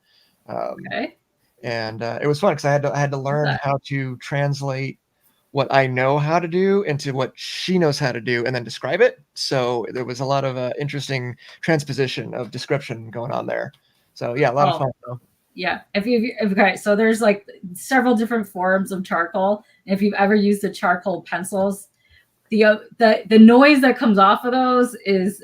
Okay. And it was fun because I had to learn how to translate what I know how to do into what she knows how to do and then describe it. So there was a lot of interesting transposition of description going on there. So yeah, a lot of fun though. Yeah. Okay, so there's like several different forms of charcoal. If you've ever used the charcoal pencils, the noise that comes off of those is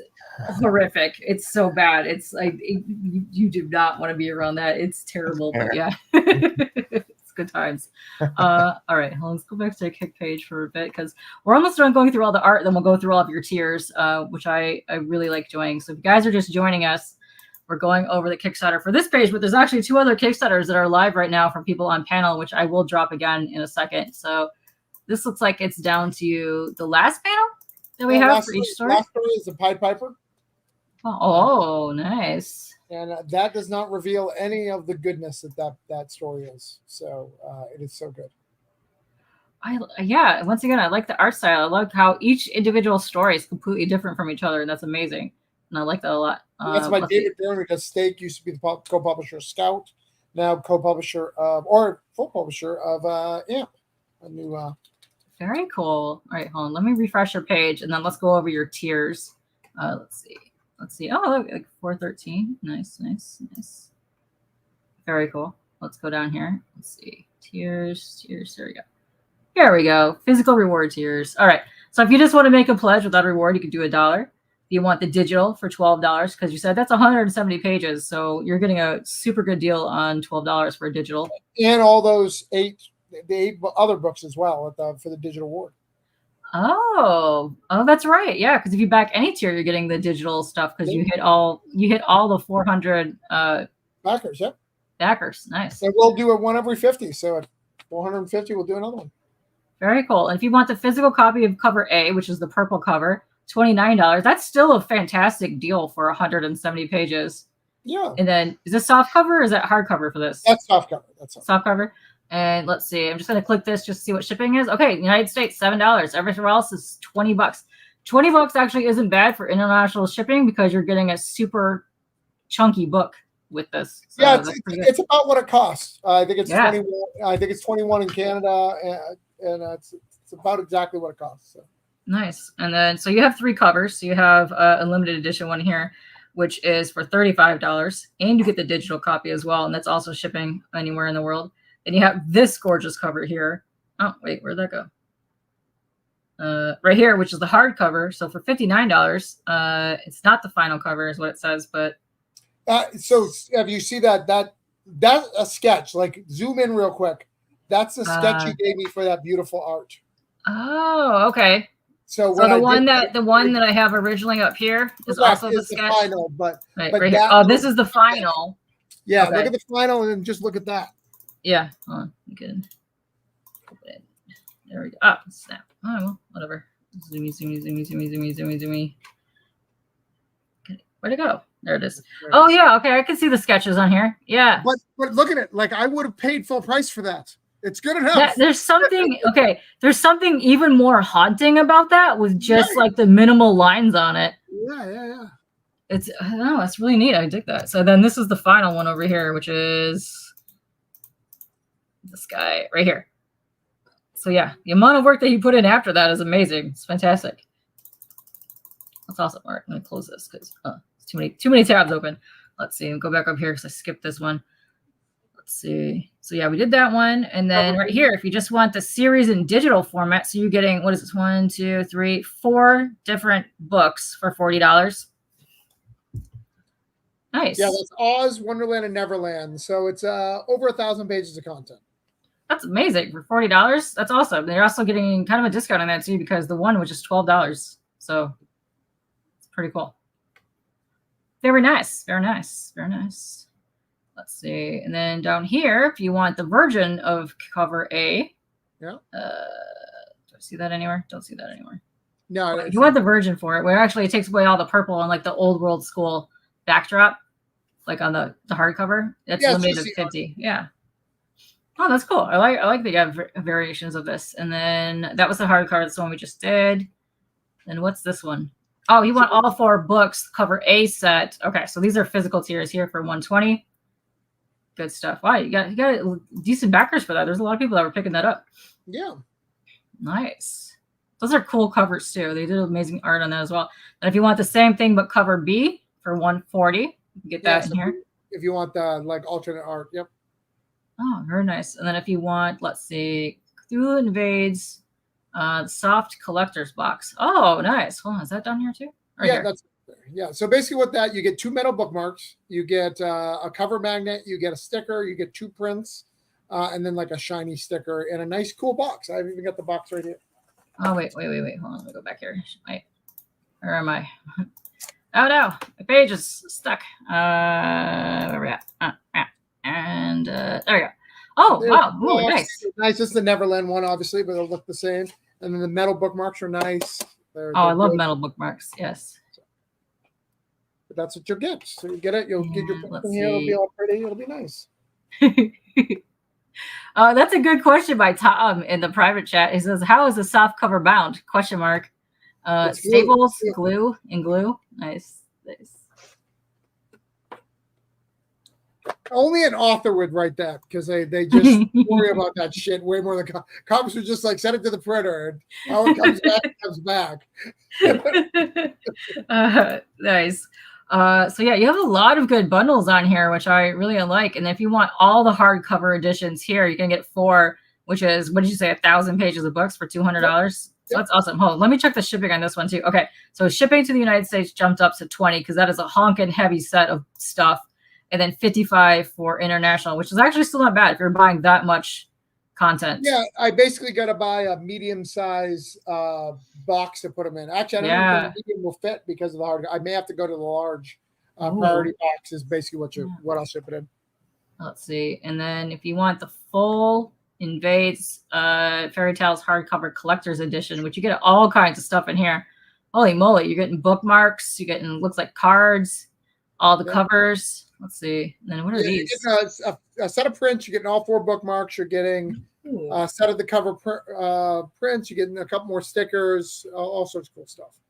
horrific. It's so bad. It's like you do not want to be around that. It's terrible, but yeah. It's good times. All right, let's go back to the Kick page for a bit because we're almost done going through all the art. Then we'll go through all of your tiers, which I really like doing. So if you guys are just joining us, we're going over the Kickstarter for this page, but there's actually 2 other Kickstarters that are live right now from people on panel, which I will drop again in a second. So this looks like it's down to the last panel that we have for each story. Last story is the Pied Piper. Oh, nice. And that does not reveal any of the goodness that story is. So it is so good. Once again, I like the art style. I love how each individual story is completely different from each other, and that's amazing. And I like that a lot. That's by David Byrne, who does Stake, used to be the co-publisher of Scout, now co-publisher of, or full publisher of AMP, a new... Very cool. All right, hold on. Let me refresh your page, and then let's go over your tiers. Let's see. Oh, look, like 413. Nice. Very cool. Let's go down here. Let's see. Tiers. There we go. Physical reward tiers. All right. So if you just want to make a pledge without a reward, you can do $1. If you want the digital for $12, because you said that's 170 pages, so you're getting a super good deal on $12 for a digital. And all those the 8 other books as well for the digital award. Oh, that's right. Yeah, because if you back any tier, you're getting the digital stuff because you hit all the 400 backers. Yep. Backers. Nice. So we'll do one every 50. So $450. We'll do another one. Very cool. And if you want the physical copy of cover A, which is the purple cover, $29. That's still a fantastic deal for 170 pages. Yeah. And then is this soft cover or is that hardcover for this? That's soft cover. That's soft cover. And let's see. I'm just going to click this just to see what shipping is. Okay, United States, $7. Everywhere else is $20. $20 actually isn't bad for international shipping because you're getting a super chunky book with this. So yeah, it's about what it costs. I think it's 21. I think it's 21 in Canada, and it's about exactly what it costs. So. Nice. And then so you have 3 covers. So you have a limited edition one here, which is for $35, and you get the digital copy as well, and that's also shipping anywhere in the world. And you have this gorgeous cover here. Oh wait, where'd that go? Right here, which is the hardcover. So for $59, it's not the final cover, is what it says, but. So have you see that a sketch? Like zoom in real quick. That's the sketch you gave me for that beautiful art. Oh, okay. So the one that I have originally up here is also the sketch. The final, but right here. Oh, this is the final. Yeah, okay. Look at the final and then just look at that. Yeah, hold on. You can. There we go. Oh, snap. Oh, well, whatever. Zoomy. Okay, where'd it go? There it is. Oh yeah, okay. I can see the sketches on here. Yeah. But look at it. Like I would have paid full price for that. It's good enough. Yeah, there's something okay. There's something even more haunting about that with just like the minimal lines on it. Yeah. It's it's really neat. I dig that. So then this is the final one over here, which is this guy right here. So yeah, the amount of work that he put in after that is amazing. It's fantastic. That's awesome. All right, I'm gonna close this because too many tabs open. Let's see. Go back up here because I skipped this one. Let's see. So yeah, we did that one. And then right here, if you just want the series in digital format, so you're getting, what is this? 1, 2, 3, 4 different books for $40. Nice. Yeah, that's Oz, Wonderland, and Neverland. So it's over 1,000 pages of content. That's amazing for $40. That's awesome. They're also getting kind of a discount on that too because the one was just $12. So it's pretty cool. Very nice. Very nice. Very nice. Let's see. And then down here, if you want the version of cover A. Yeah. Do I see that anywhere? Don't see that anywhere. No. If you want the version for it, where actually it takes away all the purple and like the old world school backdrop, like on the hardcover. It's limited to 50. Yeah. Oh, that's cool. I like that you have variations of this. And then that was the hardcover. That's the one we just did. And what's this one? Oh, you want all 4 books, cover A set. Okay, so these are physical tiers here for $120. Good stuff. Wow, you got decent backers for that. There's a lot of people that were picking that up. Yeah. Nice. Those are cool covers too. They did amazing art on that as well. And if you want the same thing but cover B for $140, you can get that in here. If you want the like alternate art, yep. Oh, very nice. And then if you want, let's see, Cthulhu Invades soft collector's box. Oh, nice. Hold on, is that down here too? Right here. So basically what that, you get 2 metal bookmarks, you get a cover magnet, you get a sticker, you get 2 prints, and then like a shiny sticker in a nice cool box. I've even got the box right here. Oh, wait. Hold on, let me go back here. Where am I? Oh no, the page is stuck. Where are we at? And there we go. Oh, wow. Ooh, nice. Nice. This is the Neverland one, obviously, but it'll look the same. And then the metal bookmarks are nice. I love metal bookmarks. Yes. But that's what you'll get. So you get it. You'll get your book in here. It'll be all pretty. It'll be nice. That's a good question by Tom in the private chat. He says, "How is the soft cover bound?" ? Staples, glue. Nice. Only an author would write that because they just worry about that shit way more than cops would just like send it to the printer and how it comes back, it comes back. Nice. So yeah, you have a lot of good bundles on here, which I really like. And if you want all the hardcover editions here, you can get 4, which is, what did you say, 1,000 pages of books for $200? So that's awesome. Hold on, let me check the shipping on this one too. Okay, so shipping to the United States jumped up to 20 because that is a honking heavy set of stuff. And then 55 for international, which is actually still not bad if you're buying that much content. Yeah, I basically got to buy a medium-size box to put them in. Actually, I don't think the medium will fit because of the hard. I may have to go to the large priority box. Is basically what I'll ship it in. Let's see, and then if you want the full Invades Fairy Tales hardcover collector's edition, which you get all kinds of stuff in here. Holy moly, you're getting bookmarks, you're getting looks like cards, all the covers. Let's see. And then what are these? You're getting a set of prints. You're getting all 4 bookmarks. You're getting a set of the cover prints. You're getting a couple more stickers. All sorts of cool stuff.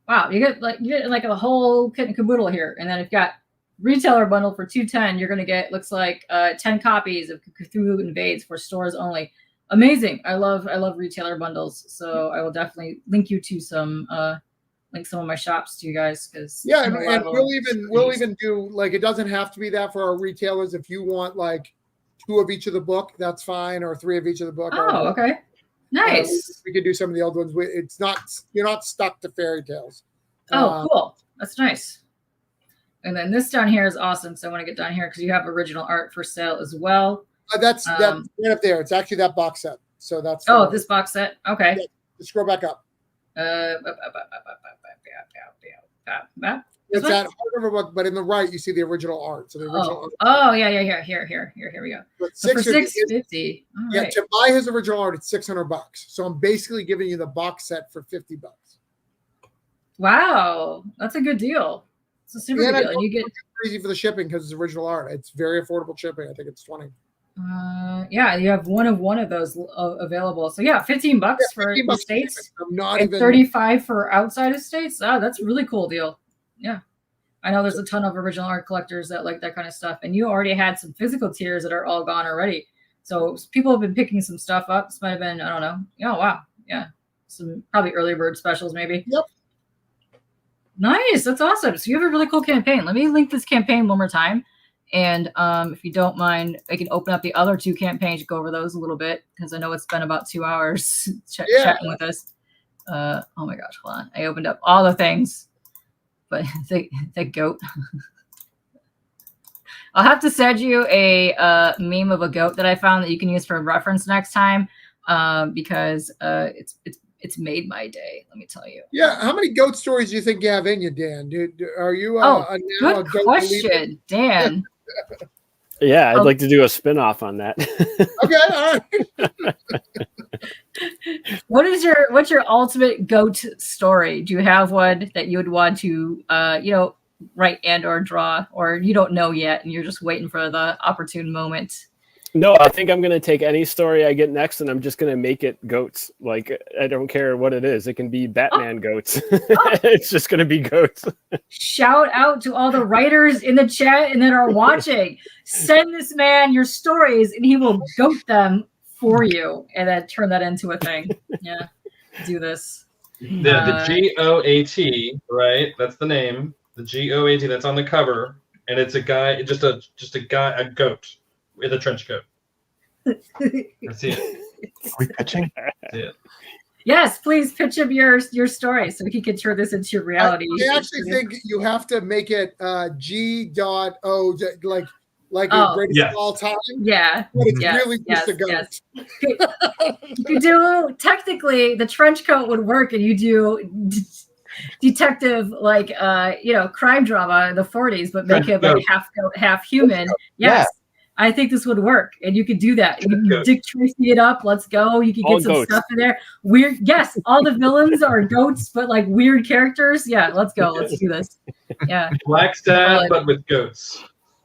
Wow, you get like a whole kit and caboodle here, and then you've got retailer bundle for $210. You're gonna get looks like 10 copies of Cthulhu Invades for stores only. Amazing. I love retailer bundles. So I will definitely link you to some of my shops to you guys because and we'll even do like, it doesn't have to be that for our retailers. If you want like 2 of each of the book, that's fine, or 3 of each of the book. Oh, okay. Nice. We could do some of the old ones. You're not stuck to fairy tales. Oh, cool. That's nice. And then this down here is awesome. So I want to get down here because you have original art for sale as well. That's right up there. It's actually that box set. So that's this box set. Okay. Yeah, scroll back up. It's that hardcover book, but in the right you see the original art. So the original. Yeah. Here we go. But so for $650. Yeah, to buy his original art, it's $600. So I'm basically giving you the box set for $50. Wow, that's a good deal. It's a super good deal. And you get crazy for the shipping because it's original art. It's very affordable shipping. I think it's $20. You have one of those available. So yeah, $15 for the States. And $35 for outside of states. Oh, that's a really cool deal. Yeah. I know there's a ton of original art collectors that like that kind of stuff. And you already had some physical tiers that are all gone already. So people have been picking some stuff up. This might have been, I don't know. Oh, wow. Yeah. Some probably early bird specials maybe. Yep. Nice. That's awesome. So you have a really cool campaign. Let me link this campaign one more time. And if you don't mind, I can open up the other 2 campaigns, go over those a little bit, because I know it's been about 2 hours chatting with us. Oh my gosh, hold on. I opened up all the things, but the goat. I'll have to send you a meme of a goat that I found that you can use for reference next time, because it's made my day. Let me tell you. Yeah, how many goat stories do you think you have in you, Dan? Are you good question, Dan? Yeah, I'd like to do a spin-off on that. Okay, all right. What's your ultimate goat story? Do you have one that you would want to write and or draw, or you don't know yet and you're just waiting for the opportune moment? No, I think I'm going to take any story I get next and I'm just going to make it goats. Like, I don't care what it is. It can be Batman goats. It's just going to be goats. Shout out to all the writers in the chat and that are watching. Send this man your stories and he will goat them for you and then turn that into a thing. Yeah, do this. The GOAT, right? That's the name. The GOAT, that's on the cover. And it's a guy, just a guy, a goat. With a trench coat. That's it. Are we pitching? That's it. Yes, please pitch him your story so he can turn this into reality. I actually think you have to make it G.O. like a greatest of all time. Yeah. But it's really just a goat. Yes. You do technically the trench coat would work, and you do detective crime drama in the 40s, but make him like half goat, half human. Yes. Yeah. I think this would work, and you could do that. You can Dick Tracy it up. Let's go. You can get some stuff in there. Weird. Yes, all the villains are goats, but like weird characters. Yeah, let's go. Let's do this. Yeah. Black Stab, but with goats.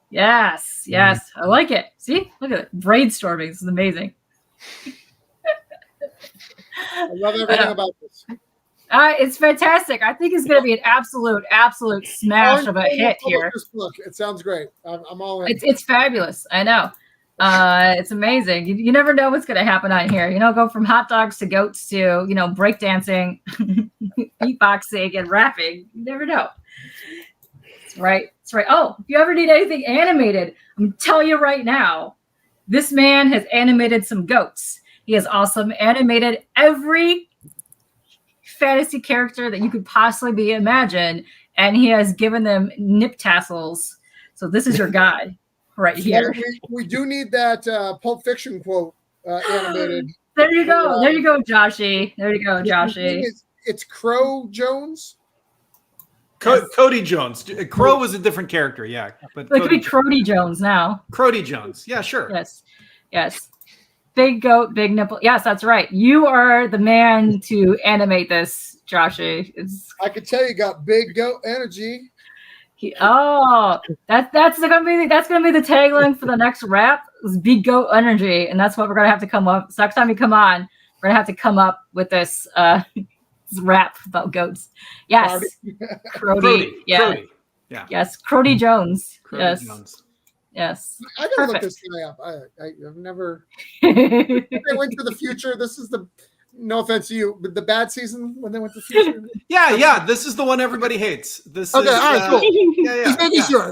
Yes. I like it. See, look at it. Brainstorming. This is amazing. I love everything about this. It's fantastic. I think it's going to be an absolute smash of a hit here. Look, it sounds great. I'm all in. It's fabulous. I know. It's amazing. You never know what's going to happen on here. Go from hot dogs to goats to breakdancing, beatboxing, and rapping. You never know. That's right. Oh, if you ever need anything animated, I'm telling you right now, this man has animated some goats. He has awesome animated every fantasy character that you could possibly imagine, and he has given them nip tassels. So this is your guy right here. We do need that Pulp Fiction quote animated. There you go. There you go, Joshy. It's Crow Jones. Cody Jones. Crow was a different character, yeah. But it could be Crody Jones now. Crody Jones. Yeah, sure. Yes. big goat, big nipple. Yes, that's right. You are the man to animate this, Joshy. I could tell you got big goat energy. That's gonna be the tagline for the next rap. Is big goat energy, and that's what we're gonna have to come up. So next time you come on, we're gonna have to come up with this rap about goats. Yes, Crody. Yeah. Crody. Yeah. Yes, Crody Jones. Crody yes. Jones. Yes. I gotta look this guy up. I've never. I went to the future. This is the. No offense to you, but the bad season when they went to the future. Yeah. This is the one everybody hates. This okay, is, all right, cool.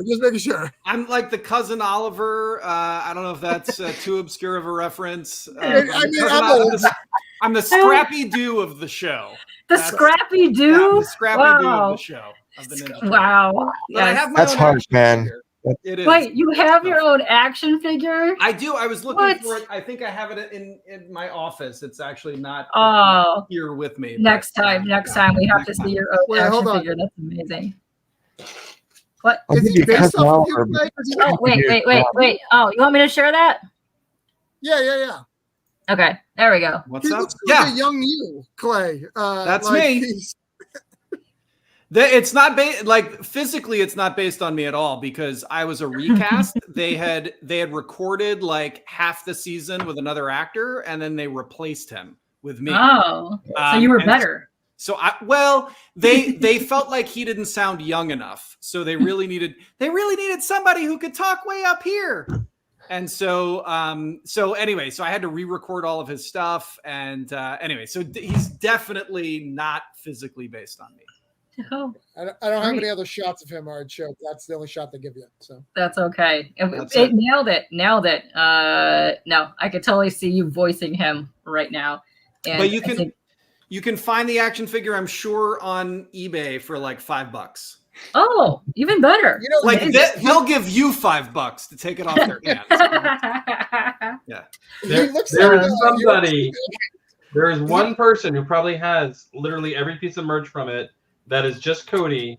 Just making sure. I'm like the cousin Oliver. I don't know if that's too obscure of a reference. I'm old. I'm the Scrappy Doo of the show. Scrappy Doo? Yeah, the Scrappy Doo of the show. Of the Ninja wow. Yes. That's harsh, man. It is. Wait, you have your own action figure? I do. I was looking for it. I think I have it in my office. It's actually not here with me. Next time we have to see your own action figure. That's amazing. What? Is he based off of you? Oh, wait. Oh, you want me to share that? Yeah. Okay, there we go. What's he up? Looks like a young you, Clay. That's me. It's not physically. It's not based on me at all because I was a recast. they had recorded like half the season with another actor, and then they replaced him with me. Oh, so you were better. So they felt like he didn't sound young enough, so they really needed somebody who could talk way up here. And so anyway, so I had to re-record all of his stuff, and anyway, so he's definitely not physically based on me. Oh, I don't have any other shots of him or show. That's the only shot they give you. So that's okay. It nailed it. No, I could totally see you voicing him right now. And but you can find the action figure, I'm sure, on eBay for like $5. Oh, even better. You know, like they'll give you $5 to take it off their hands. Yeah. There is one person who probably has literally every piece of merch from it. That is just Cody.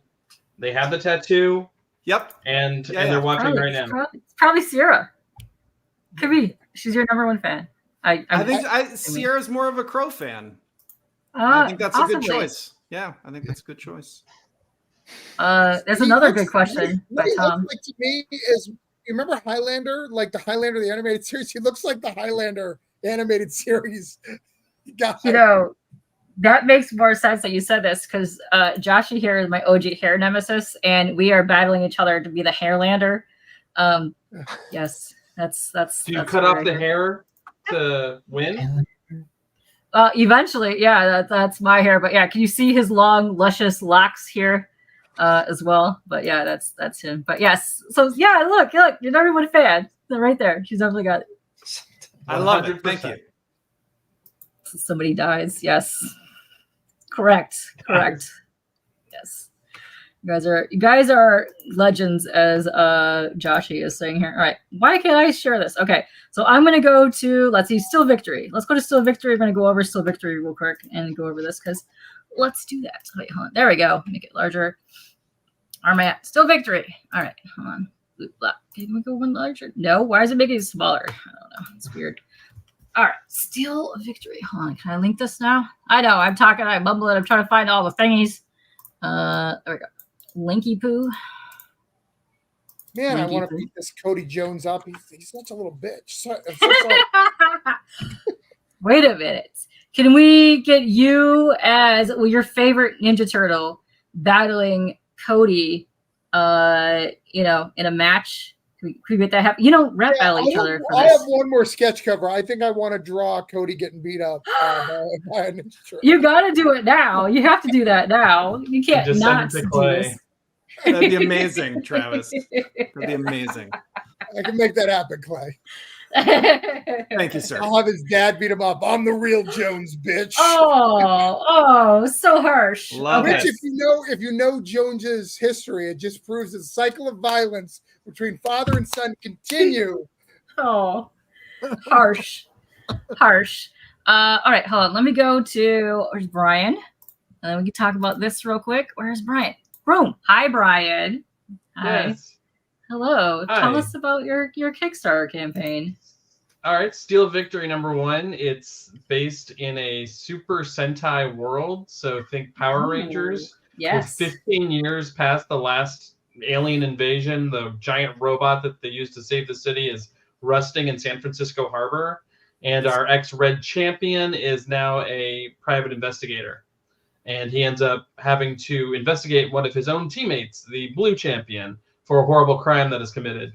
They have the tattoo. Yep. And they're watching right now. It's probably Sierra. Could be. She's your number one fan. I think Sierra's more of a Crow fan. I think that's a good choice. Yeah, I think that's a good choice. There's another good question by Tom. Like to me is you remember Highlander, like the Highlander the animated series? He looks like the Highlander animated series guy. You know, that makes more sense that you said this because Joshy here is my OG hair nemesis, and we are battling each other to be the Hairlander. Yes, that's. Do you cut off the hair to win? Eventually, yeah, that's my hair. But yeah, can you see his long, luscious locks here as well? But yeah, that's him. But yes, so yeah, look, you're number one fan. Right there, she's definitely got it. I love it. Thank you. Somebody dies. Yes. Correct. Yes. You guys are legends, as Joshy is saying here. All right. Why can't I share this? Okay. So I'm gonna go to Still Victory. Let's go to Still Victory. I'm gonna go over Still Victory real quick and go over this because let's do that. Wait, hold on. There we go. Make it larger. Where am I at? Still Victory. All right. Hold on. Can we go one larger? No. Why is it making it smaller? I don't know. It's weird. All right, Still Victory. Hold on, can I link this now? I know, I'm talking, I'm mumbling, I'm trying to find all the thingies. There we go. Linky Poo. Man, I want to beat this Cody Jones up. He's such a little bitch. I'm so sorry. Wait a minute. Can we get you as your favorite Ninja Turtle battling Cody, in a match? Can we get that happen? Rap battle each other. I have one more sketch cover. I think I want to draw Cody getting beat up. You got to do it now. You have to do that now. You can't just not do this. That'd be amazing, Travis. That'd be amazing. I can make that happen, Clay. Thank you, sir. I'll have his dad beat him up. I'm the real Jones, bitch. Oh, so harsh. Love Which, it. if you know Jones's history, it just proves the cycle of violence between father and son continue. Oh, harsh. All right, hold on. Let me go to where's Brian, and then we can talk about this real quick. Where's Brian? Boom. Hi, Brian. Hi. Yes. Hello. Hi. Tell us about your Kickstarter campaign. All right, Steel Victory #1. It's based in a Super Sentai world, so think Power Rangers. Yes. We're 15 years past the last alien invasion. The giant robot that they used to save the city is rusting in San Francisco Harbor, and our ex-Red champion is now a private investigator. And he ends up having to investigate one of his own teammates, the Blue champion, for a horrible crime that is committed.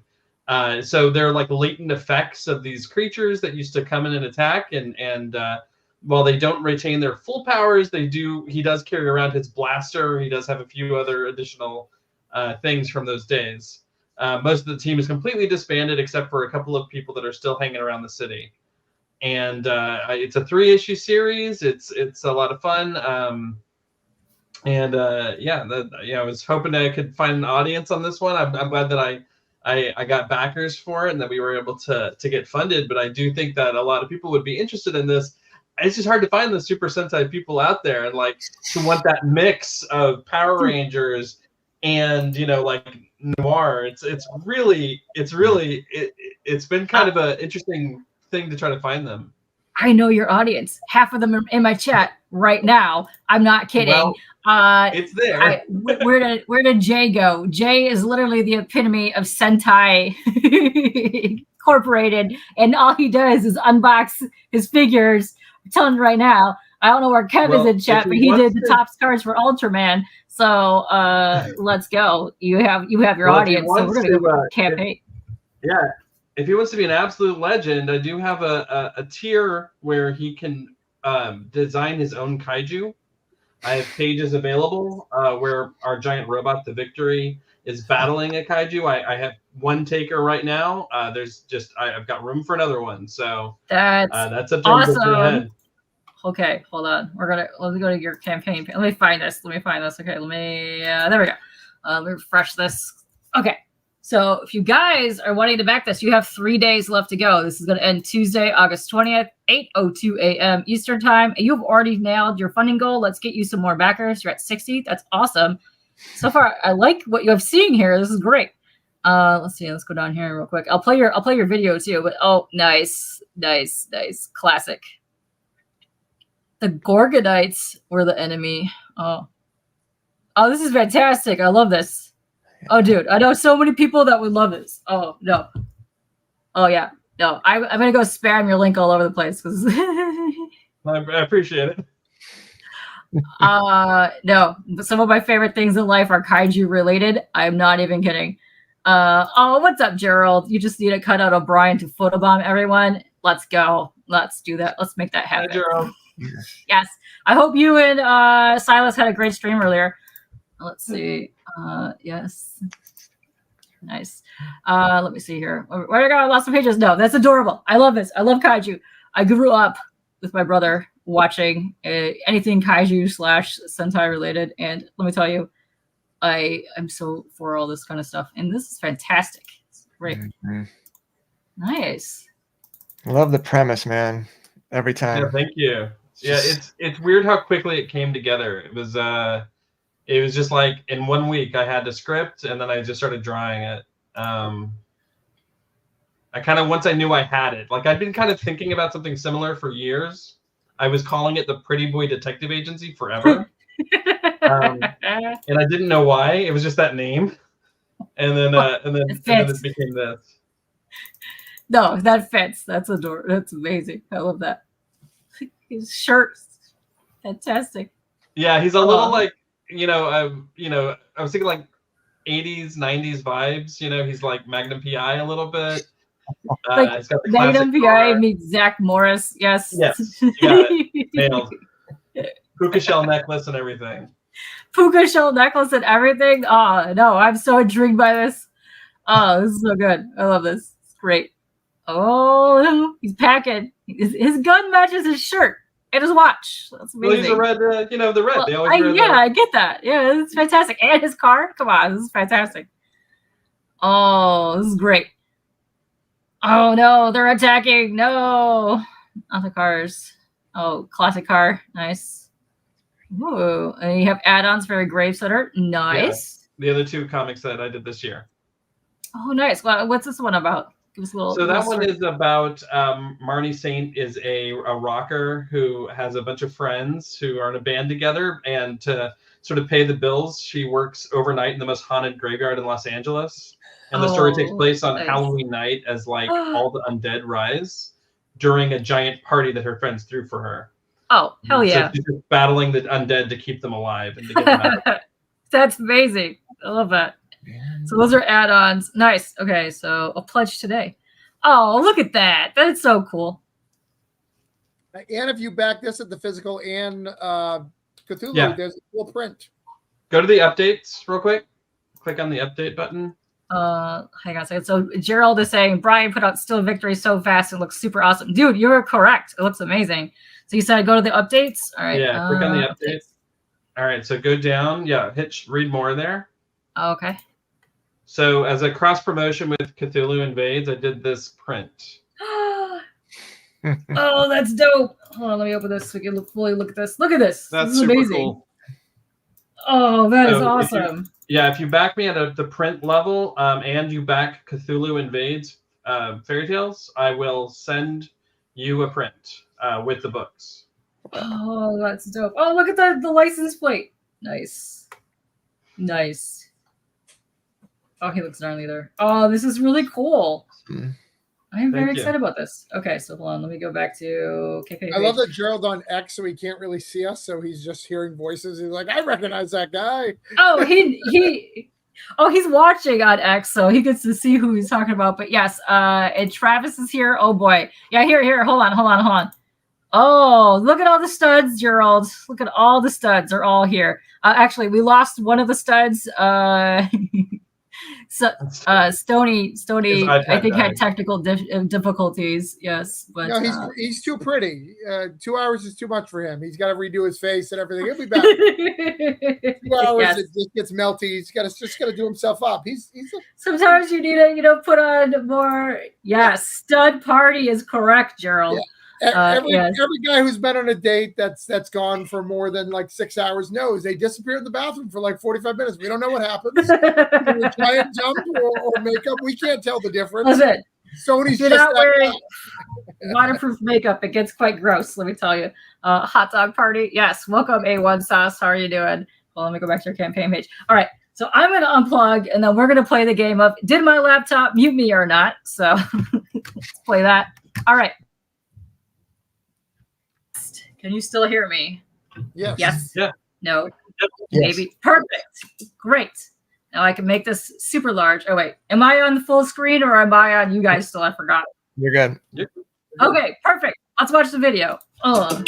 So they're like latent effects of these creatures that used to come in and attack, and while they don't retain their full powers, he does carry around his blaster. He does have a few other additional things from those days. Most of the team is completely disbanded except for a couple of people that are still hanging around the city. And it's a 3-issue series. It's a lot of fun. I was hoping I could find an audience on this one. I'm glad that I got backers for it and that we were able to get funded, but I do think that a lot of people would be interested in this. It's just hard to find the Super Sentai people out there and like to want that mix of Power Rangers and like noir. It's been kind of an interesting thing to try to find them. I know your audience. Half of them are in my chat right now. I'm not kidding. Well, it's there. Where did Jay go? Jay is literally the epitome of Sentai Incorporated, and all he does is unbox his figures. I'm telling you right now. I don't know where Kevin's in chat, but he did the top cards for Ultraman. So let's go. You have your audience. So we're gonna go campaign. If he wants to be an absolute legend, I do have a tier where he can design his own kaiju. I have pages available where our giant robot, the Victory, is battling a kaiju. I have one taker right now. I've got room for another one. So that's a awesome. Okay, hold on. Let me go to your campaign. Let me find this. Okay, there we go. Let me refresh this. Okay. So if you guys are wanting to back this, you have 3 days left to go. This is going to end Tuesday, August 20th, 8:02 a.m. Eastern time. And you've already nailed your funding goal. Let's get you some more backers. You're at 60. That's awesome. So far, I like what you have seen here. This is great. Let's see. Let's go down here real quick. I'll play your video too. But nice. Classic. The Gorgonites were the enemy. Oh, this is fantastic. I love this. Oh, dude, I know so many people that would love this. Oh, no. Oh, yeah. No, I'm going to go spam your link all over the place. Cause I appreciate it. No, some of my favorite things in life are kaiju related. I'm not even kidding. What's up, Gerald? You just need to cut out O'Brien to photobomb everyone. Let's go. Let's do that. Let's make that happen. Hi, Gerald. Yes. I hope you and Silas had a great stream earlier. Let's see. Yes. Nice. Let me see here. Where did I go? I lost some pages. No, that's adorable. I love this. I love kaiju. I grew up with my brother watching anything kaiju / Sentai related. And let me tell you, I am so for all this kind of stuff. And this is fantastic. It's great. Mm-hmm. Nice. I love the premise, man. Every time. Yeah, thank you. Yeah, it's weird how quickly it came together. It was just like in 1 week I had the script and then I just started drawing it. I kind of, once I knew I had it, like I'd been kind of thinking about something similar for years. I was calling it the Pretty Boy Detective Agency forever. And I didn't know why. It was just that name. And then it became this. No, that fits. That's adorable. That's amazing. I love that. His shirt's fantastic. Yeah, he's a little like, I was thinking like 80s, 90s vibes. He's like Magnum PI a little bit. Like Magnum PI meets Zach Morris. Yes. Yes. You got it. Nailed. Puka shell necklace and everything. Puka shell necklace and everything. Oh, no, I'm so intrigued by this. Oh, this is so good. I love this. It's great. Oh, he's packing. His gun matches his shirt. And his watch. That's amazing. Well, he's a red, the red. Well, they always wear I get that. Yeah, it's fantastic. And his car. Come on, this is fantastic. Oh, this is great. Oh no, they're attacking. No, not the cars. Oh, classic car. Nice. Ooh, and you have add-ons for a grave sitter. Nice. Yeah. The other two comics that I did this year. Oh, nice. Well, what's this one about? Give us a little. So that one story. is about Marnie Saint is a rocker who has a bunch of friends who are in a band together, and to sort of pay the bills, she works overnight in the most haunted graveyard in Los Angeles. And the story takes place on nice. Halloween night as like all the undead rise during a giant party that her friends threw for her. Oh, hell yeah. So she's just battling the undead to keep them alive and to get them out. That's amazing. I love that. So those are add-ons. Nice. Okay, so a pledge today. Oh, look at that. That's so cool. And if you back this at the physical and Cthulhu, Yeah. there's a full print. Go to the updates real quick. Click on the update button. Hang on a second. So Gerald is saying Brian put out Still Victory so fast it looks super awesome. Dude, you were correct. It looks amazing. So you said go to the updates. All right. Yeah, click on the updates. All right, so go down. Yeah, hit read more there. Okay. So as a cross promotion with Cthulhu Invades, I did this print. Oh, that's dope. Hold on, let me open this so we can fully look at this. Look at this. That's This is super amazing. cool. Oh, that is So awesome. If you back me at the print level, and you back Cthulhu Invades Fairy Tales, I will send you a print with the books. Oh, that's dope. Oh, look at the license plate. Nice. Nice. Oh, he looks gnarly there. Oh, this is really cool. I am very Thank you. excited about this. Okay, so hold on. Let me go back to KP. I love that Gerald on X, so he can't really see us, so he's just hearing voices. He's like, I recognize that guy. Oh, he's watching on X, so he gets to see who he's talking about. But yes, and Travis is here. Oh boy. Yeah, here. Hold on. Oh, look at all the studs, Gerald. Look at all the studs. They're all here. Actually, we lost one of the studs. So Stonie, I think had technical difficulties. Yes, but No, he's too pretty. 2 hours is too much for him. He's got to redo his face and everything. He'll be back. 2 hours, yes. it just gets melty. He's just got to do himself up. Sometimes you need to put on more. Yes, stud party is correct, Gerald. Yeah. Every yes. guy who's been on a date that's gone for more than like 6 hours knows they disappear in the bathroom for like 45 minutes. We don't know what happens. We try and jump or makeup. We can't tell the difference. Listen, Sony's you're just not wearing waterproof makeup. It gets quite gross, let me tell you. Hot dog party. Yes, welcome A1 Sauce. How are you doing? Well, let me go back to your campaign page. All right, so I'm going to unplug, and then we're going to play the game of did my laptop mute me or not? So let's play that. All right. Can you still hear me? Yes. Yes. Yeah. No. Yes. Maybe. Perfect. Great. Now I can make this super large. Oh, wait. Am I on the full screen or am I on you guys still? I forgot. You're good. Okay, perfect. Let's watch the video. Oh,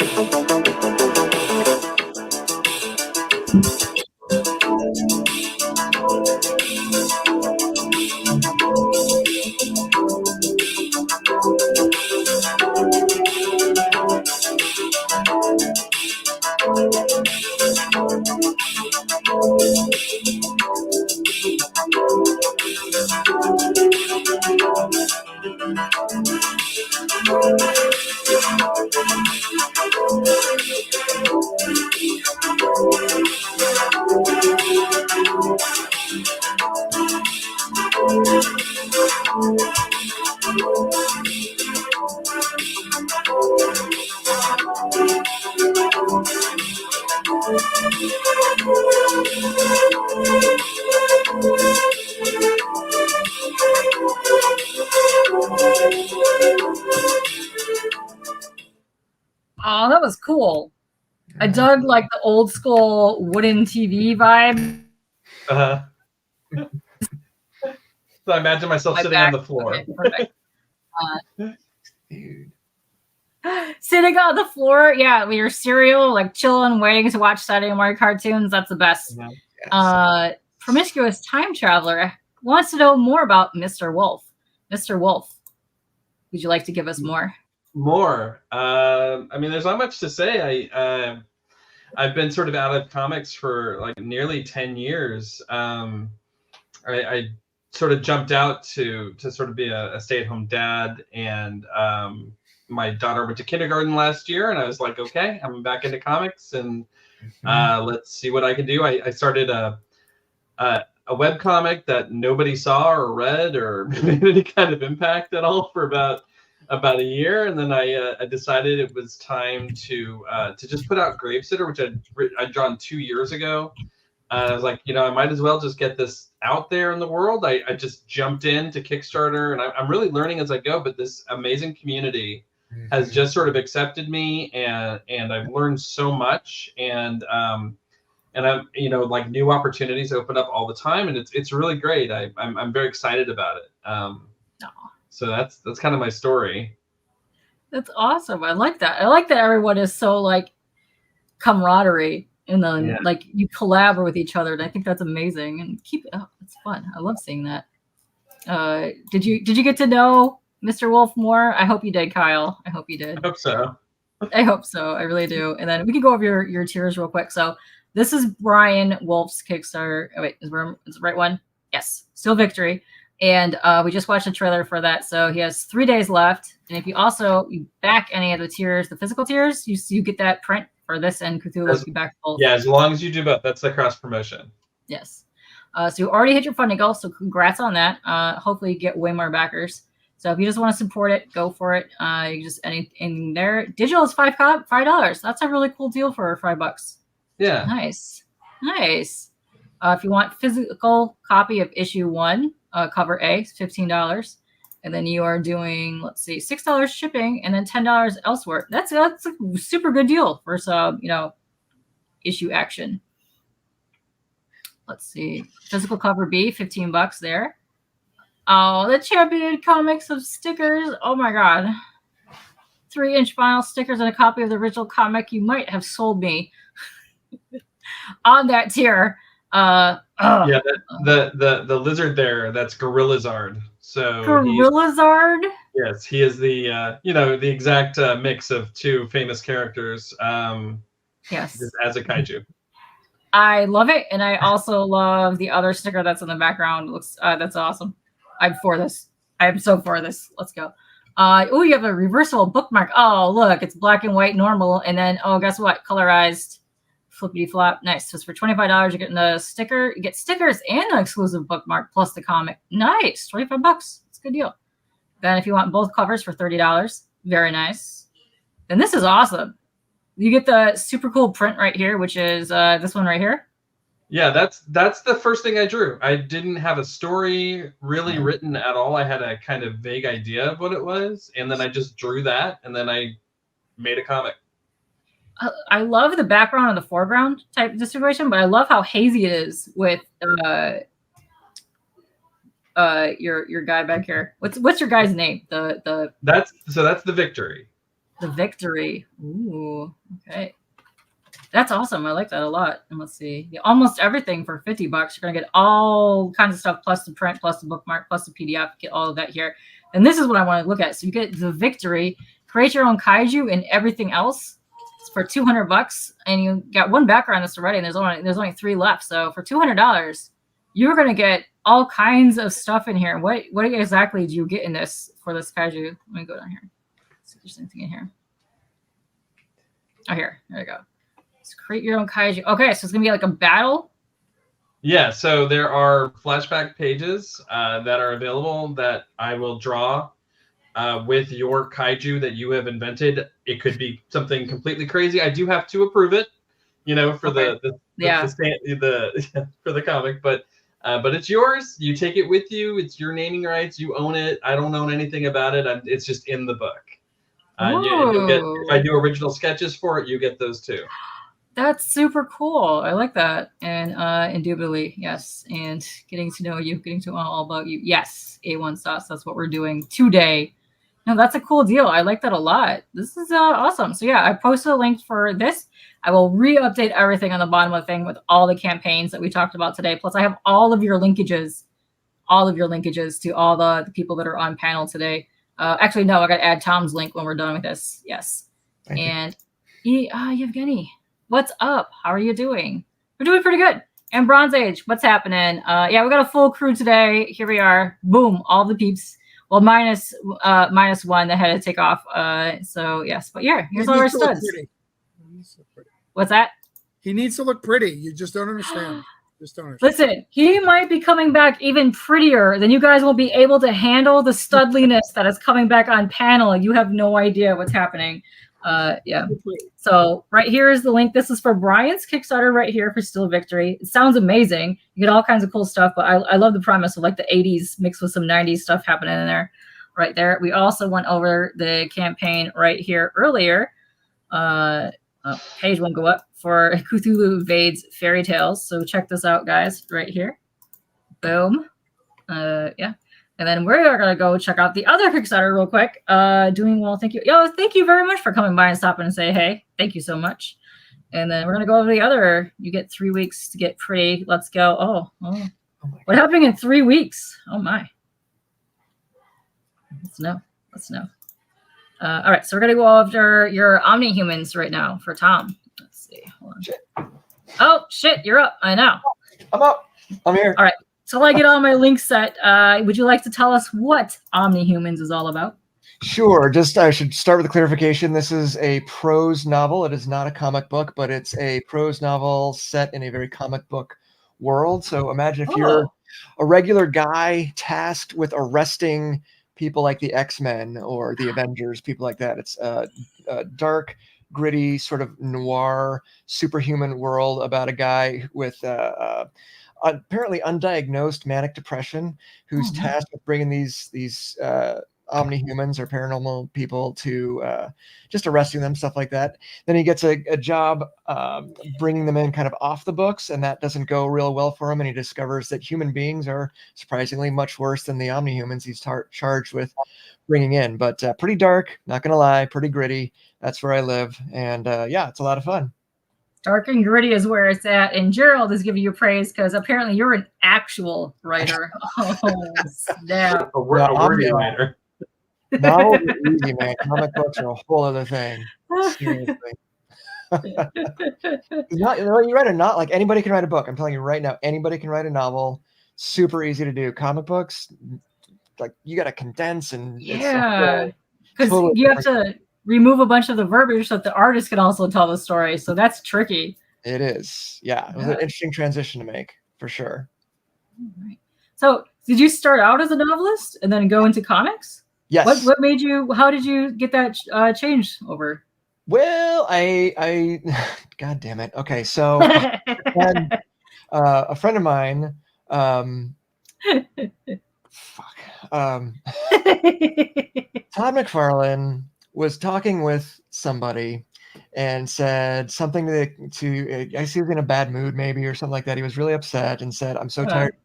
that was cool. I dug like the old school wooden TV vibe. So I imagine myself sitting on the floor. Okay, perfect. Sitting on the floor, yeah, with your cereal, like chilling, waiting to watch Saturday morning cartoons. That's the best. Yes. Promiscuous time traveler wants to know more about Mr. Wolf. Mr. Wolf, would you like to give us more? More. I mean, there's not much to say. I've been sort of out of comics for like nearly 10 years. I sort of jumped out to sort of be a stay-at-home dad, and my daughter went to kindergarten last year, and I was like, okay, I'm back into comics, and let's see what I can do. I started a a webcomic that nobody saw or read or made any kind of impact at all for about a year, and then I decided it was time to just put out Gravesitter, which I'd drawn 2 years ago. I was like, I might as well just get this out there in the world. I just jumped into Kickstarter, and I'm really learning as I go. But this amazing community has just sort of accepted me, and I've learned so much, and I'm like new opportunities open up all the time, and it's really great. I'm very excited about it. So that's kind of my story. That's awesome. I like that. I like that everyone is so like camaraderie, and then like you collaborate with each other. And I think that's amazing. And keep it up. It's fun. I love seeing that. Did you get to know Mr. Wolf more? I hope you did, Kyle. I hope you did. I hope so. I hope so. I really do. And then we can go over your tiers real quick. So this is Brian Wolf's Kickstarter. Oh, wait, is the right one? Yes. Still Victory. And we just watched the trailer for that. So he has 3 days left. And if you back any of the tiers, the physical tiers, you get that print for this and Cthulhu. You back both. Yeah, as long as you do both. That's the cross promotion. Yes. So you already hit your funding goal. So congrats on that. Hopefully you get way more backers. So if you just want to support it, go for it. You can just anything there. Digital is $5. That's a really cool deal for $5. Yeah. Nice. If you want physical copy of issue 1, cover A, $15, and then you are doing, let's see, $6 shipping and then $10 elsewhere. That's a super good deal for some, issue action. Let's see, physical cover B, $15 there. Oh, the Champion Comics of stickers. Oh my God, 3-inch vinyl stickers and a copy of the original comic. You might have sold me on that tier. The lizard there, that's Gorillazard. So Gorillazard? Yes, he is the the exact mix of two famous characters. Yes, as a kaiju. I love it, and I also love the other sticker that's in the background. Looks that's awesome. I'm for this. I'm so for this. Let's go. Oh, you have a reversible bookmark. Oh, look, it's black and white normal, and then guess what? Colorized. Flippity flop. Nice. So for $25, you're getting the sticker. You get stickers and an exclusive bookmark plus the comic. Nice. $25. It's a good deal. Then if you want both covers for $30, very nice. Then this is awesome. You get the super cool print right here, which is this one right here. Yeah, that's the first thing I drew. I didn't have a story really written at all. I had a kind of vague idea of what it was, and then I just drew that, and then I made a comic. I love the background and the foreground type situation, but I love how hazy it is with your guy back here. What's your guy's name? That's the Victory. The Victory. Ooh, okay. That's awesome. I like that a lot. And let's see. Almost everything for $50. You're gonna get all kinds of stuff, plus the print, plus the bookmark, plus the PDF. Get all of that here. And this is what I want to look at. So you get the Victory, create your own kaiju and everything else. For $200, and you got one background that's already, and there's only 3 left. So for $200, you're gonna get all kinds of stuff in here. What exactly do you get in this for this kaiju? Let me go down here. See if there's anything in here. Oh, here we go. Let's create your own kaiju. Okay, so it's gonna be like a battle. Yeah. So there are flashback pages that are available that I will draw. With your kaiju that you have invented. It could be something completely crazy. I do have to approve it, for the for the comic, but it's yours. You take it with you. It's your naming rights. You own it. I don't own anything about it. It's just in the book. You'll get, if I do original sketches for it, you get those too. That's super cool. I like that. And indubitably, yes. And getting to know you, getting to know all about you. Yes, A1 sauce. That's what we're doing today. No, that's a cool deal. I like that a lot. This is awesome. So yeah, I posted a link for this. I will re-update everything on the bottom of the thing with all the campaigns that we talked about today. Plus, I have all of your linkages to all the people that are on panel today. Actually, no, I got to add Tom's link when we're done with this. Yes. And Yevgeny, what's up? How are you doing? We're doing pretty good. And Bronze Age, what's happening? Yeah, we got a full crew today. Here we are. Boom, all the peeps. Well, minus one that had to take off. So yes, but yeah, here's all our studs. What's that? He needs to look pretty. You just don't understand. Just don't. Listen, he might be coming back even prettier. Then you guys will be able to handle the studliness that is coming back on panel. You have no idea what's happening. Yeah. So right here is the link. This is for Brian's Kickstarter right here for Still Victory. It sounds amazing. You get all kinds of cool stuff, but I love the premise of like the 80s mixed with some 90s stuff happening in there. Right there. We also went over the campaign right here earlier. Page won't go up for Cthulhu Invades Fairy Tales. So check this out, guys, right here. Boom. Yeah. And then we're going to go check out the other Kickstarter real quick. Doing well. Thank you. Yo, thank you very much for coming by and stopping and say, hey, thank you so much. And then we're going to go over the other. You get 3 weeks to get pretty. Let's go. Oh what happened in 3 weeks? Oh, my. Let's know. All right, so we're gonna go after your OMNIHUMANS right now for Tom. Let's see. Hold on. Shit. Oh shit, you're up. I know. I'm up. I'm here. All right. Till I get all my links set, would you like to tell us what OMNIHUMANS is all about? Sure. Just I should start with a clarification. This is a prose novel. It is not a comic book, but it's a prose novel set in a very comic book world. So imagine if you're a regular guy tasked with arresting people like the X-Men or the Avengers, people like that. It's a dark, gritty, sort of noir, superhuman world about a guy with apparently undiagnosed manic depression who's tasked with bringing these omnihumans or paranormal people to just arresting them, stuff like that. Then he gets a job bringing them in kind of off the books, and that doesn't go real well for him. And he discovers that human beings are surprisingly much worse than the omnihumans he's charged with bringing in. But pretty dark, not going to lie, pretty gritty. That's where I live. And yeah, it's a lot of fun. Dark and gritty is where it's at. And Gerald is giving you praise because apparently you're an actual writer. Oh, snap. A wordy writer. Novels are easy, man. Comic books are a whole other thing. Seriously. You write a not like anybody can write a book. I'm telling you right now, anybody can write a novel. Super easy to do. Comic books, like you got to condense and yeah, because you have to remove a bunch of the verbiage so that the artist can also tell the story. So that's tricky. It is. Yeah, it was an interesting transition to make for sure. Right. So did you start out as a novelist and then go into comics? Yes. What made you? How did you get that change over? Well, I God damn it. Okay, so a friend of mine, Todd McFarlane was talking with somebody and said something to I guess he was in a bad mood maybe or something like that. He was really upset and said, "I'm so tired.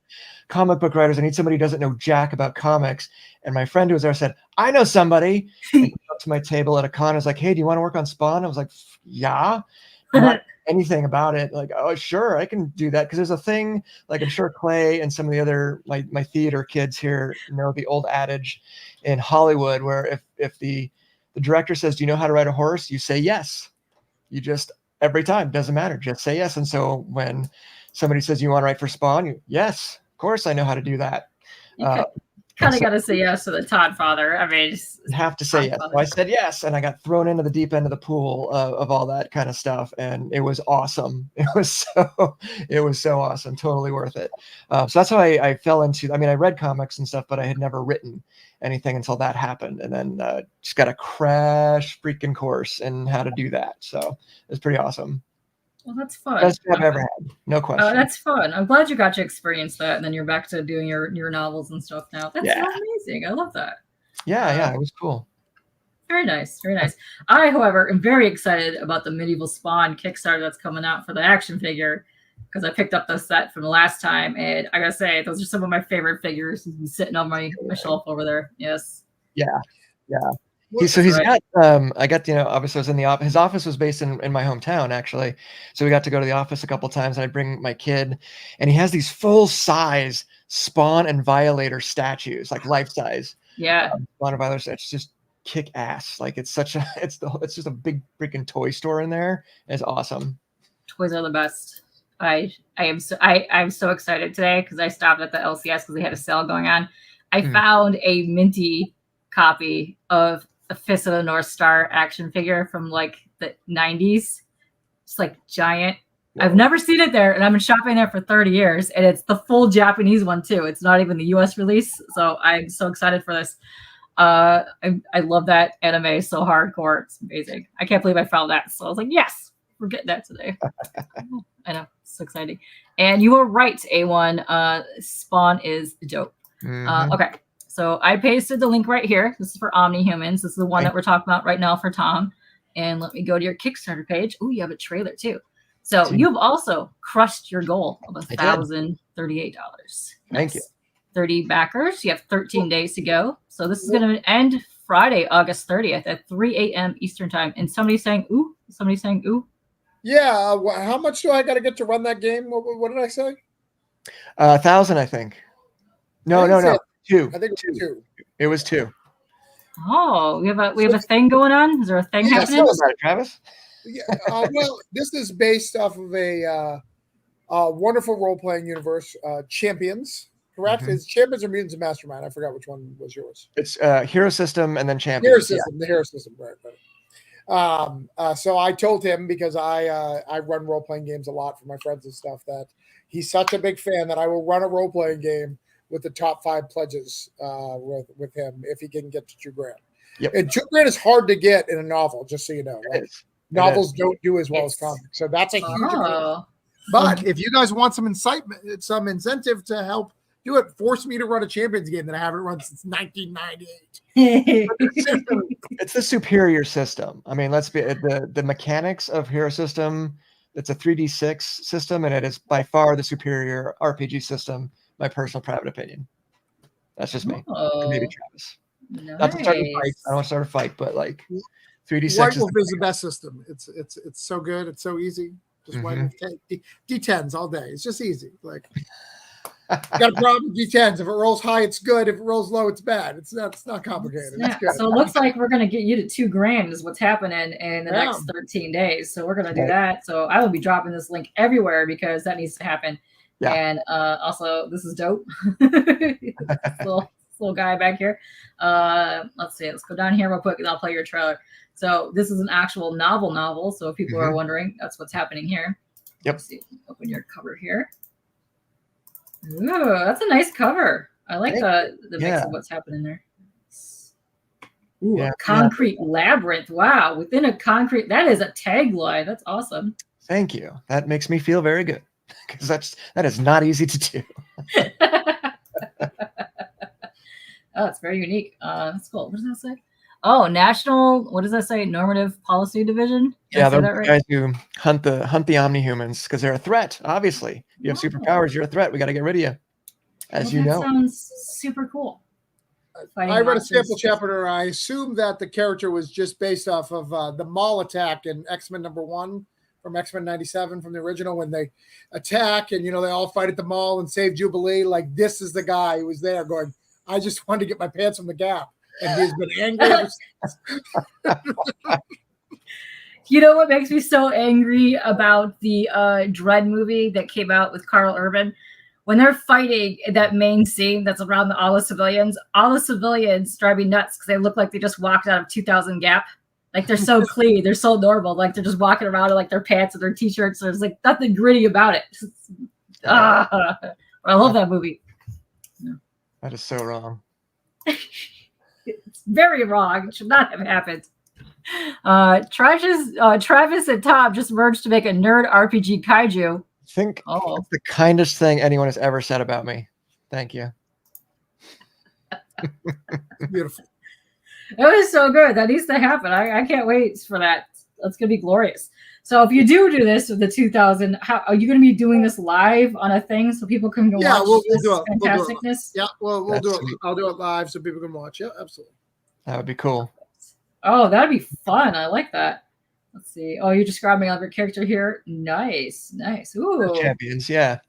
Comic book writers. I need somebody who doesn't know jack about comics." And my friend who was there said, "I know somebody." And he up to my table at a con. I was like, "Hey, do you want to work on Spawn?" I was like, "Yeah." Not anything about it. Like, "Oh, sure, I can do that." Because there's a thing, like I'm sure Clay and some of the other my theater kids here know the old adage in Hollywood where if the director says, "Do you know how to ride a horse?" You say yes. You just every time, doesn't matter, just say yes. And so when somebody says, "You want to write for Spawn?" Yes. Of course, I know how to do that. Kind of got to say yes to the Todd father. I mean, you have to say yes. So I said yes, and I got thrown into the deep end of the pool of all that kind of stuff, and it was awesome. It was so awesome. Totally worth it. So that's how I fell into. I mean, I read comics and stuff, but I had never written anything until that happened, and then just got a crash freaking course in how to do that. So it was pretty awesome. Well, that's fun. Best job I've ever had. No question. That's fun. I'm glad you got to experience that, and then you're back to doing your novels and stuff now. That's amazing. I love that. Yeah, it was cool. Very nice, very nice. I, however, am very excited about the Medieval Spawn Kickstarter that's coming out for the action figure because I picked up the set from the last time, and I gotta say, those are some of my favorite figures sitting on my shelf over there. Yes. Yeah. He's got I got obviously I was in the office. His office was based in my hometown actually, so we got to go to the office a couple times, and I'd bring my kid, and he has these full-size Spawn and Violator statues, like life-size. Yeah. Spawn and Violator statues just kick ass. Like it's just a big freaking toy store in there. It's awesome. Toys are the best. I'm so excited today because I stopped at the LCS because they had a sale going on. I found a minty copy of a Fist of the North Star action figure from like the 90s. It's like giant. I've never seen it there, and I've been shopping there for 30 years, and it's the full Japanese one too. It's not even the US release, so I'm so excited for this. I love that anime so hardcore. It's amazing. I can't believe I found that. So I was like, yes, we're getting that today. I know, so exciting. And you were right, A1. Spawn is dope. Okay, so I pasted the link right here. This is for OMNIHUMANS. This is the one that we're talking about right now for Tom. And let me go to your Kickstarter page. Oh, you have a trailer too. So you've also crushed your goal of $1,038. Thank you. 30 backers. You have 13 days to go. So this is going to end Friday, August 30th at 3 a.m. Eastern time. And somebody's saying, ooh. Somebody's saying, ooh. Yeah. How much do I got to get to run that game? What did I say? 1,000, I think. No. 2. I think it was 2. It was 2. Oh, we have a thing going on. Is there a thing happening? About it, Travis. Yeah, well, this is based off of a wonderful role-playing universe, Champions, correct? It's Champions or Mutants and Mastermind. I forgot which one was yours. It's Hero System and then Champions. Hero System, the Hero System, right. So I told him, because I run role-playing games a lot for my friends and stuff, that he's such a big fan that I will run a role-playing game with the top 5 pledges with him if he can get to $2,000. Yep. And $2,000 is hard to get in a novel, just so you know. Right? Novels don't do as well as comics, so that's a huge advantage. But if you guys want some incentive to help do it, force me to run a Champions game that I haven't run since 1998. It's the superior system. I mean, let's be the mechanics of Hero System. It's a 3D6 system, and it is by far the superior RPG system. My personal private opinion. That's just me. Maybe Travis. Nice. Not to start a fight. I don't want to start a fight, but like 3D6 White Wolf is the best system. It's so good. It's so easy. Just White Wolf D10s all day. It's just easy. Like, you got a problem with D10s. If it rolls high, it's good. If it rolls low, it's bad. It's not complicated. Yeah. It's good. So it looks like we're gonna get you to $2,000 is what's happening in the next 13 days. So we're gonna do that. So I will be dropping this link everywhere because that needs to happen. Yeah. And also, this is dope. little guy back here. Let's see. Let's go down here real quick, and I'll play your trailer. So this is an actual novel. So if people are wondering, that's what's happening here. Yep. Let's see. Open your cover here. Ooh, that's a nice cover. I like the mix of what's happening there. Ooh, a concrete labyrinth. Wow. Within a concrete. That is a tagline. That's awesome. Thank you. That makes me feel very good, because that is not easy to do. Oh, it's very unique. That's cool. What does that say? Oh, National. What does that say? Normative Policy Division. Yeah, those guys who hunt the OMNIHUMANS because they're a threat. Obviously, you have superpowers. You're a threat. We got to get rid of you. As you know. Sounds super cool. I read a sample chapter. I assume that the character was just based off of the mall attack in X-Men #1 from X-Men '97 from the original, when they attack and they all fight at the mall and save Jubilee. Like, this is the guy who was there going, I just wanted to get my pants from the Gap, and he's been angry ever since. You know what makes me so angry about the Dread movie that came out with Carl Urban? When they're fighting that main scene that's around all the civilians drive me nuts because they look like they just walked out of 2000 Gap. Like, they're so clean, they're so normal. Like, they're just walking around in like their pants and their t-shirts. There's like nothing gritty about it. But I love that movie. That is so wrong. It's very wrong. It should not have happened. Travis and Tom just merged to make a nerd RPG kaiju. I think it's the kindest thing anyone has ever said about me. Thank you. Beautiful. It was so good. That needs to happen. I can't wait for that. That's going to be glorious. So if you do this with the 2000, how are you going to be doing this live on a thing so people can go watch we'll this do it. fantasticness? We'll do it. I'll do it live so people can watch. Yeah, absolutely. That would be cool. Oh, that'd be fun. I like that. Let's see. Oh, you're describing your character here. Nice. Ooh. Champions, yeah.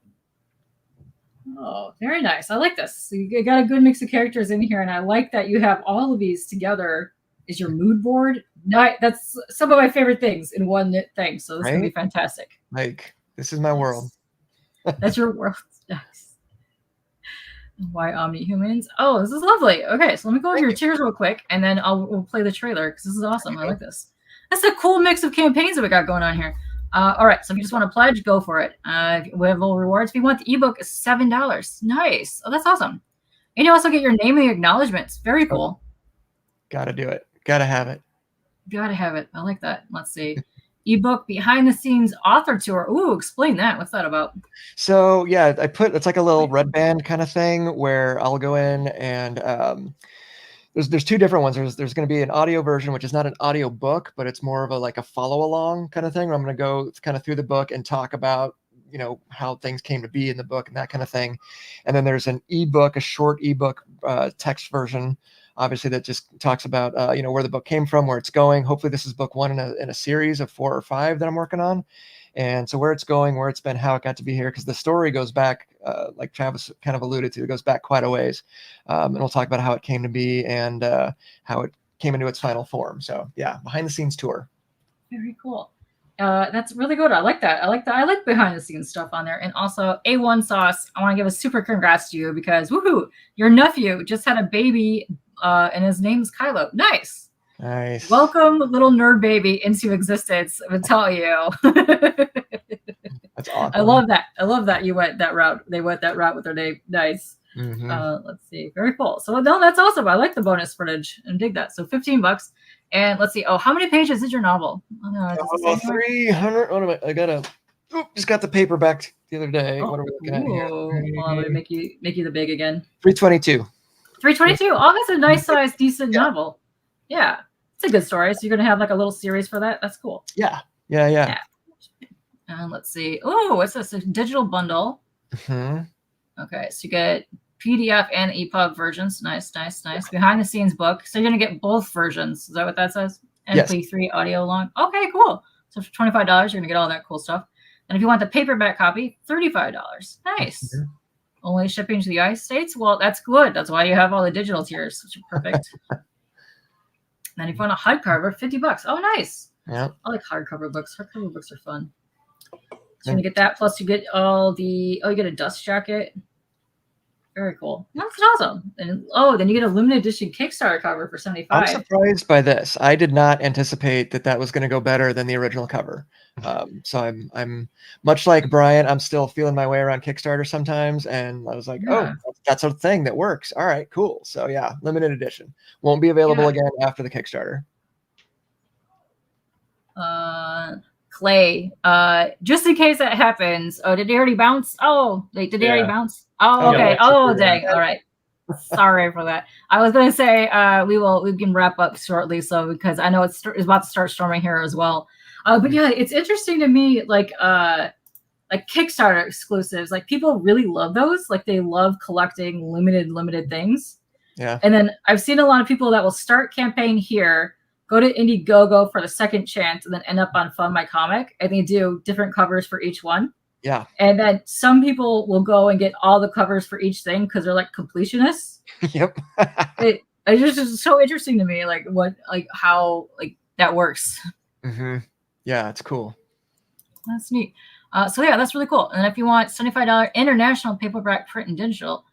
Oh, very nice. I like this. So you got a good mix of characters in here, and I like that you have all of these together. Is your mood board? That's some of my favorite things in one thing. So this is gonna be fantastic. Like, this is my world. That's your world. Nice. Why OMNIHUMANS? Oh, this is lovely. Okay, so let me go over your tiers real quick, and then we'll play the trailer because this is awesome. I like this. That's a cool mix of campaigns that we got going on here. All right, so if you just want to pledge, go for it. We have little rewards. If you want the ebook, it's $7. Nice. Oh, that's awesome. And you also get your name and your acknowledgments. Very cool. Gotta do it. Gotta have it. Gotta have it. I like that. Let's see. Ebook behind the scenes author tour. Ooh, explain that. What's that about? So yeah, it's like a little red band kind of thing where I'll go in and there's two different ones. There's going to be an audio version, which is not an audio book, but it's more of a follow along kind of thing where I'm going to go kind of through the book and talk about, how things came to be in the book and that kind of thing. And then there's an ebook, a short ebook text version, obviously, that just talks about, where the book came from, where it's going. Hopefully this is book one in a series of 4 or 5 that I'm working on. And so where it's going, where it's been, how it got to be here, because the story goes back, like Travis kind of alluded to, it goes back quite a ways. And we'll talk about how it came to be and how it came into its final form. So yeah, behind the scenes tour. Very cool. That's really good. I like that. I like behind the scenes stuff on there. And also A1 Sauce, I want to give a super congrats to you because woohoo, your nephew just had a baby and his name's Kylo. Nice. Nice. Welcome, little nerd baby, into existence. I would tell you. That's awesome. I love that. I love that you went that route. They went that route with their name. Nice. Mm-hmm. Let's see. Very cool. So no, that's awesome. I like the bonus footage and dig that. So $15. And let's see. Oh, how many pages is your novel? Oh, no, 300. What am I got just got the paperback the other day. What are we looking at here? Well, I'm gonna make you the big again. 322. 322. Oh, that's a nice size, decent novel. Yeah. It's a good story. So you're going to have like a little series for that. That's cool. Yeah. And let's see. Oh, what's this? A digital bundle. Mm-hmm. Okay. So you get PDF and EPUB versions. Nice. Behind the scenes book. So you're going to get both versions. Is that what that says? MP3 audio long. Okay, cool. So for $25, you're going to get all that cool stuff. And if you want the paperback copy, $35. Nice. Mm-hmm. Only shipping to the United States? Well, that's good. That's why you have all the digital tiers, which are perfect. Then if you want a hardcover, $50. Oh, nice. Yeah. I like hardcover books. Hardcover books are fun. So you get that, plus you get you get a dust jacket. Very cool. That's awesome. And then you get a limited edition Kickstarter cover for $75. I'm surprised by this. I did not anticipate that was going to go better than the original cover. So I'm much like Brian. I'm still feeling my way around Kickstarter sometimes, and I was like, oh, that's a thing that works. All right, cool. So yeah, limited edition won't be available again after the Kickstarter. Clay, just in case that happens. Oh, did he already bounce? Oh, wait, did he already bounce? Oh, okay. Oh, dang. All right. Sorry for that. I was going to say we can wrap up shortly, so because I know it's about to start storming here as well. But yeah, it's interesting to me, like Kickstarter exclusives. Like people really love those. Like they love collecting limited things. Yeah. And then I've seen a lot of people that will start campaign here, go to Indiegogo for the second chance, and then end up on Fund My Comic, and they do different covers for each one. Yeah. And then some people will go and get all the covers for each thing because they're like completionists. Yep. It's just so interesting to me, how that works. Mm-hmm. Yeah, it's cool. That's neat. So yeah, that's really cool. And if you want $75 international paperback, print, and digital,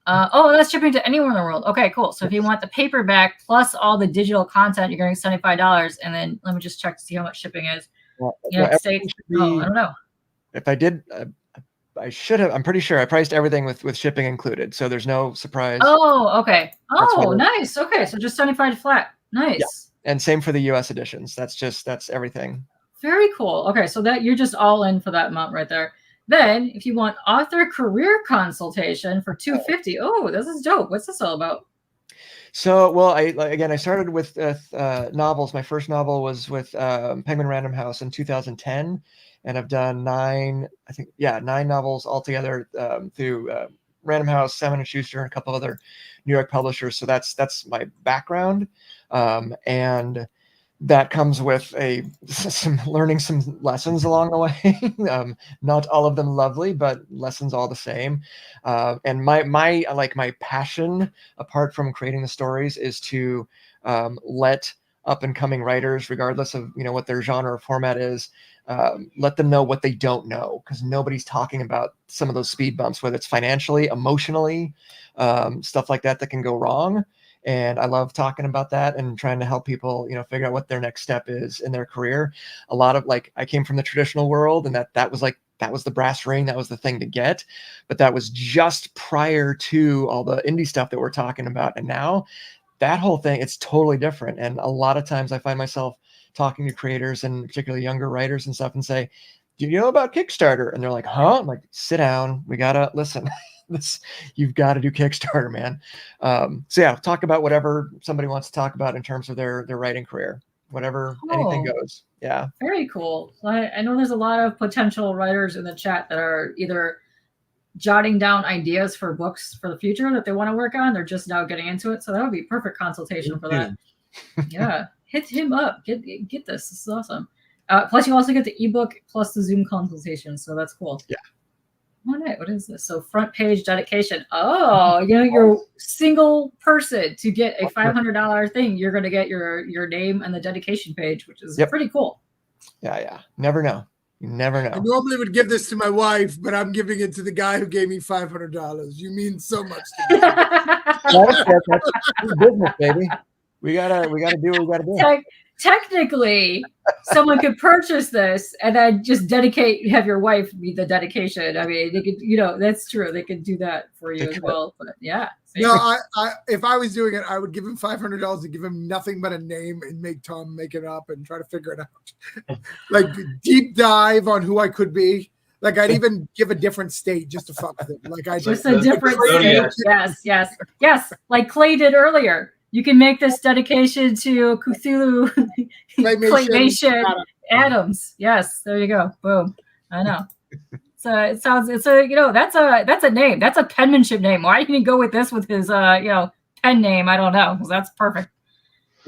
that's shipping to anywhere in the world. Okay, cool. So if you want the paperback plus all the digital content, you're going to get $75. And then let me just check to see how much shipping is. United States. I don't know. If I did, I should have. I'm pretty sure I priced everything with shipping included, so there's no surprise. Oh, okay. Oh, nice. Okay, so just $75 flat. Nice. Yeah. And same for the U.S. editions. That's everything. Very cool. Okay, so that you're just all in for that amount right there. Then, if you want author career consultation for $250, oh, this is dope. What's this all about? So, well, I started with novels. My first novel was with Penguin Random House in 2010. And I've done 9 novels altogether through Random House, Simon & Schuster, and a couple other New York publishers. So that's my background. And that comes with some lessons along the way. Not all of them lovely, but lessons all the same. And my passion, apart from creating the stories, is to let up and coming writers, regardless of what their genre or format is, let them know what they don't know, because nobody's talking about some of those speed bumps, whether it's financially, emotionally, stuff like that can go wrong. And I love talking about that and trying to help people, figure out what their next step is in their career. A lot of I came from the traditional world, and that was the brass ring. That was the thing to get. But that was just prior to all the indie stuff that we're talking about. And now that whole thing, it's totally different. And a lot of times I find myself talking to creators and particularly younger writers and stuff and say, do you know about Kickstarter? And they're like, huh? I'm like, sit down. We got to listen. You've got to do Kickstarter, man. So yeah, talk about whatever somebody wants to talk about in terms of their writing career, whatever, anything goes. Yeah. Very cool. I know there's a lot of potential writers in the chat that are either jotting down ideas for books for the future that they want to work on. They're just now getting into it. So that would be perfect consultation for that. Yeah. Hit him up. Get this. This is awesome. Plus you also get the ebook plus the Zoom consultation. So that's cool. Yeah. What is this? So front page dedication. Oh, you're a single person to get a $500 thing. You're going to get your name and the dedication page, which is pretty cool. Yeah. Never know. You never know. I normally would give this to my wife, but I'm giving it to the guy who gave me $500. You mean so much to me. That's business, baby. We gotta do what we gotta do. Technically, someone could purchase this and then just have your wife be the dedication. I mean, they could, that's true. They could do that for you as well. But yeah. No, I if I was doing it, I would give him $500 to give him nothing but a name and make Tom make it up and try to figure it out. Deep dive on who I could be. I'd even give a different state just to fuck with it. Just a different state. Yes. Like Clay did earlier. You can make this dedication to Cthulhu Claymation Adams. Yes, there you go. Boom. I know. So that's a name. That's a penmanship name. Why didn't he go with this with his pen name? I don't know, because that's perfect.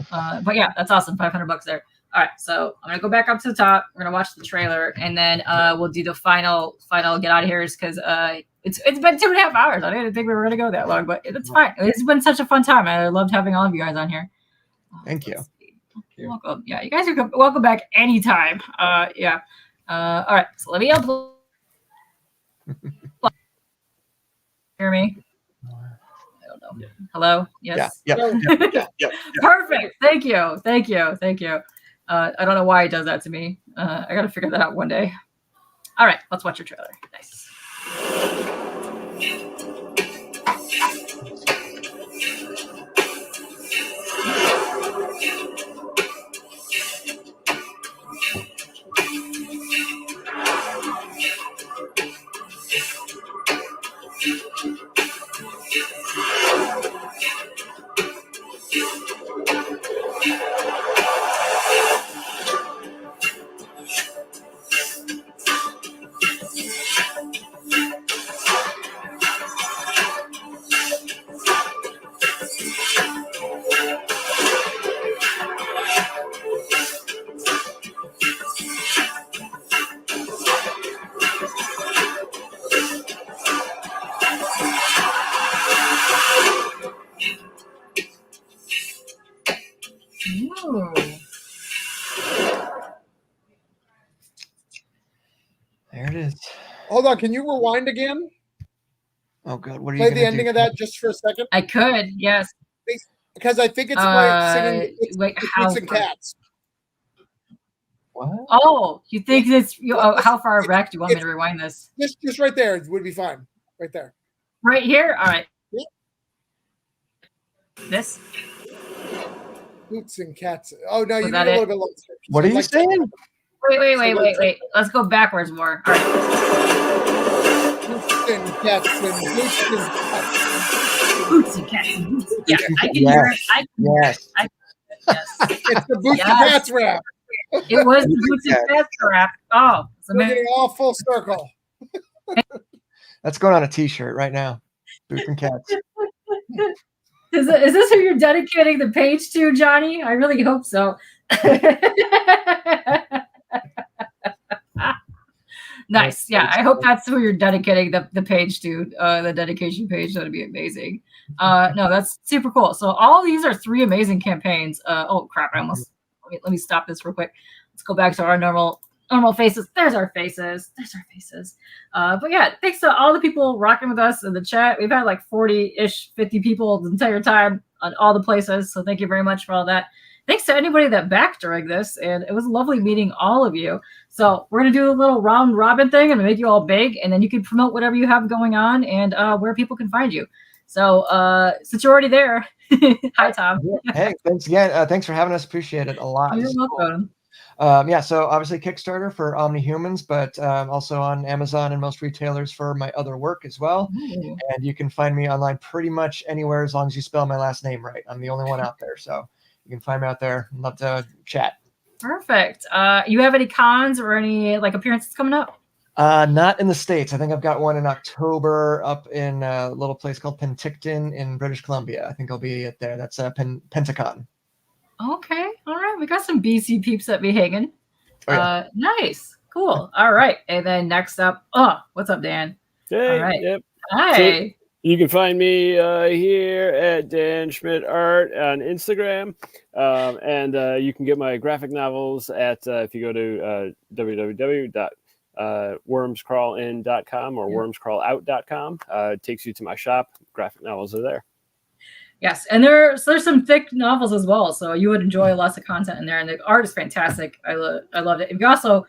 But yeah, that's awesome. $500 there. All right, so I'm gonna go back up to the top. We're gonna watch the trailer, and then we'll do the final get out of here, because it's been 2.5 hours. I didn't think we were gonna go that long, but it's fine. It's been such a fun time. I loved having all of you guys on here. Thank you. You're welcome. Yeah, you guys are welcome back anytime. Yeah. All right, so let me upload. Hear me? I don't know. Hello? Yes. Yeah. Perfect. Thank you. I don't know why it does that to me. I got to figure that out one day. All right, let's watch your trailer. Nice. There it is. Hold on, can you rewind again? Oh, God. What are you Play the ending of that just for a second? I could, yes. Because I think it's singing Boots and Cats. What? Oh, you think it's how far back do you want me to rewind this? Just right there would be fine. Right there. Right here? All right. Yeah. This? Boots and Cats. Oh, no, you need a little bit longer. What are you saying? Wait. Let's go backwards more. All right. Boots and Cats and Boots and Cats. Boots and Cats and Boots. Yeah, I can hear it. Yes. It's the Boots and Cats rap. It was the Boots and Cats rap. Oh, we're getting all full circle. That's going on a t-shirt right now. Boots and Cats. Is this who you're dedicating the page to, Johnny? I really hope so. Nice. Yeah, I hope that's who you're dedicating the page to, the dedication page. That'd be amazing. No, that's super cool. So all these are 3 amazing campaigns. Oh crap! Let me stop this real quick. Let's go back to our normal faces. There's our faces. But yeah, thanks to all the people rocking with us in the chat. We've had like 40-ish, 50 people the entire time. on all the places. So thank you very much for all that. Thanks to anybody that backed during this, and it was lovely meeting all of you. So we're gonna do a little round robin thing and make you all big, and then you can promote whatever you have going on and where people can find you. So since you're already there, hi Tom. Hey, thanks again. Thanks for having us. Appreciate it a lot. You're welcome. Yeah, so obviously Kickstarter for OMNIHUMANS, but also on Amazon and most retailers for my other work as well. Ooh. And you can find me online pretty much anywhere as long as you spell my last name right. I'm the only one out there, so you can find me out there. I'd love to chat. Perfect. You have any cons or any like appearances coming up? Not in the States. I think I've got one in October up in a little place called Penticton in British Columbia. I think I'll be at there. That's Pentacon. Okay. All right. We got some BC peeps that be hanging. Oh, yeah. Nice. Cool. All right. And then next up, what's up, Dan? Hey, All right. yep. Hi. So you can find me here at Dan Schmidt Art on Instagram. And you can get my graphic novels at, if you go to www.wormscrawlin.com or wormscrawlout.com, it takes you to my shop. Graphic novels are there. Yes, and there's some thick novels as well, so you would enjoy lots of content in there, and the art is fantastic. I loved it. And you also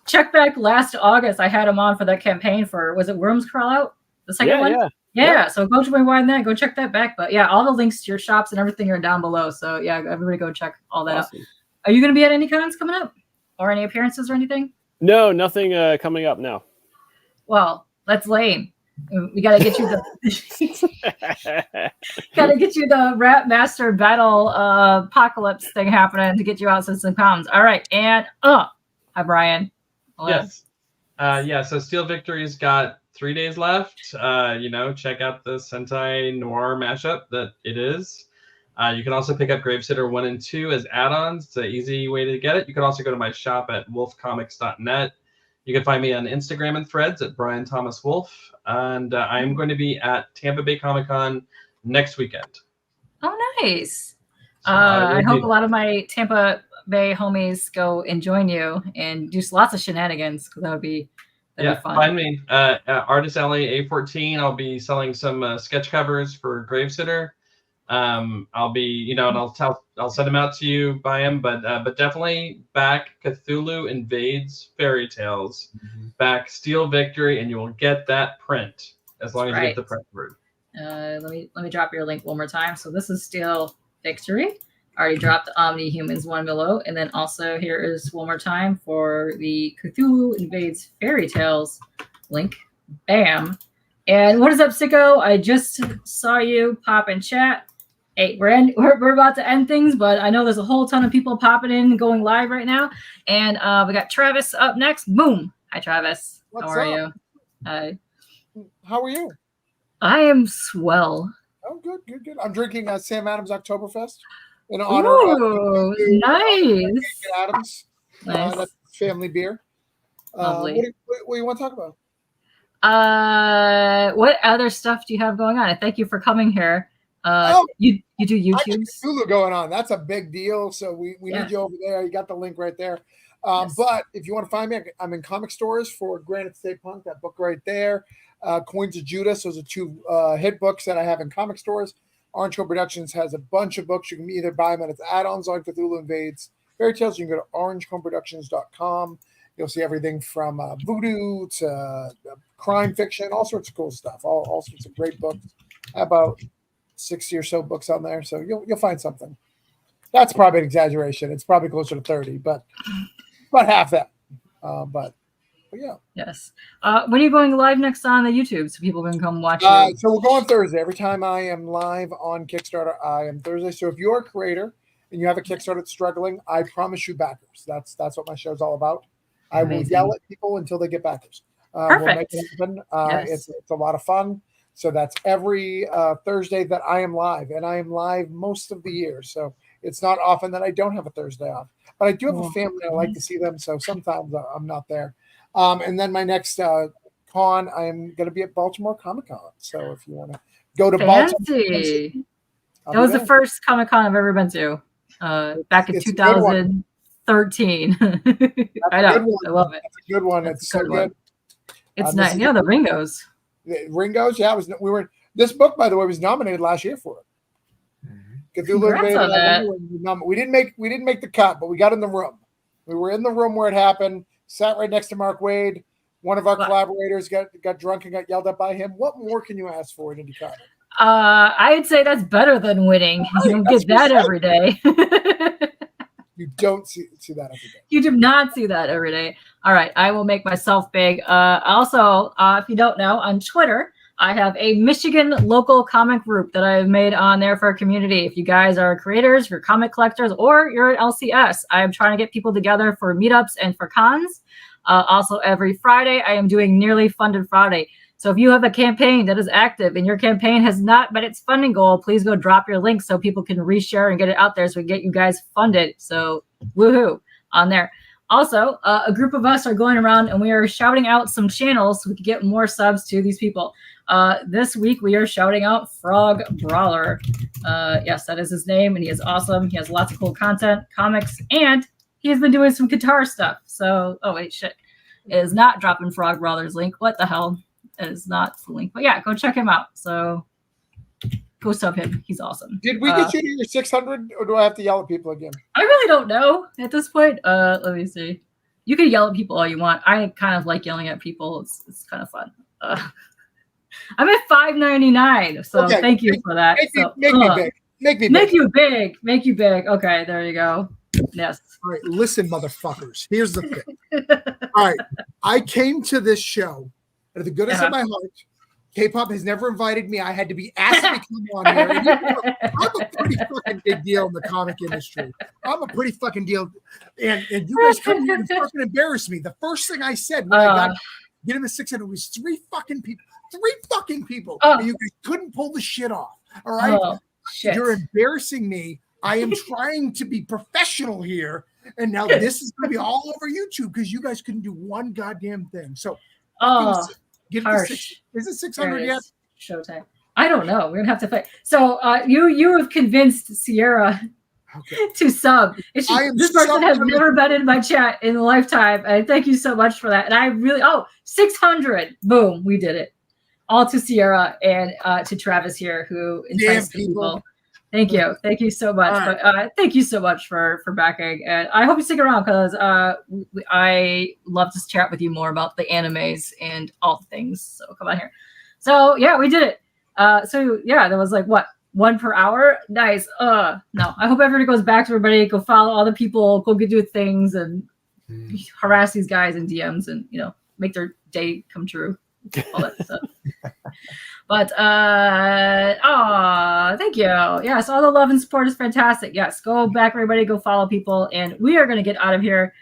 check back last August. I had him on for that campaign for, was it Worms Crawl Out, the second one? Yeah. So go to rewind that, go check that back. But yeah, all the links to your shops and everything are down below. So yeah, everybody go check all that out. Are you going to be at any cons coming up, or any appearances or anything? No, nothing coming up now. Well, that's lame. We gotta get you the Rap Master Battle Apocalypse thing happening to get you out some comms. All right, and hi Brian. Hello. Yes. So Steel Victory's got 3 days left. Check out the Sentai Noir mashup that it is. You can also pick up Gravesitter 1 and 2 as add-ons. It's an easy way to get it. You can also go to my shop at wolfcomics.net. You can find me on Instagram and Threads at Brian Thomas Wolf. And I'm going to be at Tampa Bay Comic-Con next weekend. Oh, nice. I hope a lot of my Tampa Bay homies go and join you and do lots of shenanigans, because that'd be fun. Find me. Artist Alley A14. I'll be selling some sketch covers for Gravesitter. I'll be, and I'll send them out to you, buy them, but definitely back Cthulhu Invades Fairy Tales, back Steel Victory, and you will get that print as long as you get the print word. Let me drop your link one more time. So this is Steel Victory. I already dropped OmniHumans one below, and then also here is one more time for the Cthulhu Invades Fairy Tales link. Bam. And what is up, Sicko? I just saw you pop in chat. Hey, we're about to end things, but I know there's a whole ton of people popping in and going live right now. And we got Travis up next. Boom. Hi, Travis. What's How are up? you? Hi. How are you? I am swell. Oh, good. I'm drinking Sam Adams Oktoberfest in honor Ooh, nice. Adams. Nice. That's family beer. Lovely. What do you want to talk about? What other stuff do you have going on? And thank you for coming here. You do YouTubes? I got Cthulhu going on. That's a big deal. So we need you over there. You got the link right there. Yes. But if you want to find me, I'm in comic stores for Granite State Punk, that book right there. Coins of Judas, those are two hit books that I have in comic stores. Orange Co Productions has a bunch of books. You can either buy them at its add-ons on Cthulhu Invades Fairy Tales. You can go to orangecoproductions.com. You'll see everything from voodoo to crime fiction, all sorts of cool stuff, all sorts of great books. About 60 or so books on there, so you'll find something. That's probably an exaggeration. It's probably closer to 30, but about half that. But yeah. Yes. When are you going live next on the YouTube so people can come watch you? So we'll go on Thursday. Every time I am live on Kickstarter, I am Thursday. So if you're a creator and you have a Kickstarter that's struggling, I promise you backers. That's what my show's all about. I will yell at people until they get backers. We'll make it happen. It's a lot of fun. So that's every Thursday that I am live, and I am live most of the year. So it's not often that I don't have a Thursday off, but I do have a family. I like to see them. So sometimes I'm not there. And then my next con, I am going to be at Baltimore Comic Con. So if you want to go to Baltimore, that was the first Comic Con I've ever been to back in 2013. I know. I love it. It's a good one. It's so good. It's nice. Yeah, the Ringos. Ringos, yeah, we were. This book, by the way, was nominated last year for it. Cthulhu Congrats on that. We didn't make the cut, but we got in the room. We were in the room where it happened. Sat right next to Mark Wade. One of our collaborators got drunk and got yelled at by him. What more can you ask for in Indie Comic? I'd say that's better than winning. You don't get that every day. You don't see that every day. You do not see that every day. All right, I will make myself big. Also, if you don't know, on Twitter, I have a Michigan local comic group that I've made on there for our community. If you guys are creators, you're comic collectors, or you're an LCS, I am trying to get people together for meetups and for cons. Also, every Friday, I am doing Nearly Funded Friday. So if you have a campaign that is active and your campaign has not met its funding goal, please go drop your link so people can reshare and get it out there so we get you guys funded. So woohoo on there. Also, a group of us are going around and we are shouting out some channels so we can get more subs to these people. This week, we are shouting out Frog Brawler. Yes, that is his name, and he is awesome. He has lots of cool content, comics, and he has been doing some guitar stuff. So, oh, wait, shit. It is not dropping Frog Brawler's link. What the hell? It is not the link. But yeah, go check him out. So go sub him. He's awesome. Did we get you to your 600, or do I have to yell at people again? I really don't know at this point. Let me see. You can yell at people all you want. I kind of like yelling at people. It's kind of fun. I'm at 599, so okay. Thank you for that. Make me big. Make you big. Okay, there you go. Yes. All right, listen, motherfuckers. Here's the thing. All right, I came to this show out of the goodness of my heart. Kpop has never invited me. I had to be asked to come on here. And I'm a pretty fucking big deal in the comic industry. I'm a pretty fucking deal. And you guys come here and fucking embarrass me. The first thing I said when I got get in the 600 was three fucking people. And you guys couldn't pull the shit off. All right? Shit. You're embarrassing me. I am trying to be professional here. And now this is going to be all over YouTube because you guys couldn't do one goddamn thing. So, get it to is it 600 yet? Showtime. I don't know. We're gonna have to fight. So you have convinced Sierra to sub. This person has never been in my chat in a lifetime. And thank you so much for that. And I really 600. Boom, we did it. All to Sierra and to Travis here who enticed people. Thank you so much. Right. But thank you so much for backing, and I hope you stick around because I love to chat with you more about the animes and all the things. So come on here. So yeah, we did it. So yeah, there was like what 1 per hour. Nice. No, I hope everybody goes back to everybody. Go follow all the people. Go do things and harass these guys in DMs and make their day come true. All that stuff. But thank you. Yes, all the love and support is fantastic. Yes, go back, everybody. Go follow people, and we are going to get out of here.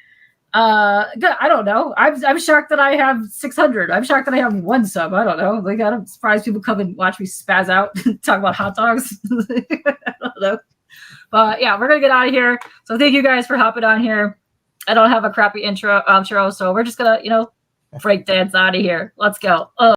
Good. I don't know. I'm shocked that I have 600. I'm shocked that I have 1 sub. I don't know. Like I'm surprised people come and watch me spaz out and talk about hot dogs. I don't know. But yeah, we're gonna get out of here. So thank you guys for hopping on here. I don't have a crappy outro, so we're just gonna break dance out of here. Let's go.